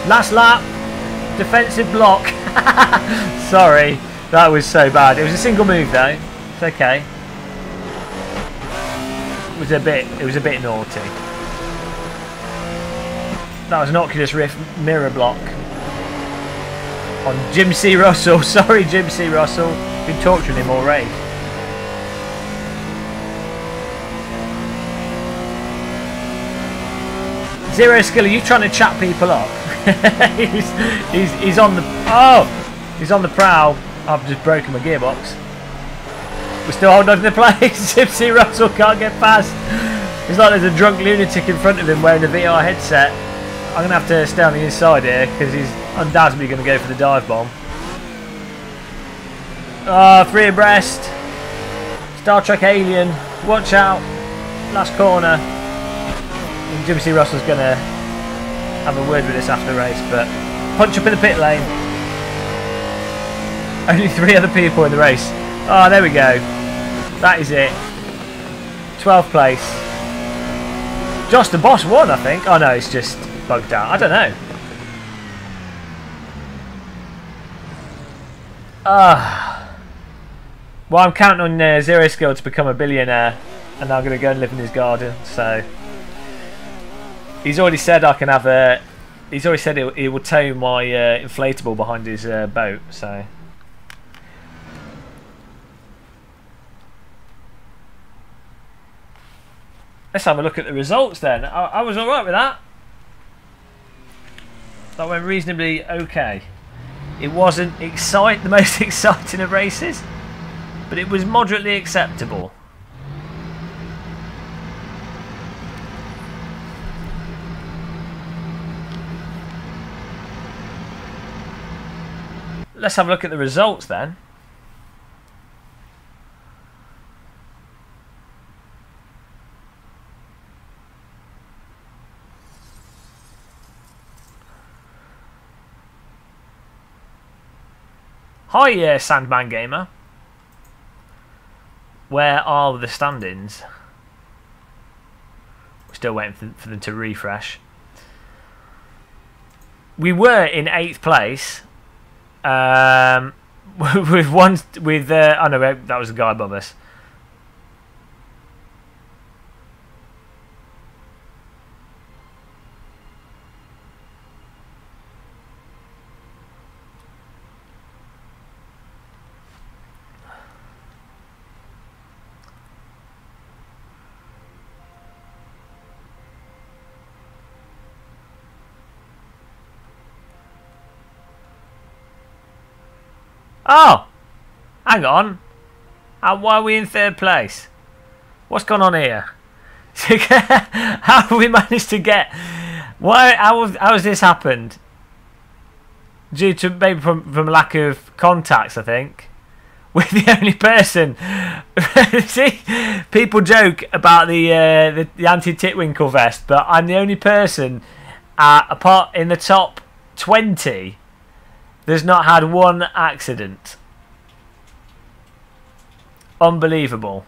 Speaker 1: Last lap, defensive block. Sorry, that was so bad. It was a single move though. It's okay. It was a bit naughty. That was an Oculus Rift mirror block on Jim C. Russell. Sorry, Jim C. Russell. Been torturing him all race. Zero Skill, are you trying to chat people up? he's on the prowl. I've just broken my gearbox. We're still holding on to the place. Gypsy Russell can't get past. It's like there's a drunk lunatic in front of him wearing a VR headset. I'm gonna have to stay on the inside here because he's undoubtedly gonna go for the dive bomb. Three abreast. Star Trek Alien. Watch out. Last corner. And Gypsy Russell's gonna have a word with us after the race, but punch up in the pit lane. Only 3 other people in the race. Oh, there we go. That is it. 12th place. Josh the Boss won, I think. Oh no, it's just bugged out. I don't know. Well, I'm counting on Zero Skill to become a billionaire, and I'm going to go and live in his garden. So he's already said I can have a. He's already said he will tow my inflatable behind his boat. So. Let's have a look at the results then. I was alright with that. That went reasonably okay. It wasn't the most exciting of races, but it was moderately acceptable. Let's have a look at the results then. Hi, Sandman Gamer. Where are the standings? We're still waiting for them to refresh. We were in 8th place. With one with oh no, that was the guy above us. Oh, hang on. Why are we in 3rd place? What's gone on here? How have we managed to get? Why? How has this happened? Due to maybe from lack of contacts, I think. We're the only person. See, people joke about the anti-Titwinkle vest, but I'm the only person apart in the top 20. There's not had one accident. Unbelievable.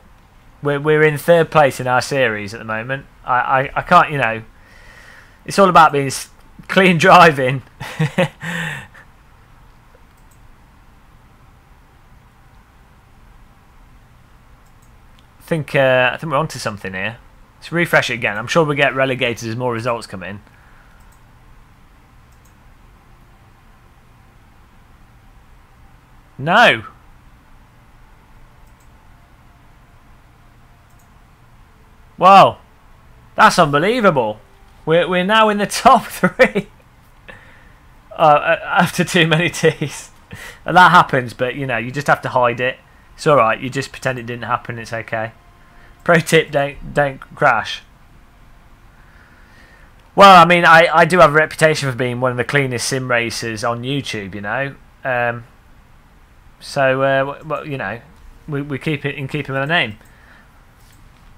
Speaker 1: We're in 3rd place in our series at the moment. I can't, you know. It's all about being clean driving. I think we're onto something here. Let's refresh it again. I'm sure we'll get relegated as more results come in. No. Wow, that's unbelievable. We're now in the top 3 after too many teas. And that happens, but you know, you just have to hide it. It's all right. You just pretend it didn't happen. It's okay. Pro tip: don't crash. Well, I mean, I do have a reputation for being one of the cleanest sim racers on YouTube. You know. Well, you know, we keep it in keeping with the name.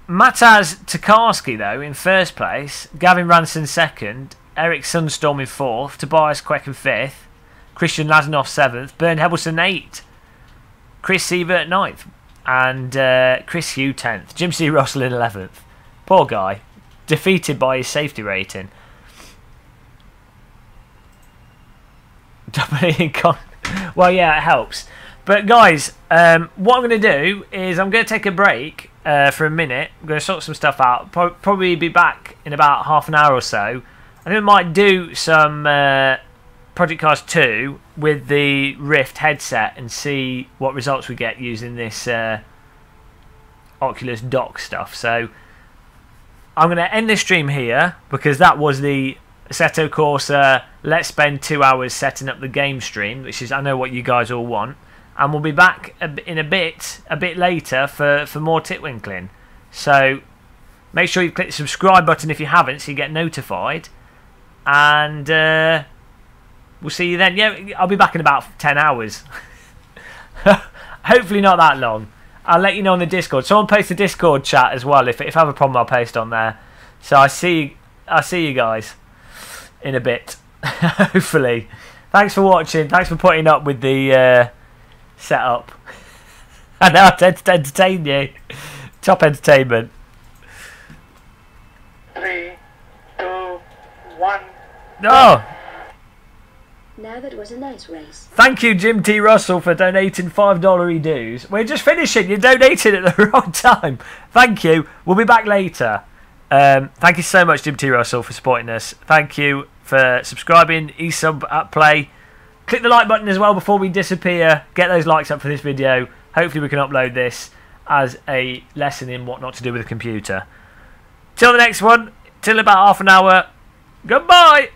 Speaker 1: Mataz Tokarski, though, in first place. Gavin Ranson second. Eric Sunstorm in fourth. Tobias Queck in fifth. Christian Lazanoff seventh. Bern Hebelson 8th. Chris Sievert 9th. And Chris Hugh 10th. Jim C. Russell in 11th. Poor guy. Defeated by his safety rating. Well, yeah, it helps. But guys, what I'm going to do is I'm going to take a break for a minute. I'm going to sort some stuff out. Probably be back in about half an hour or so. I think I might do some Project Cars 2 with the Rift headset and see what results we get using this Oculus dock stuff. So I'm going to end this stream here because that was the Assetto Corsa Let's Spend 2 Hours Setting Up the Game stream, which is, I know, what you guys all want. And we'll be back in a bit later for more titwinkling. So make sure you click the subscribe button if you haven't, so you get notified. And we'll see you then. Yeah, I'll be back in about 10 hours. Hopefully not that long. I'll let you know on the Discord. Someone post the Discord chat as well. If I have a problem, I'll post on there. So I'll see you guys in a bit. Hopefully. Thanks for watching. Thanks for putting up with the setup. I know I tend to entertain you. Top entertainment.
Speaker 4: 3, 2, 1.
Speaker 1: No.
Speaker 5: Now that was a nice race.
Speaker 1: Thank you, Jim T. Russell, for donating $5 dues. We're just finishing. You donated at the wrong time. Thank you. We'll be back later. Thank you so much, Jim T. Russell, for supporting us. Thank you for subscribing. eSub at play. Click the like button as well before we disappear. Get those likes up for this video. Hopefully we can upload this as a lesson in what not to do with a computer. Till the next one. Till about half an hour. Goodbye.